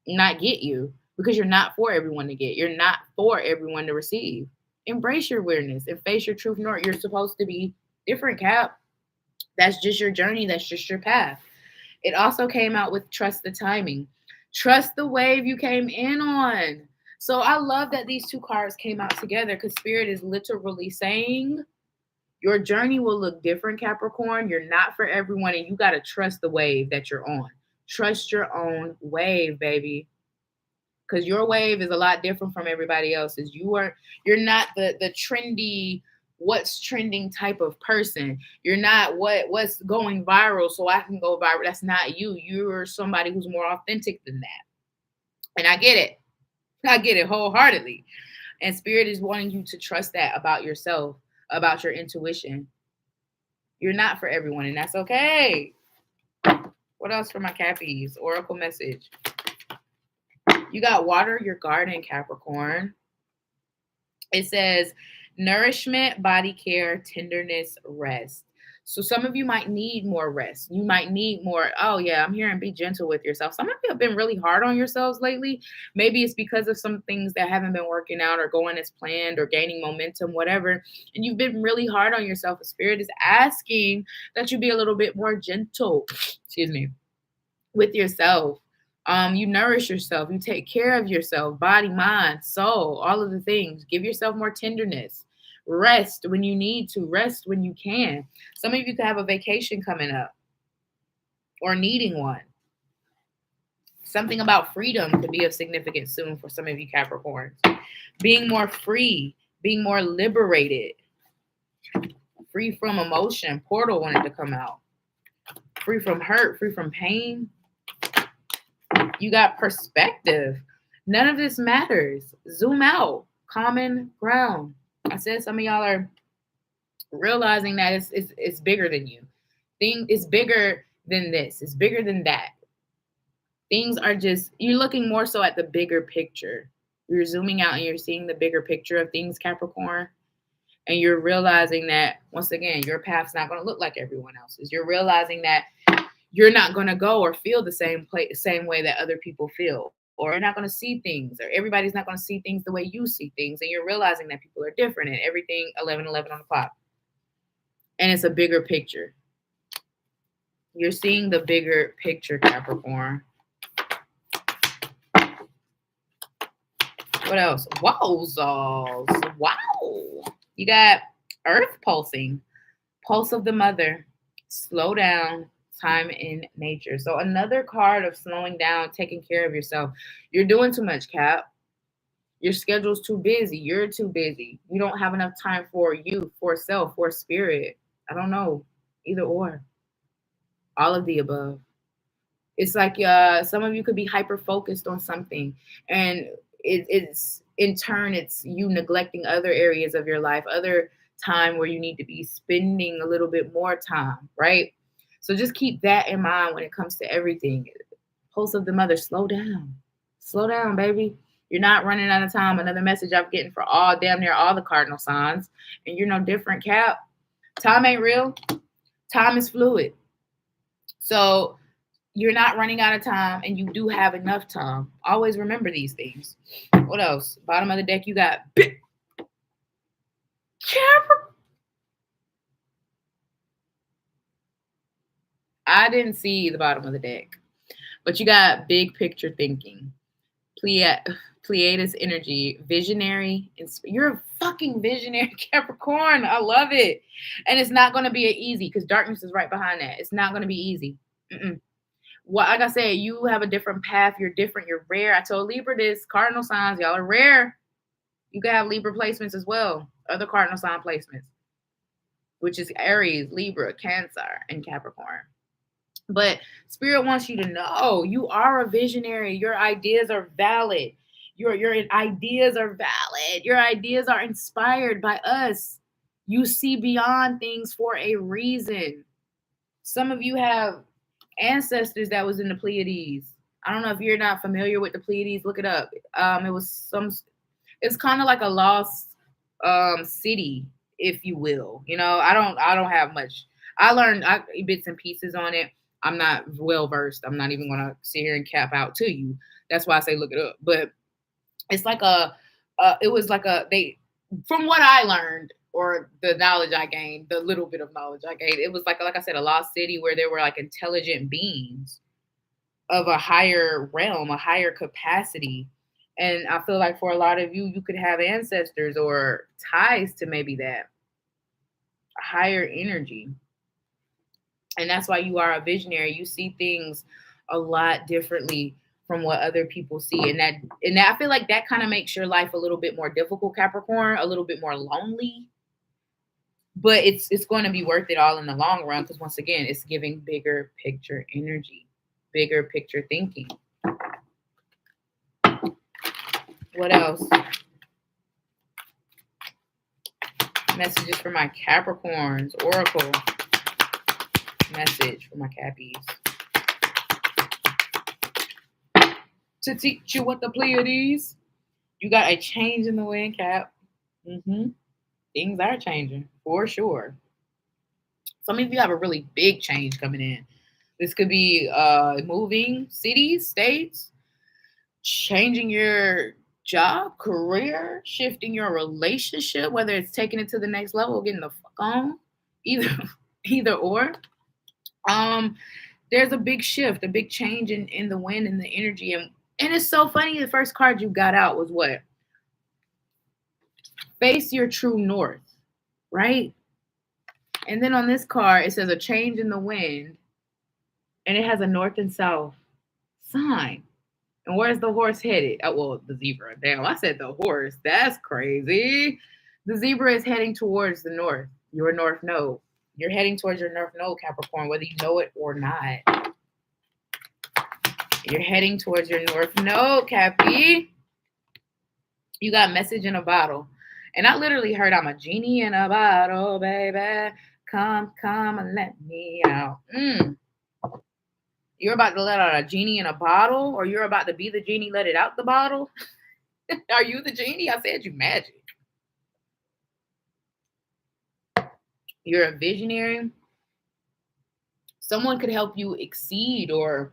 not get you because you're not for everyone to get. You're not for everyone to receive. Embrace your weirdness and face your truth north. You're supposed to be different, Cap. That's just your journey. That's just your path. It also came out with trust the timing. Trust the wave you came in on. So I love that these two cards came out together because Spirit is literally saying your journey will look different, Capricorn. You're not for everyone, and you got to trust the wave that you're on. Trust your own wave, baby. Because your wave is a lot different from everybody else's. You're not the trendy, what's trending type of person. You're not what's going viral so I can go viral. That's not you. You're somebody who's more authentic than that. And I get it. I get it wholeheartedly. And Spirit is wanting you to trust that about yourself, about your intuition. You're not for everyone, and that's okay. What else for my Cappies? Oracle message. You got water your garden, Capricorn. It says nourishment, body care, tenderness, rest. So some of you might need more rest. You might need more, oh yeah, I'm hearing be gentle with yourself. Some of you have been really hard on yourselves lately. Maybe it's because of some things that haven't been working out or going as planned or gaining momentum, whatever. And you've been really hard on yourself. The Spirit is asking that you be a little bit more gentle, excuse me, with yourself. You nourish yourself. You take care of yourself, body, mind, soul, all of the things. Give yourself more tenderness. Rest when you need to. Rest when you can. Some of you could have a vacation coming up or needing one. Something about freedom could be of significance soon for some of you Capricorns. Being more free, being more liberated, free from emotion. Portal wanted to come out. Free from hurt, free from pain. You got perspective. None of this matters. Zoom out. Common ground. I said some of y'all are realizing that it's bigger than you. It's bigger than this. It's bigger than that. Things are just, you're looking more so at the bigger picture. You're zooming out and you're seeing the bigger picture of things, Capricorn. And you're realizing that, once again, your path's not going to look like everyone else's. You're realizing that you're not going to go or feel the same way that other people feel. Or you're not going to see things, or everybody's not going to see things the way you see things. And you're realizing that people are different and everything 11:11 on the clock. And it's a bigger picture. You're seeing the bigger picture, Capricorn. What else? Wow, Zolls. Wow. You got Earth pulsing. Pulse of the mother. Slow down. Time in nature. So another card of slowing down, taking care of yourself. You're doing too much, Cap. Your schedule's too busy. You're too busy. You don't have enough time for you, for self, for spirit. I don't know. Either or. All of the above. It's like some of you could be hyper focused on something, and it's in turn it's you neglecting other areas of your life, other time where you need to be spending a little bit more time, right? So just keep that in mind when it comes to everything. Pulse of the mother, slow down. Slow down, baby. You're not running out of time. Another message I'm getting for damn near all the cardinal signs. And you're no different, Cap. Time ain't real. Time is fluid. So you're not running out of time, and you do have enough time. Always remember these things. What else? Bottom of the deck, you got I didn't see the bottom of the deck, but you got big picture thinking. Pleiades energy, visionary. You're a fucking visionary, Capricorn. I love it. And it's not going to be easy because darkness is right behind that. It's not going to be easy. Well, like I said, you have a different path. You're different. You're rare. I told Libra this. Cardinal signs, y'all are rare. You can have Libra placements as well. Other cardinal sign placements, which is Aries, Libra, Cancer, and Capricorn. But Spirit wants you to know you are a visionary. Your ideas are valid. Your ideas are valid. Your ideas are inspired by us. You see beyond things for a reason. Some of you have ancestors that was in the Pleiades. I don't know if you're not familiar with the Pleiades. Look it up. It's kind of like a lost city, if you will. You know, I don't have much. I learned bits and pieces on it. I'm not well versed. I'm not even gonna sit here and cap out to you. That's why I say look it up. But it's like from what I learned or the knowledge I gained, the little bit of knowledge I gained, it was like I said, a lost city where there were like intelligent beings of a higher realm, a higher capacity. And I feel like for a lot of you, you could have ancestors or ties to maybe that higher energy. And that's why you are a visionary. You see things a lot differently from what other people see. And that I feel like that kind of makes your life a little bit more difficult, Capricorn, a little bit more lonely. But it's going to be worth it all in the long run because, once again, it's giving bigger picture energy, bigger picture thinking. What else? Messages for my Capricorns. Oracle. Message for my Cappies. To teach you what the Pleiades. You got a change in the wind, Cap. Things are changing for sure. Some of you have a really big change coming in. This could be moving cities, states, changing your job, career, shifting your relationship, whether it's taking it to the next level or getting the fuck on. Either or. There's a big shift, a big change in the wind and the energy. And it's so funny, the first card you got out was what? Face your true north, right? And then on this card, it says a change in the wind. And it has a north and south sign. And where's the horse headed? Oh, well, the zebra. Damn, I said the horse. That's crazy. The zebra is heading towards the north, your north node. You're heading towards your north node, Capricorn, whether you know it or not. You're heading towards your north node, Cappy. You got message in a bottle. And I literally heard, I'm a genie in a bottle, baby. Come and let me out. You're about to let out a genie in a bottle, or you're about to be the genie, let it out the bottle? Are you the genie? I said you magic. You're a visionary. Someone could help you exceed or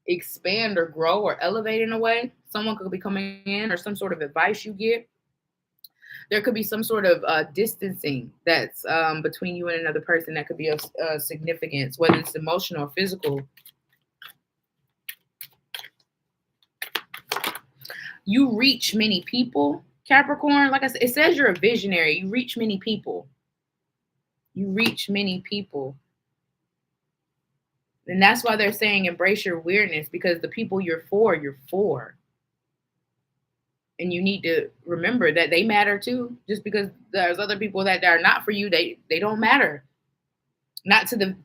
expand or grow or elevate in a way. Someone could be coming in, or some sort of advice you get. There could be some sort of distancing that's between you and another person that could be of significance, whether it's emotional or physical. You reach many people, Capricorn. Like I said, it says you're a visionary. You reach many people. You reach many people. And that's why they're saying embrace your weirdness, because the people you're for. And you need to remember that they matter too. Just because there's other people that are not for you, they don't matter. Not to the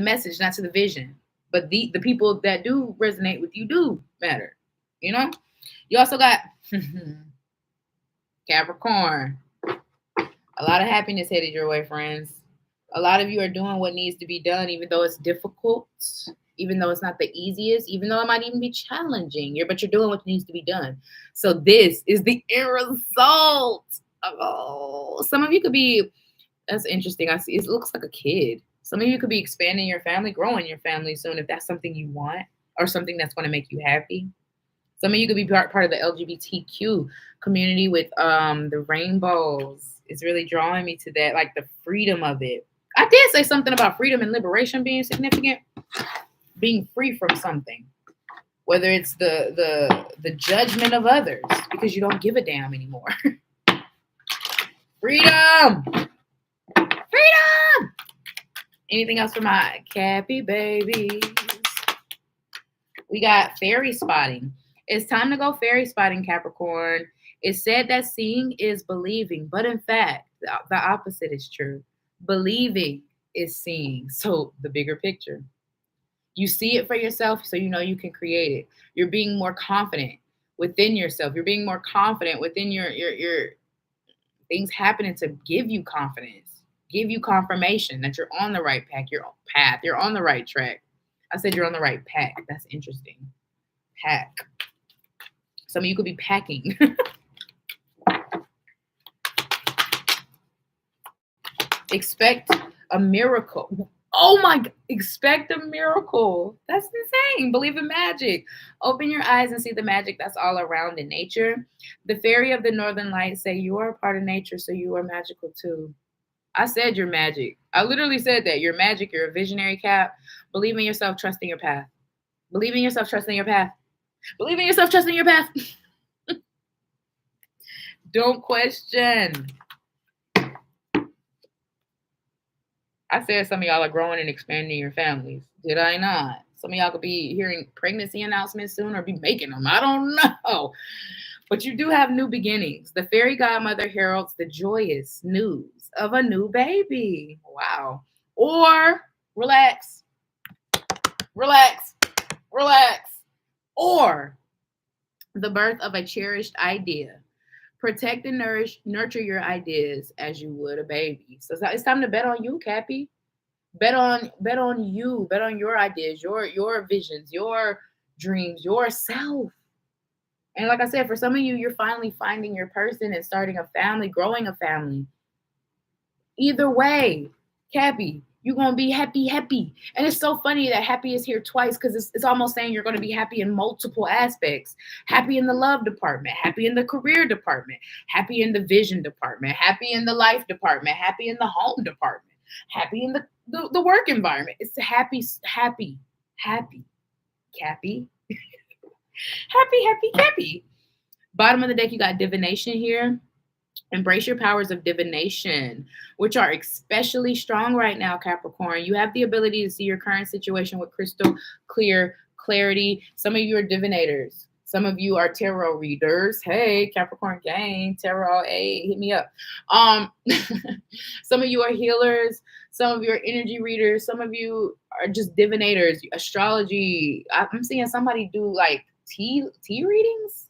message, not to the vision. But the people that do resonate with you do matter. You know? You also got Capricorn. A lot of happiness headed your way, friends. A lot of you are doing what needs to be done, even though it's difficult, even though it's not the easiest, even though it might even be challenging. But you're doing what needs to be done. So this is the end result. Oh, some of you could be, that's interesting. I see it looks like a kid. Some of you could be expanding your family, growing your family soon, if that's something you want or something that's going to make you happy. Some of you could be part of the LGBTQ community with the rainbows. It's really drawing me to that, like the freedom of it. I did say something about freedom and liberation being significant, being free from something, whether it's the judgment of others because you don't give a damn anymore. Freedom. Anything else for my Cappy babies? We got fairy spotting. It's time to go fairy spotting, Capricorn. It's said that seeing is believing, but in fact, the opposite is true. Believing is seeing. So the bigger picture. You see it for yourself, so you know you can create it. You're being more confident within yourself. You're being more confident within your things happening to give you confidence, give you confirmation that you're on the right path. You're on the right track. I said you're on the right pack. That's interesting. Pack. Some of you could be packing. Expect a miracle. Oh my God. Expect a miracle. That's insane. Believe in magic. Open your eyes and see the magic that's all around in nature. The fairy of the northern lights say you are a part of nature, so you are magical too. I said you're magic. I literally said that. You're magic. You're a visionary, Cap. Believe in yourself. Trust in your path. Believe in yourself. Trust in your path. Believe in yourself. Trust in your path. Don't question. I said some of y'all are growing and expanding your families. Did I not? Some of y'all could be hearing pregnancy announcements soon or be making them. I don't know. But you do have new beginnings. The fairy godmother heralds the joyous news of a new baby. Wow. Or relax. Or the birth of a cherished idea. Protect and nurture your ideas as you would a baby. So it's time to bet on you, Cappy. Bet on you. Bet on your ideas, your visions, your dreams, yourself. And like I said, for some of you, you're finally finding your person and starting a family, growing a family. Either way, Cappy, you're going to be happy. And it's so funny that happy is here twice because it's almost saying you're going to be happy in multiple aspects. Happy in the love department, happy in the career department, happy in the vision department, happy in the life department, happy in the home department, happy in the work environment. It's happy. Cappy. Happy. Bottom of the deck, you got divination here. Embrace your powers of divination, which are especially strong right now, Capricorn. You have the ability to see your current situation with crystal clear clarity. Some of you are divinators. Some of you are tarot readers. Hey, Capricorn gang, tarot, hey, hit me up. Some of you are healers. Some of you are energy readers. Some of you are just divinators, astrology. I'm seeing somebody do like tea readings.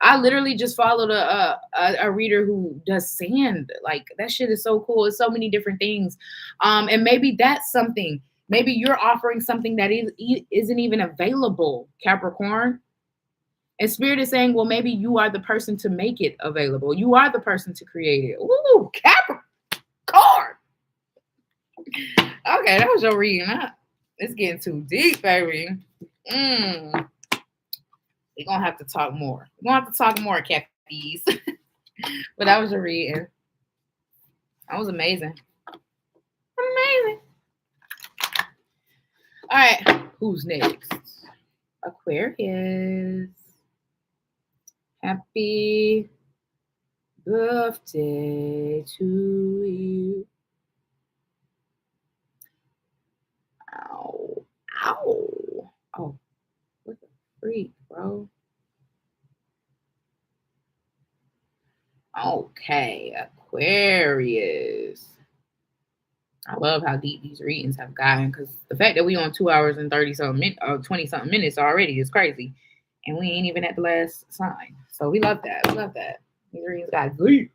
I literally just followed a reader who does sand. Like, that shit is so cool. It's so many different things. And maybe that's something. Maybe you're offering something that isn't even available, Capricorn. And Spirit is saying, well, maybe you are the person to make it available. You are the person to create it. Ooh, Capricorn. Okay, that was your reading. It's getting too deep, baby. We're going to have to talk more. Cappies. But that was a reading. That was amazing. All right. Who's next? Aquarius. Happy birthday to you. Ow. Oh, what the freak, bro? Okay, Aquarius. I love how deep these readings have gotten, because the fact that we on 2 hours and 20 something minutes already is crazy, and we ain't even at the last sign. So we love that. These readings got deep.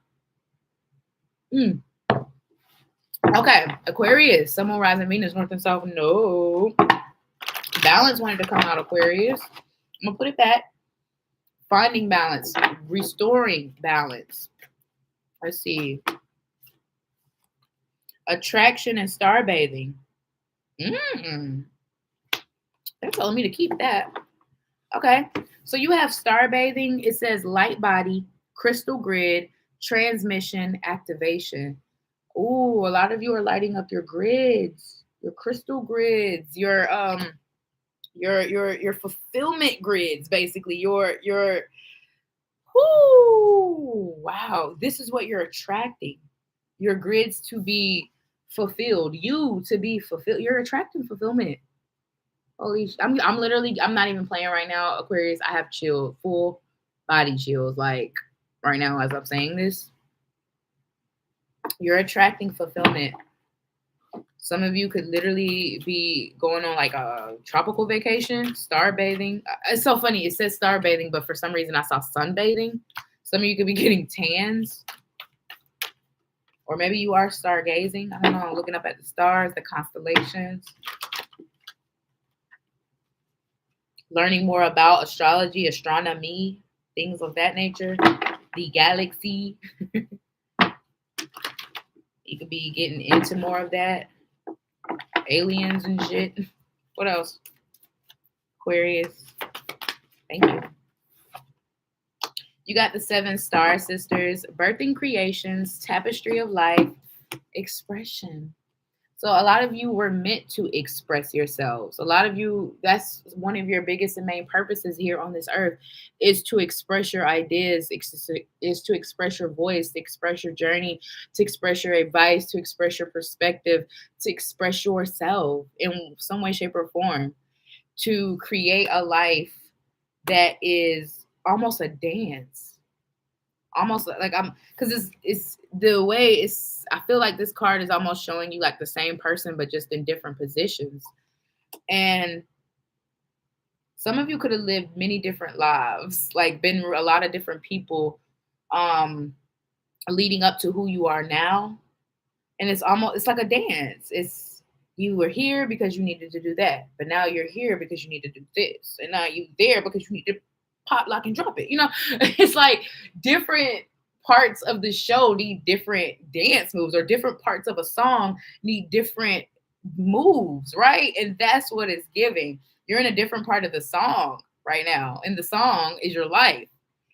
Okay, Aquarius. Sun, Moon, Rising, Venus, North and South. No. Balance wanted to come out, Aquarius. I'm gonna put it back. Finding balance, restoring balance. Let's see. Attraction and star bathing. They're telling me to keep that. Okay. So you have star bathing. It says light body, crystal grid, transmission, activation. Ooh, a lot of you are lighting up your grids, your crystal grids, your fulfillment grids, basically. Wow. This is what you're attracting. Your grids to be fulfilled, you to be fulfilled. You're attracting fulfillment. Holy, I'm not even playing right now, Aquarius. I have full body chills, like right now as I'm saying this. You're attracting fulfillment. Some of you could literally be going on like a tropical vacation, star bathing. It's so funny. It says star bathing, but for some reason I saw sunbathing. Some of you could be getting tans. Or maybe you are stargazing. I don't know, looking up at the stars, the constellations. Learning more about astrology, astronomy, things of that nature. The galaxy. You could be getting into more of that. Aliens and shit. What else? Aquarius. Thank you. You got the 7 star sisters, birthing creations, tapestry of life, expression. So a lot of you were meant to express yourselves. A lot of you, that's one of your biggest and main purposes here on this earth, is to express your ideas, is to express your voice, to express your journey, to express your advice, to express your perspective, to express yourself in some way, shape, or form, to create a life that is almost a dance. Almost like because it's the way it's, I feel like this card is almost showing you like the same person, but just in different positions. And Some of you could have lived many different lives, like been a lot of different people leading up to who you are now. And it's like a dance. It's you were here because you needed to do that, but now you're here because you need to do this, and now you're there because you need to pop, lock, and drop it. It's like different parts of the show need different dance moves, or different parts of a song need different moves, right? And that's what it's giving. You're in a different part of the song right now, and the song is your life,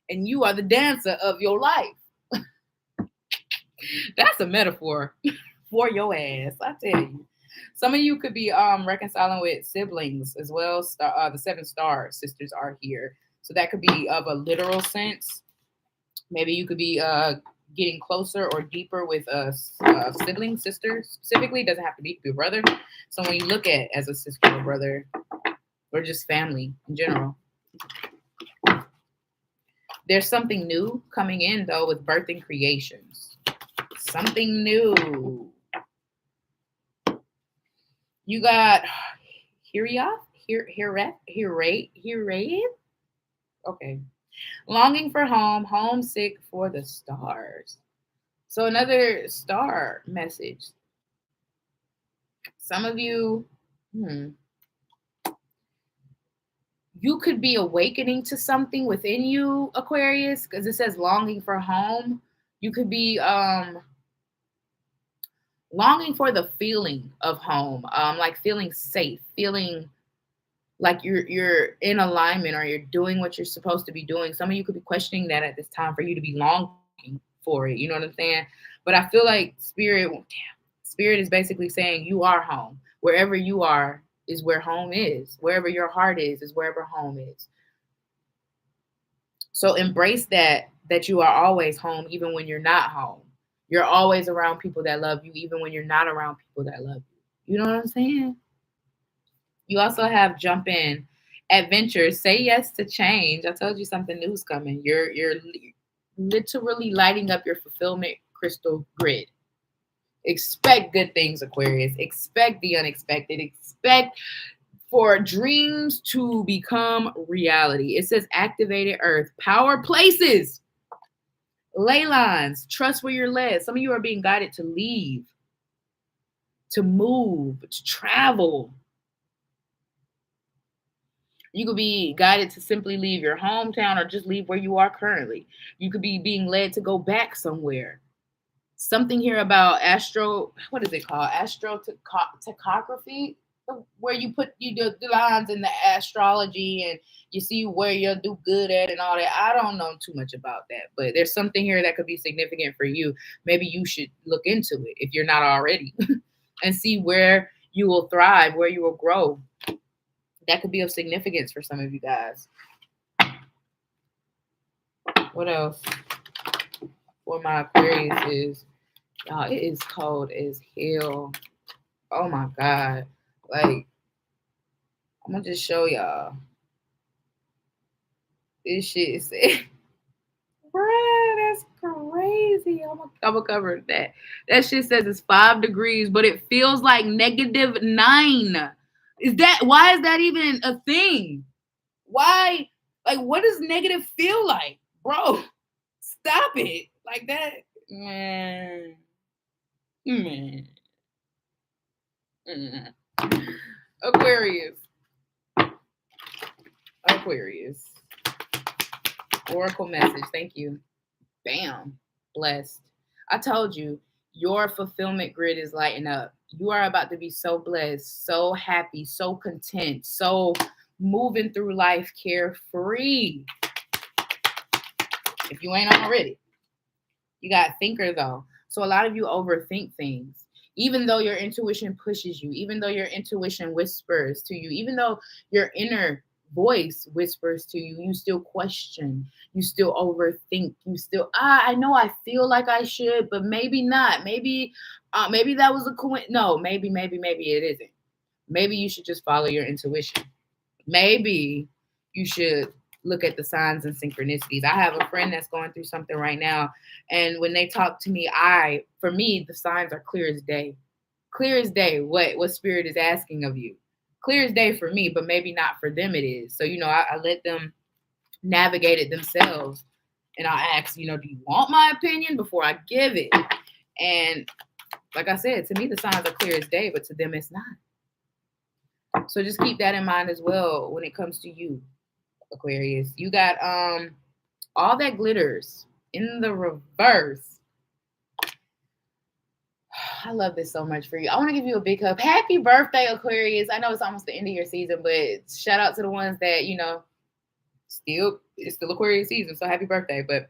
and you are the dancer of your life. That's a metaphor for your ass, I tell you. Some of you could be reconciling with siblings as well. The 7 star sisters are here. So that could be of a literal sense. Maybe you could be getting closer or deeper with a sibling, sister specifically. It doesn't have to be a brother. So when you look at as a sister or brother, or just family in general, there's something new coming in, though, with birthing creations. Something new. You got Hireth? Okay. Longing for home, homesick for the stars. So another star message. Some of you, you could be awakening to something within you, Aquarius, because it says longing for home. You could be longing for the feeling of home, like feeling safe, feeling like you're in alignment, or you're doing what you're supposed to be doing. Some of you could be questioning that at this time for you to be longing for it. You know what I'm saying? But I feel like Spirit is basically saying you are home. Wherever you are is where home is. Wherever your heart is wherever home is. So embrace that you are always home, even when you're not home. You're always around people that love you, even when you're not around people that love you. You know what I'm saying? You also have jump in, adventures, say yes to change. I told you something new is coming. You're literally lighting up your fulfillment crystal grid. Expect good things, Aquarius. Expect the unexpected. Expect for dreams to become reality. It says activated earth, power places, ley lines, trust where you're led. Some of you are being guided to leave, to move, to travel. You could be guided to simply leave your hometown, or just leave where you are currently. You could be being led to go back somewhere. Something here about what is it called? Astrotechography, where you do the lines in the astrology and you see where you'll do good at and all that. I don't know too much about that, but there's something here that could be significant for you. Maybe you should look into it if you're not already and see where you will thrive, where you will grow. That could be of significance for some of you guys. What else for my Aquarius is, y'all, it is cold as hell. Oh my God. Like, I'm going to just show y'all. This shit is, bruh, that's crazy. I'm going to cover that. That shit says it's 5 degrees, but it feels like -9. Why is that even a thing? Why? Like, what does negative feel like? Bro, stop it. Like that. Man. Aquarius. Oracle message. Thank you. Bam. Blessed. I told you, your fulfillment grid is lighting up. You are about to be so blessed, so happy, so content, so moving through life carefree. If you ain't already. You got thinker, though. So a lot of you overthink things. Even though your intuition pushes you, even though your intuition whispers to you, even though your inner voice whispers to you, you still question, you still overthink, you still, I know I feel like I should, but maybe not. Maybe that was a coincidence. No, maybe it isn't. Maybe you should just follow your intuition. Maybe you should look at the signs and synchronicities. I have a friend that's going through something right now, and when they talk to me, for me, the signs are clear as day. Clear as day what Spirit is asking of you. clear as day for me, but maybe not for them it is. So, I let them navigate it themselves. And I ask, do you want my opinion before I give it? And like I said, to me, the signs are clear as day, but to them, it's not. So just keep that in mind as well when it comes to you, Aquarius. You got all that glitters in the reverse. I love this so much for you. I want to give you a big hug. Happy birthday, Aquarius. I know it's almost the end of your season, but shout out to the ones that, it's still Aquarius season. So happy birthday. But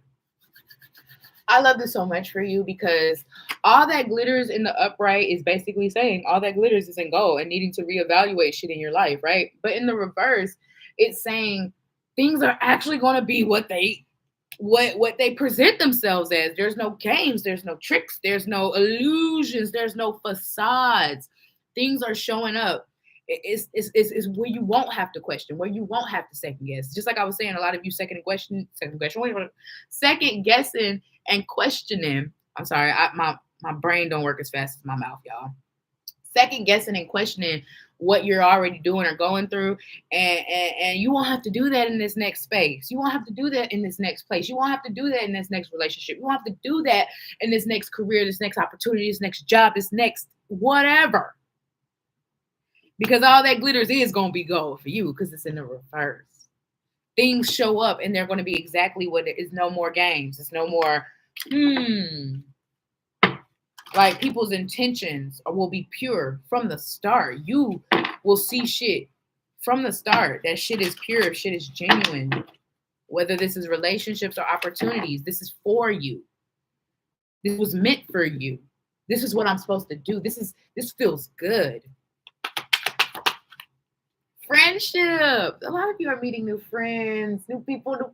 I love this so much for you because all that glitters in the upright is basically saying all that glitters is in gold and needing to reevaluate shit in your life, right? But in the reverse, it's saying things are actually going to be what they present themselves as. There's no games, there's no tricks, there's no illusions, there's no facades. Things are showing up. It's where you won't have to question, where you won't have to second guess. Just like I was saying, a lot of you second guessing and questioning. I'm sorry, my brain don't work as fast as my mouth, y'all. Second guessing and questioning what you're already doing or going through, and you won't have to do that in this next space. You won't have to do that in this next place. You won't have to do that in this next relationship. You won't have to do that in this next career, this next opportunity, this next job, this next whatever. Because all that glitters is going to be gold for you because it's in the reverse. Things show up and they're going to be exactly what it is. No more games. It's no more, like people's intentions will be pure from the start. You will see shit from the start. That shit is pure. Shit is genuine. Whether this is relationships or opportunities, this is for you. This was meant for you. This is what I'm supposed to do. This feels good. Friendship. A lot of you are meeting new friends, new people,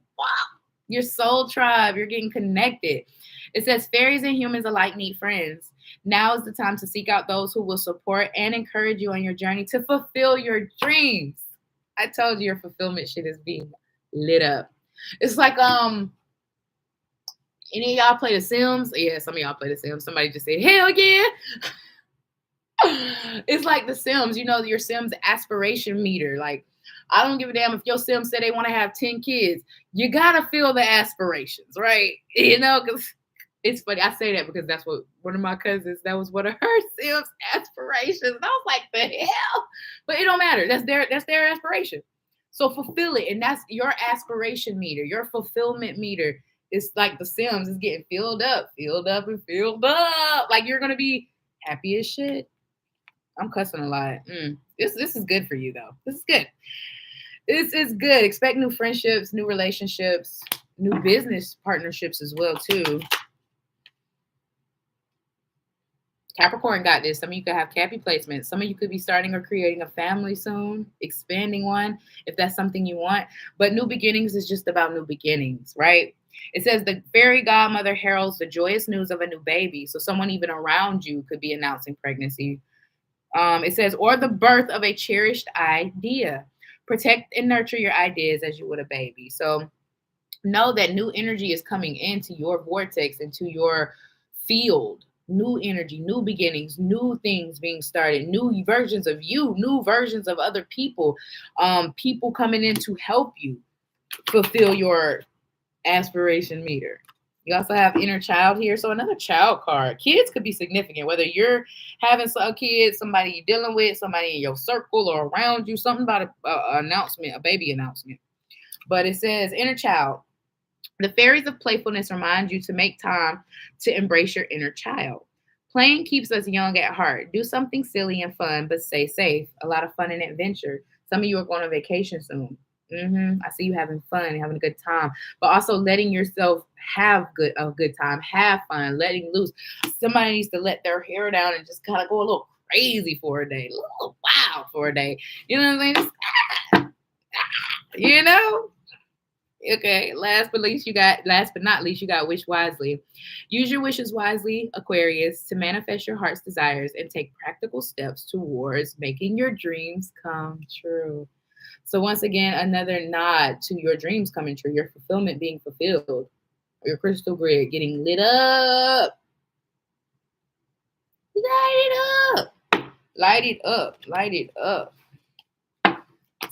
your soul tribe. You're getting connected. It says fairies and humans alike need friends. Now is the time to seek out those who will support and encourage you on your journey to fulfill your dreams. I told you your fulfillment shit is being lit up. It's like any of y'all play The Sims? Yeah, some of y'all play The Sims. Somebody just said, hell yeah. It's like The Sims, your Sims aspiration meter. Like, I don't give a damn if your Sim said they want to have 10 kids. You got to feel the aspirations, right? Because it's funny. I say that because that's what one of my cousins, that was one of her Sims aspirations. And I was like, the hell? But it don't matter. That's their aspiration. So fulfill it. And that's your aspiration meter, your fulfillment meter. It's like The Sims is getting filled up. Like you're going to be happy as shit. I'm cussing a lot. This is good for you, though. This is good. This is good. Expect new friendships, new relationships, new business partnerships as well, too. Capricorn got this. Some of you could have Cappy placements. Some of you could be starting or creating a family soon, expanding one, if that's something you want. But new beginnings is just about new beginnings, right? It says the fairy godmother heralds the joyous news of a new baby. So someone even around you could be announcing pregnancy. It says, or the birth of a cherished idea. Protect and nurture your ideas as you would a baby. So know that new energy is coming into your vortex, into your field. New energy, new beginnings, new things being started, new versions of you, new versions of other people. People coming in to help you fulfill your aspiration meter. You also have inner child here. So another child card. Kids could be significant, whether you're having some kids, somebody you're dealing with, somebody in your circle or around you, something about an announcement, a baby announcement. But it says inner child. The fairies of playfulness remind you to make time to embrace your inner child. Playing keeps us young at heart. Do something silly and fun, but stay safe. A lot of fun and adventure. Some of you are going on vacation soon. I see you having fun, having a good time, but also letting yourself have a good time, have fun, letting loose. Somebody needs to let their hair down and just kind of go a little crazy for a day, a little wild for a day. You know what I'm saying? Okay. Last but not least, you got wish wisely. Use your wishes wisely, Aquarius, to manifest your heart's desires and take practical steps towards making your dreams come true. So once again, another nod to your dreams coming true, your fulfillment being fulfilled, your crystal grid getting lit up. Light it up. Light it up. Light it up.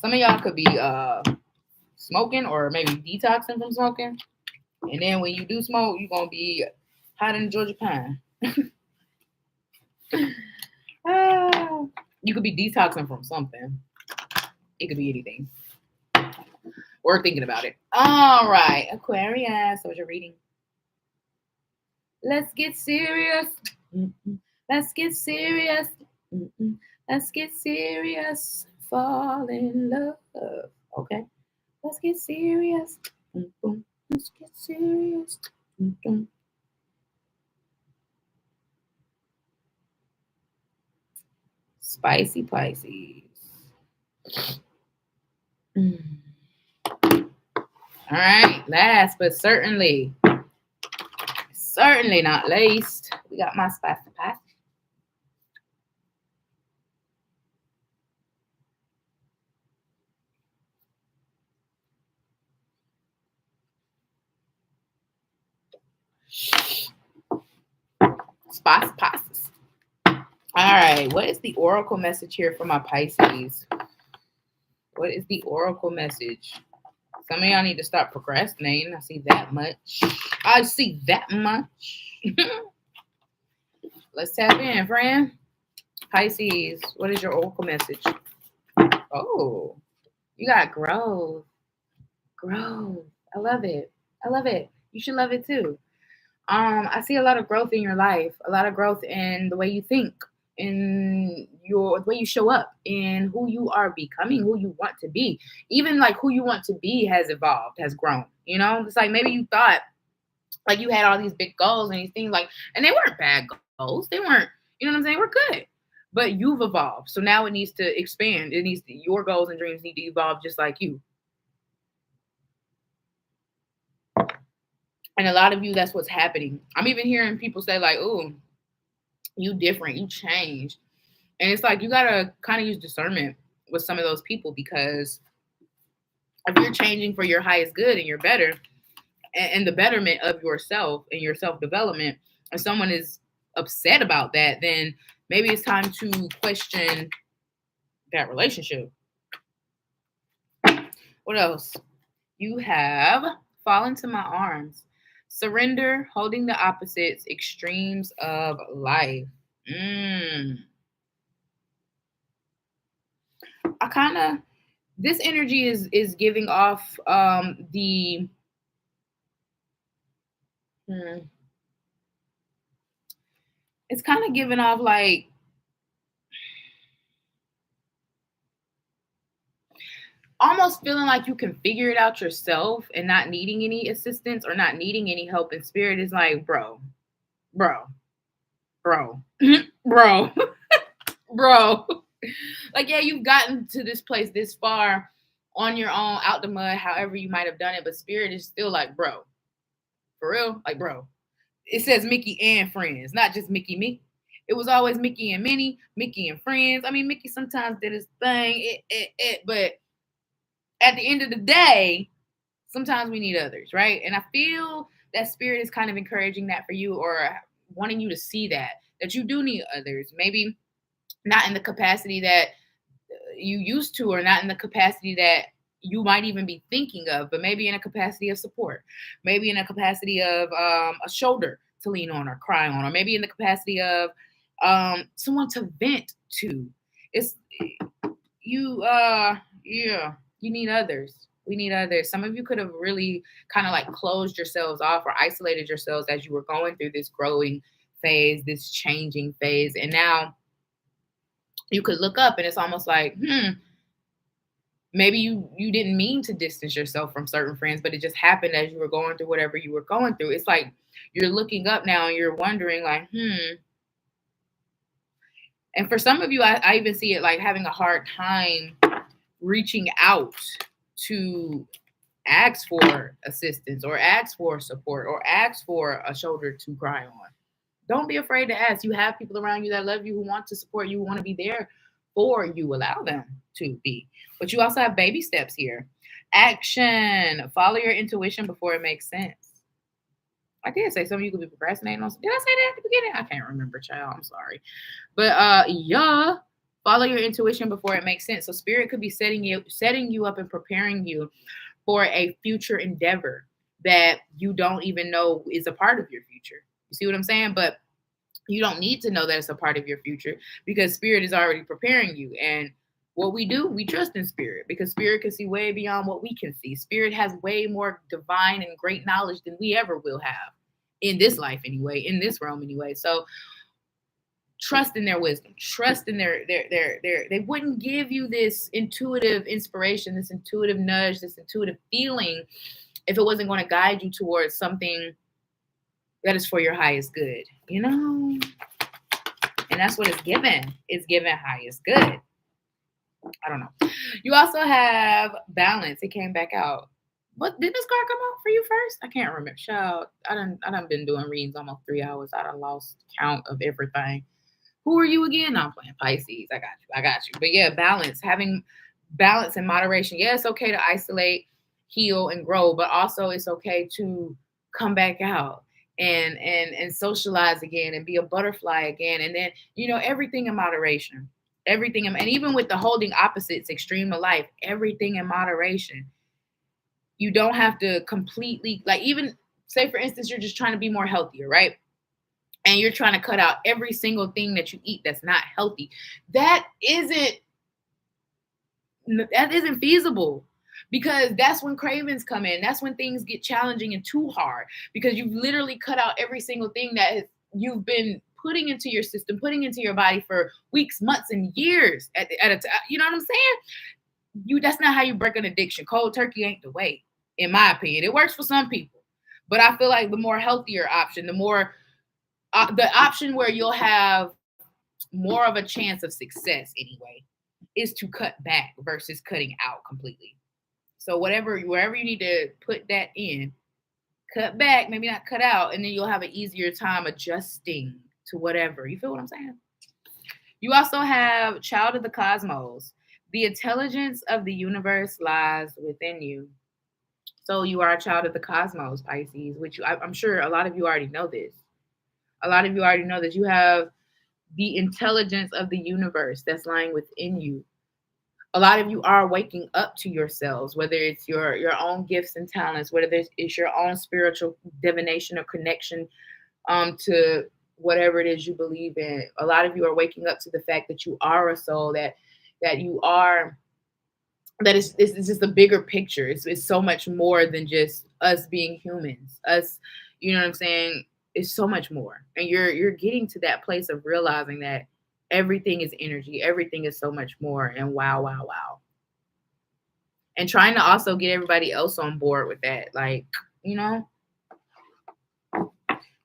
Some of y'all could be smoking or maybe detoxing from smoking. And then when you do smoke, you're going to be hot in Georgia pine. You could be detoxing from something. It could be anything. Or thinking about it. All right, Aquarius. So what you're reading? Let's get serious. Let's get serious. Let's get serious. Fall in love. Okay. Let's get serious. Let's get serious. Spicy Pisces. All right. Last but certainly not least, we got my spicy Pisces. Spicy Pisces. All right. What is the oracle message here for my Pisces? What is the oracle message? Some of y'all need to stop procrastinating. I see that much. Let's tap in, friend. Pisces, what is your oracle message? Oh, you got growth. Growth. I love it. I love it. You should love it too. I see a lot of growth in your life, a lot of growth in the way you think, in the way you show up, in who you are becoming, who you want to be. Even like who you want to be has evolved, has grown. You know, it's like maybe you thought like you had all these big goals and these things like, and they weren't bad goals. They weren't, you know what I'm saying? We're good. But you've evolved. So now it needs to expand. Your goals and dreams need to evolve just like you. And a lot of you, that's what's happening. I'm even hearing people say like, oh, you different, you changed. And it's like, you got to kind of use discernment with some of those people, because if you're changing for your highest good and your better and the betterment of yourself and your self-development, and someone is upset about that, then maybe it's time to question that relationship. What else? You have fall into my arms. Surrender, holding the opposites, extremes of life. This energy is giving off it's kind of giving off like almost feeling like you can figure it out yourself and not needing any assistance or not needing any help. And spirit is like, bro. Like, yeah, you've gotten to this place this far on your own, out the mud, however you might have done it. But spirit is still like, bro, for real? Like, bro. It says Mickey and friends, not just Mickey me. It was always Mickey and Minnie, Mickey and friends. I mean, Mickey sometimes did his thing, but at the end of the day, sometimes we need others, right? And I feel that spirit is kind of encouraging that for you, or wanting you to see that you do need others. Maybe not in the capacity that you used to, or not in the capacity that you might even be thinking of, but maybe in a capacity of support, maybe in a capacity of a shoulder to lean on or cry on, or maybe in the capacity of someone to vent to. You need others. We need others. Some of you could have really kind of like closed yourselves off or isolated yourselves as you were going through this growing phase, this changing phase. And now you could look up and it's almost like, maybe you didn't mean to distance yourself from certain friends, but it just happened as you were going through whatever you were going through. It's like you're looking up now and you're wondering like, And for some of you, I even see it like having a hard time reaching out to ask for assistance or ask for support or ask for a shoulder to cry on. Don't be afraid to ask. You have people around you that love you, who want to support you, who want to be there for you. Allow them to be. But you also have baby steps here. Action. Follow your intuition before it makes sense. I did say some of you could be procrastinating on. Did I say that at the beginning? I can't remember, child. I'm sorry. But yeah, Follow your intuition before it makes sense. So spirit could be setting you up and preparing you for a future endeavor that you don't even know is a part of your future. You see what I'm saying? But you don't need to know that it's a part of your future because spirit is already preparing you. And what we do, we trust in spirit because spirit can see way beyond what we can see. Spirit has way more divine and great knowledge than we ever will have in this life anyway, in this realm anyway. So trust in their wisdom, trust in their they wouldn't give you this intuitive inspiration, this intuitive nudge, this intuitive feeling if it wasn't going to guide you towards something that is for your highest good, you know? And that's what it's given. It's given highest good. I don't know. You also have balance. It came back out. What did this card come out for you first? I can't remember. Child, I done been doing readings almost 3 hours. I done lost count of everything. Who are you again? No, I'm playing Pisces. I got you. But yeah, balance. Having balance and moderation. Yeah, it's okay to isolate, heal, and grow, but also it's okay to come back out and socialize again and be a butterfly again. And then, you know, everything in moderation. Everything, and even with the holding opposites extreme of life, everything in moderation. You don't have to completely, like, even say for instance, you're just trying to be more healthier, right? And you're trying to cut out every single thing that you eat that's not healthy. That isn't feasible because that's when cravings come in. That's when things get challenging and too hard because you've literally cut out every single thing that you've been putting into your system, putting into your body for weeks, months, and years at a time. You know what I'm saying? That's not how you break an addiction. Cold turkey ain't the way, in my opinion. It works for some people, but I feel like the more healthier option, the more the option where you'll have more of a chance of success anyway, is to cut back versus cutting out completely. So wherever you need to put that in, cut back, maybe not cut out, and then you'll have an easier time adjusting to whatever. You feel what I'm saying? You also have child of the cosmos. The intelligence of the universe lies within you. So you are a child of the cosmos, Pisces, which I'm sure a lot of you already know this. A lot of you already know that you have the intelligence of the universe that's lying within you. A lot of you are waking up to yourselves, whether it's your own gifts and talents, whether it's your own spiritual divination or connection to whatever it is you believe in. A lot of you are waking up to the fact that you are a soul, that you are, that it's just a bigger picture. It's so much more than just us being humans. Us, you know what I'm saying? It's so much more. And you're getting to that place of realizing that everything is energy. Everything is so much more. And wow, wow, wow. And trying to also get everybody else on board with that. Like, you know,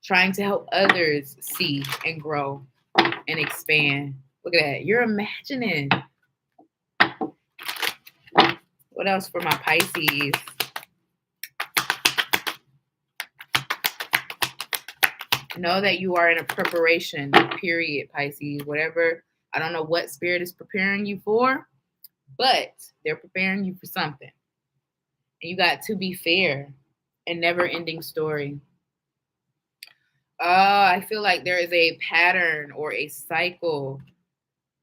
trying to help others see and grow and expand. Look at that. You're imagining. What else for my Pisces? Know that you are in a preparation period, Pisces. Whatever, I don't know what spirit is preparing you for, but they're preparing you for something. And you got to be fair, a never-ending story. I feel like there is a pattern or a cycle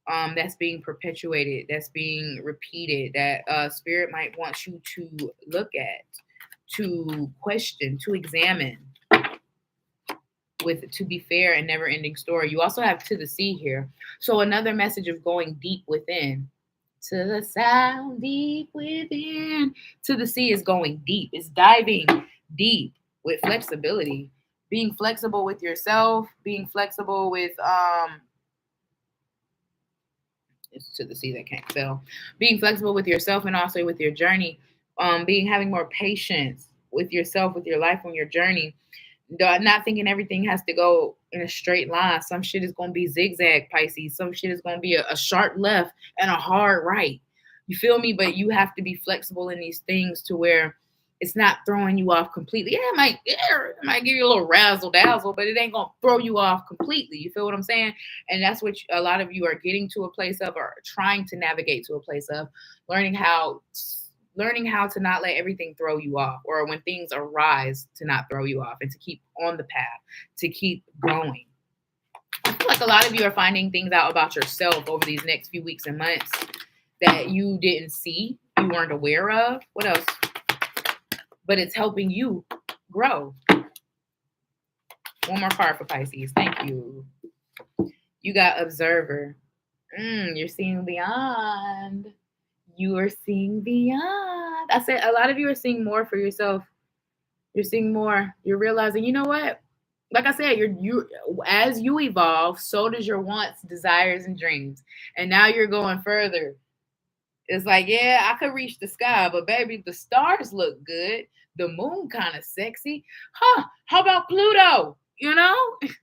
that's being perpetuated, that's being repeated, that spirit might want you to look at, to question, to examine. With to be fair and never ending story. You also have to the sea here. So another message of going deep within. To the sound deep within. To the sea is going deep. It's diving deep with flexibility. Being flexible with yourself. Being flexible with it's to the sea that can't fail. Being flexible with yourself and also with your journey. Having more patience with yourself, with your life on your journey. Not thinking everything has to go in a straight line. Some shit is going to be zigzag, Pisces. Some shit is going to be a sharp left and a hard right. You feel me? But you have to be flexible in these things to where it's not throwing you off completely. Yeah, it might give you a little razzle dazzle, but it ain't going to throw you off completely. You feel what I'm saying? And that's what a lot of you are getting to a place of, or trying to navigate to a place of, learning how to not let everything throw you off, or when things arise to not throw you off, and to keep on the path, to keep going. I feel like a lot of you are finding things out about yourself over these next few weeks and months that you didn't see, you weren't aware of. What else? But it's helping you grow. One more card for Pisces. Thank you. You got Observer. You're seeing beyond. You are seeing beyond. I said a lot of you are seeing more for yourself. You're seeing more. You're realizing, you know what? Like I said, you as you evolve, so does your wants, desires, and dreams. And now you're going further. It's like, yeah, I could reach the sky, but baby, the stars look good. The moon kind of sexy. Huh? How about Pluto? You know,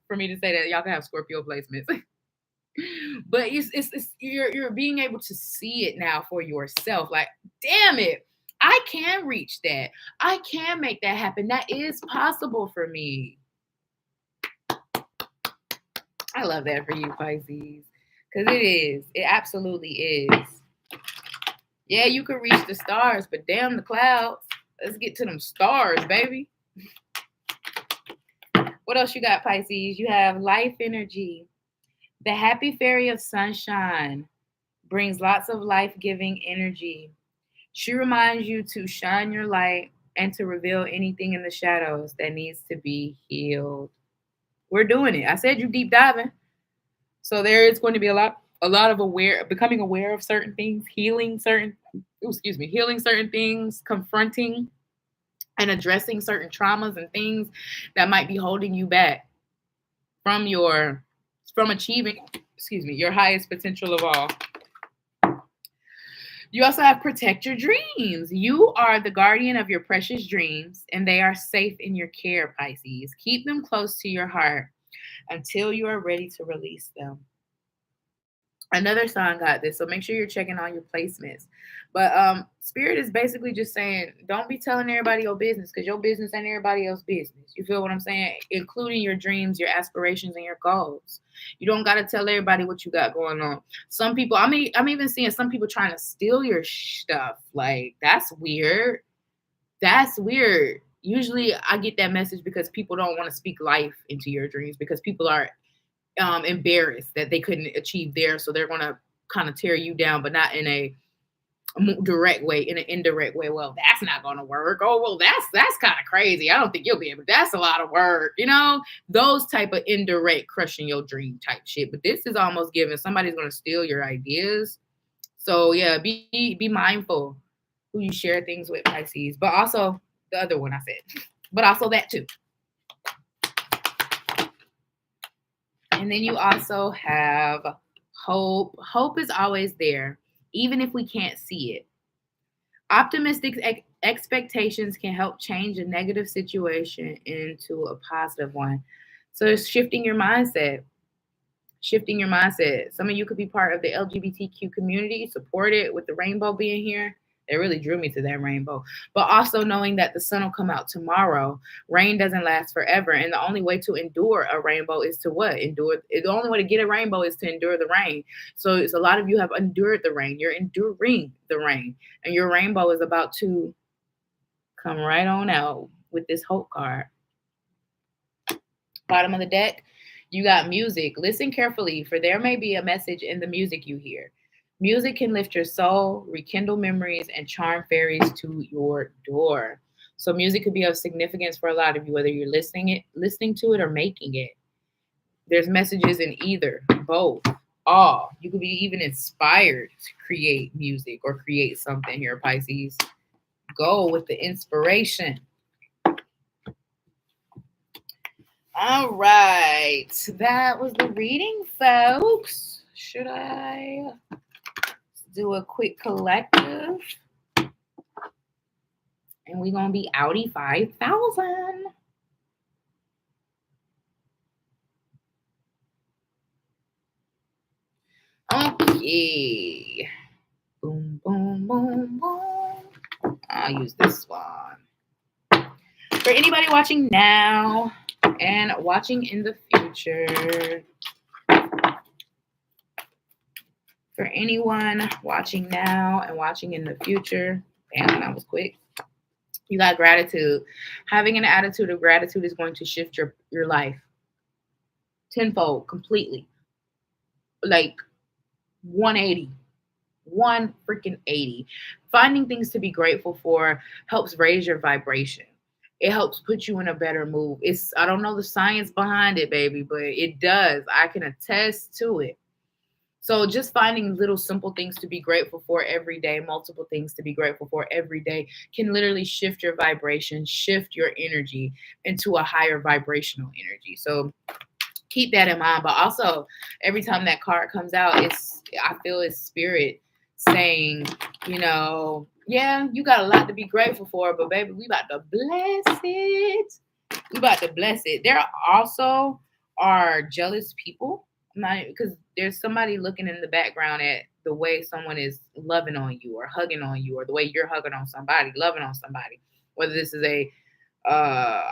for me to say that, y'all can have Scorpio placements. But it's you're being able to see it now for yourself. Like, damn it, I can reach that. I can make that happen. That is possible for me. I love that for you, Pisces, because it is. It absolutely is. Yeah, you can reach the stars, but damn the clouds. Let's get to them stars, baby. What else you got, Pisces? You have life energy. The happy fairy of sunshine brings lots of life-giving energy. She reminds you to shine your light and to reveal anything in the shadows that needs to be healed. We're doing it. I said you deep diving. So there is going to be a lot of becoming aware of certain things, healing certain things, confronting and addressing certain traumas and things that might be holding you back from achieving, your highest potential of all. You also have protect your dreams. You are the guardian of your precious dreams, and they are safe in your care, Pisces. Keep them close to your heart until you are ready to release them. Another sign got this, so make sure you're checking on your placements. But Spirit is basically just saying, don't be telling everybody your business, because your business ain't everybody else's business. You feel what I'm saying? Including your dreams, your aspirations, and your goals. You don't got to tell everybody what you got going on. Some people, I'm even seeing some people trying to steal your stuff. Like, that's weird. That's weird. Usually I get that message because people don't want to speak life into your dreams, because people are embarrassed that they couldn't achieve theirs, so they're going to kind of tear you down, but not in a direct way, in an indirect way. Well, that's not going to work. Oh, well, that's kind of crazy. I don't think you'll be able. That's a lot of work, those type of indirect crushing your dream type shit. But this is almost giving somebody's going to steal your ideas. So yeah, be mindful who you share things with, Pisces. But also the other one I said, but also that too. And then you also have hope. Hope is always there, even if we can't see it. Optimistic expectations can help change a negative situation into a positive one. So it's shifting your mindset. Some of you could be part of the LGBTQ community, support it with the rainbow being here. It really drew me to that rainbow. But also knowing that the sun will come out tomorrow. Rain doesn't last forever. And the only way to endure a rainbow is to what? The only way to get a rainbow is to endure the rain. So it's a lot of you have endured the rain. You're enduring the rain. And your rainbow is about to come right on out with this hope card. Bottom of the deck, you got music. Listen carefully, for there may be a message in the music you hear. Music can lift your soul, rekindle memories, and charm fairies to your door. So music could be of significance for a lot of you, whether you're listening to it or making it. There's messages in either, both, all. You could be even inspired to create music or create something here, Pisces. Go with the inspiration. All right. That was the reading, folks. Should I do a quick collective? And we're going to be outie 5,000. Okay. Boom, boom, boom, boom. I'll use this one. For anybody watching now and watching in the future, for anyone watching now and watching in the future, damn, that was quick. You got gratitude. Having an attitude of gratitude is going to shift your life. tenfold completely. Like 180. 1 freaking 80. Finding things to be grateful for helps raise your vibration. It helps put you in a better mood. I don't know the science behind it, baby, but it does. I can attest to it. So just finding little simple things to be grateful for every day, multiple things to be grateful for every day can literally shift your vibration, shift your energy into a higher vibrational energy. So keep that in mind. But also, every time that card comes out, I feel it's spirit saying, yeah, you got a lot to be grateful for, but baby, we about to bless it. We about to bless it. There also are jealous people. Because there's somebody looking in the background at the way someone is loving on you or hugging on you, or the way you're hugging on somebody, loving on somebody, whether this is a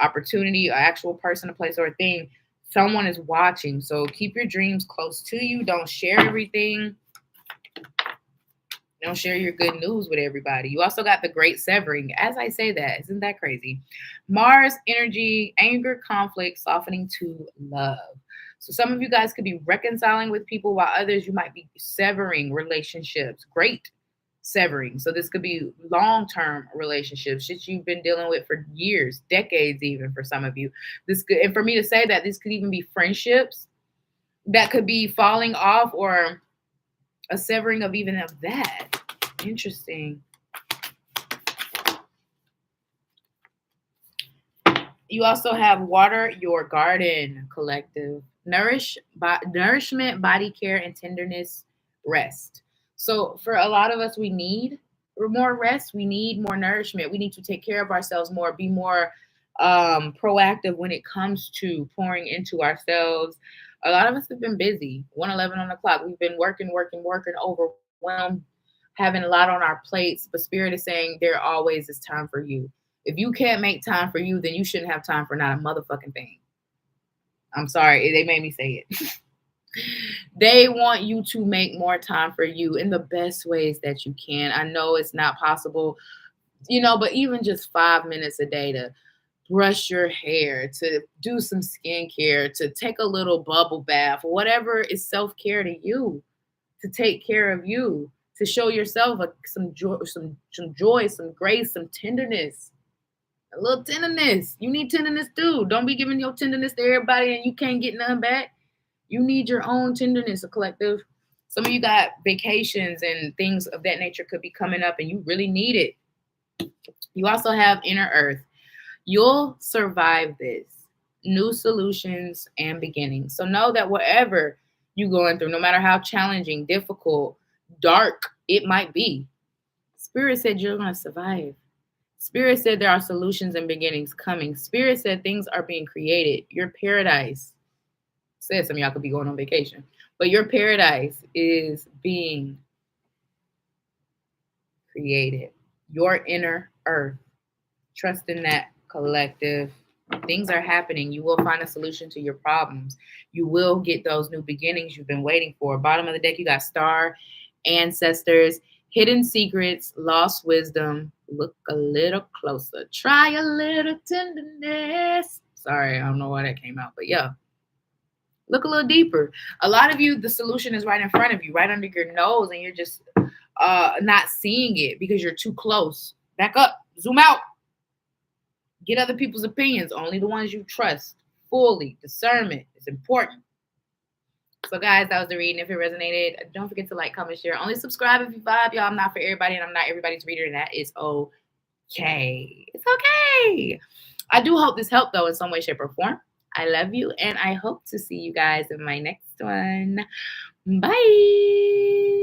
opportunity, an actual person, a place, or a thing. Someone is watching. So keep your dreams close to you. Don't share everything. Don't share your good news with everybody. You also got the great severing. As I say that, isn't that crazy? Mars energy, anger, conflict, softening to love. So some of you guys could be reconciling with people, while others you might be severing relationships. Great severing. So this could be long-term relationships, shit you've been dealing with for years, decades even for some of you. And for me to say that, this could even be friendships that could be falling off, or a severing of even of that. Interesting. You also have water your garden collective. Nourishment, body care, and tenderness, rest. So for a lot of us, we need more rest. We need more nourishment. We need to take care of ourselves more, be more proactive when it comes to pouring into ourselves. A lot of us have been busy. 1:11 on the clock. We've been working, overwhelmed, having a lot on our plates. But Spirit is saying there always is time for you. If you can't make time for you, then you shouldn't have time for not a motherfucking thing. I'm sorry. They made me say it. They want you to make more time for you in the best ways that you can. I know it's not possible, but even just 5 minutes a day to brush your hair, to do some skincare, to take a little bubble bath, whatever is self-care to you, to take care of you, to show yourself some joy, some grace, some tenderness. A little tenderness. You need tenderness too. Don't be giving your tenderness to everybody and you can't get none back. You need your own tenderness, a collective. Some of you got vacations and things of that nature could be coming up and you really need it. You also have inner earth. You'll survive this. New solutions and beginnings. So know that whatever you're going through, no matter how challenging, difficult, dark it might be, Spirit said you're going to survive. Spirit said there are solutions and beginnings coming. Spirit said things are being created. Your paradise. Said some of y'all could be going on vacation. But your paradise is being created. Your inner earth. Trust in that, collective. Things are happening. You will find a solution to your problems. You will get those new beginnings you've been waiting for. Bottom of the deck, you got star, ancestors, hidden secrets, lost wisdom. Look a little closer. Try a little tenderness. Sorry, I don't know why that came out, but yeah. Look a little deeper. A lot of you, the solution is right in front of you, right under your nose, and you're just not seeing it because you're too close. Back up. Zoom out. Get other people's opinions. Only the ones you trust. Fully. Discernment is important. So guys, that was the reading. If it resonated, don't forget to like, comment, share. Only subscribe if you vibe. Y'all, I'm not for everybody and I'm not everybody's reader, and that is okay. It's okay. I do hope this helped though in some way, shape, or form. I love you and I hope to see you guys in my next one. Bye.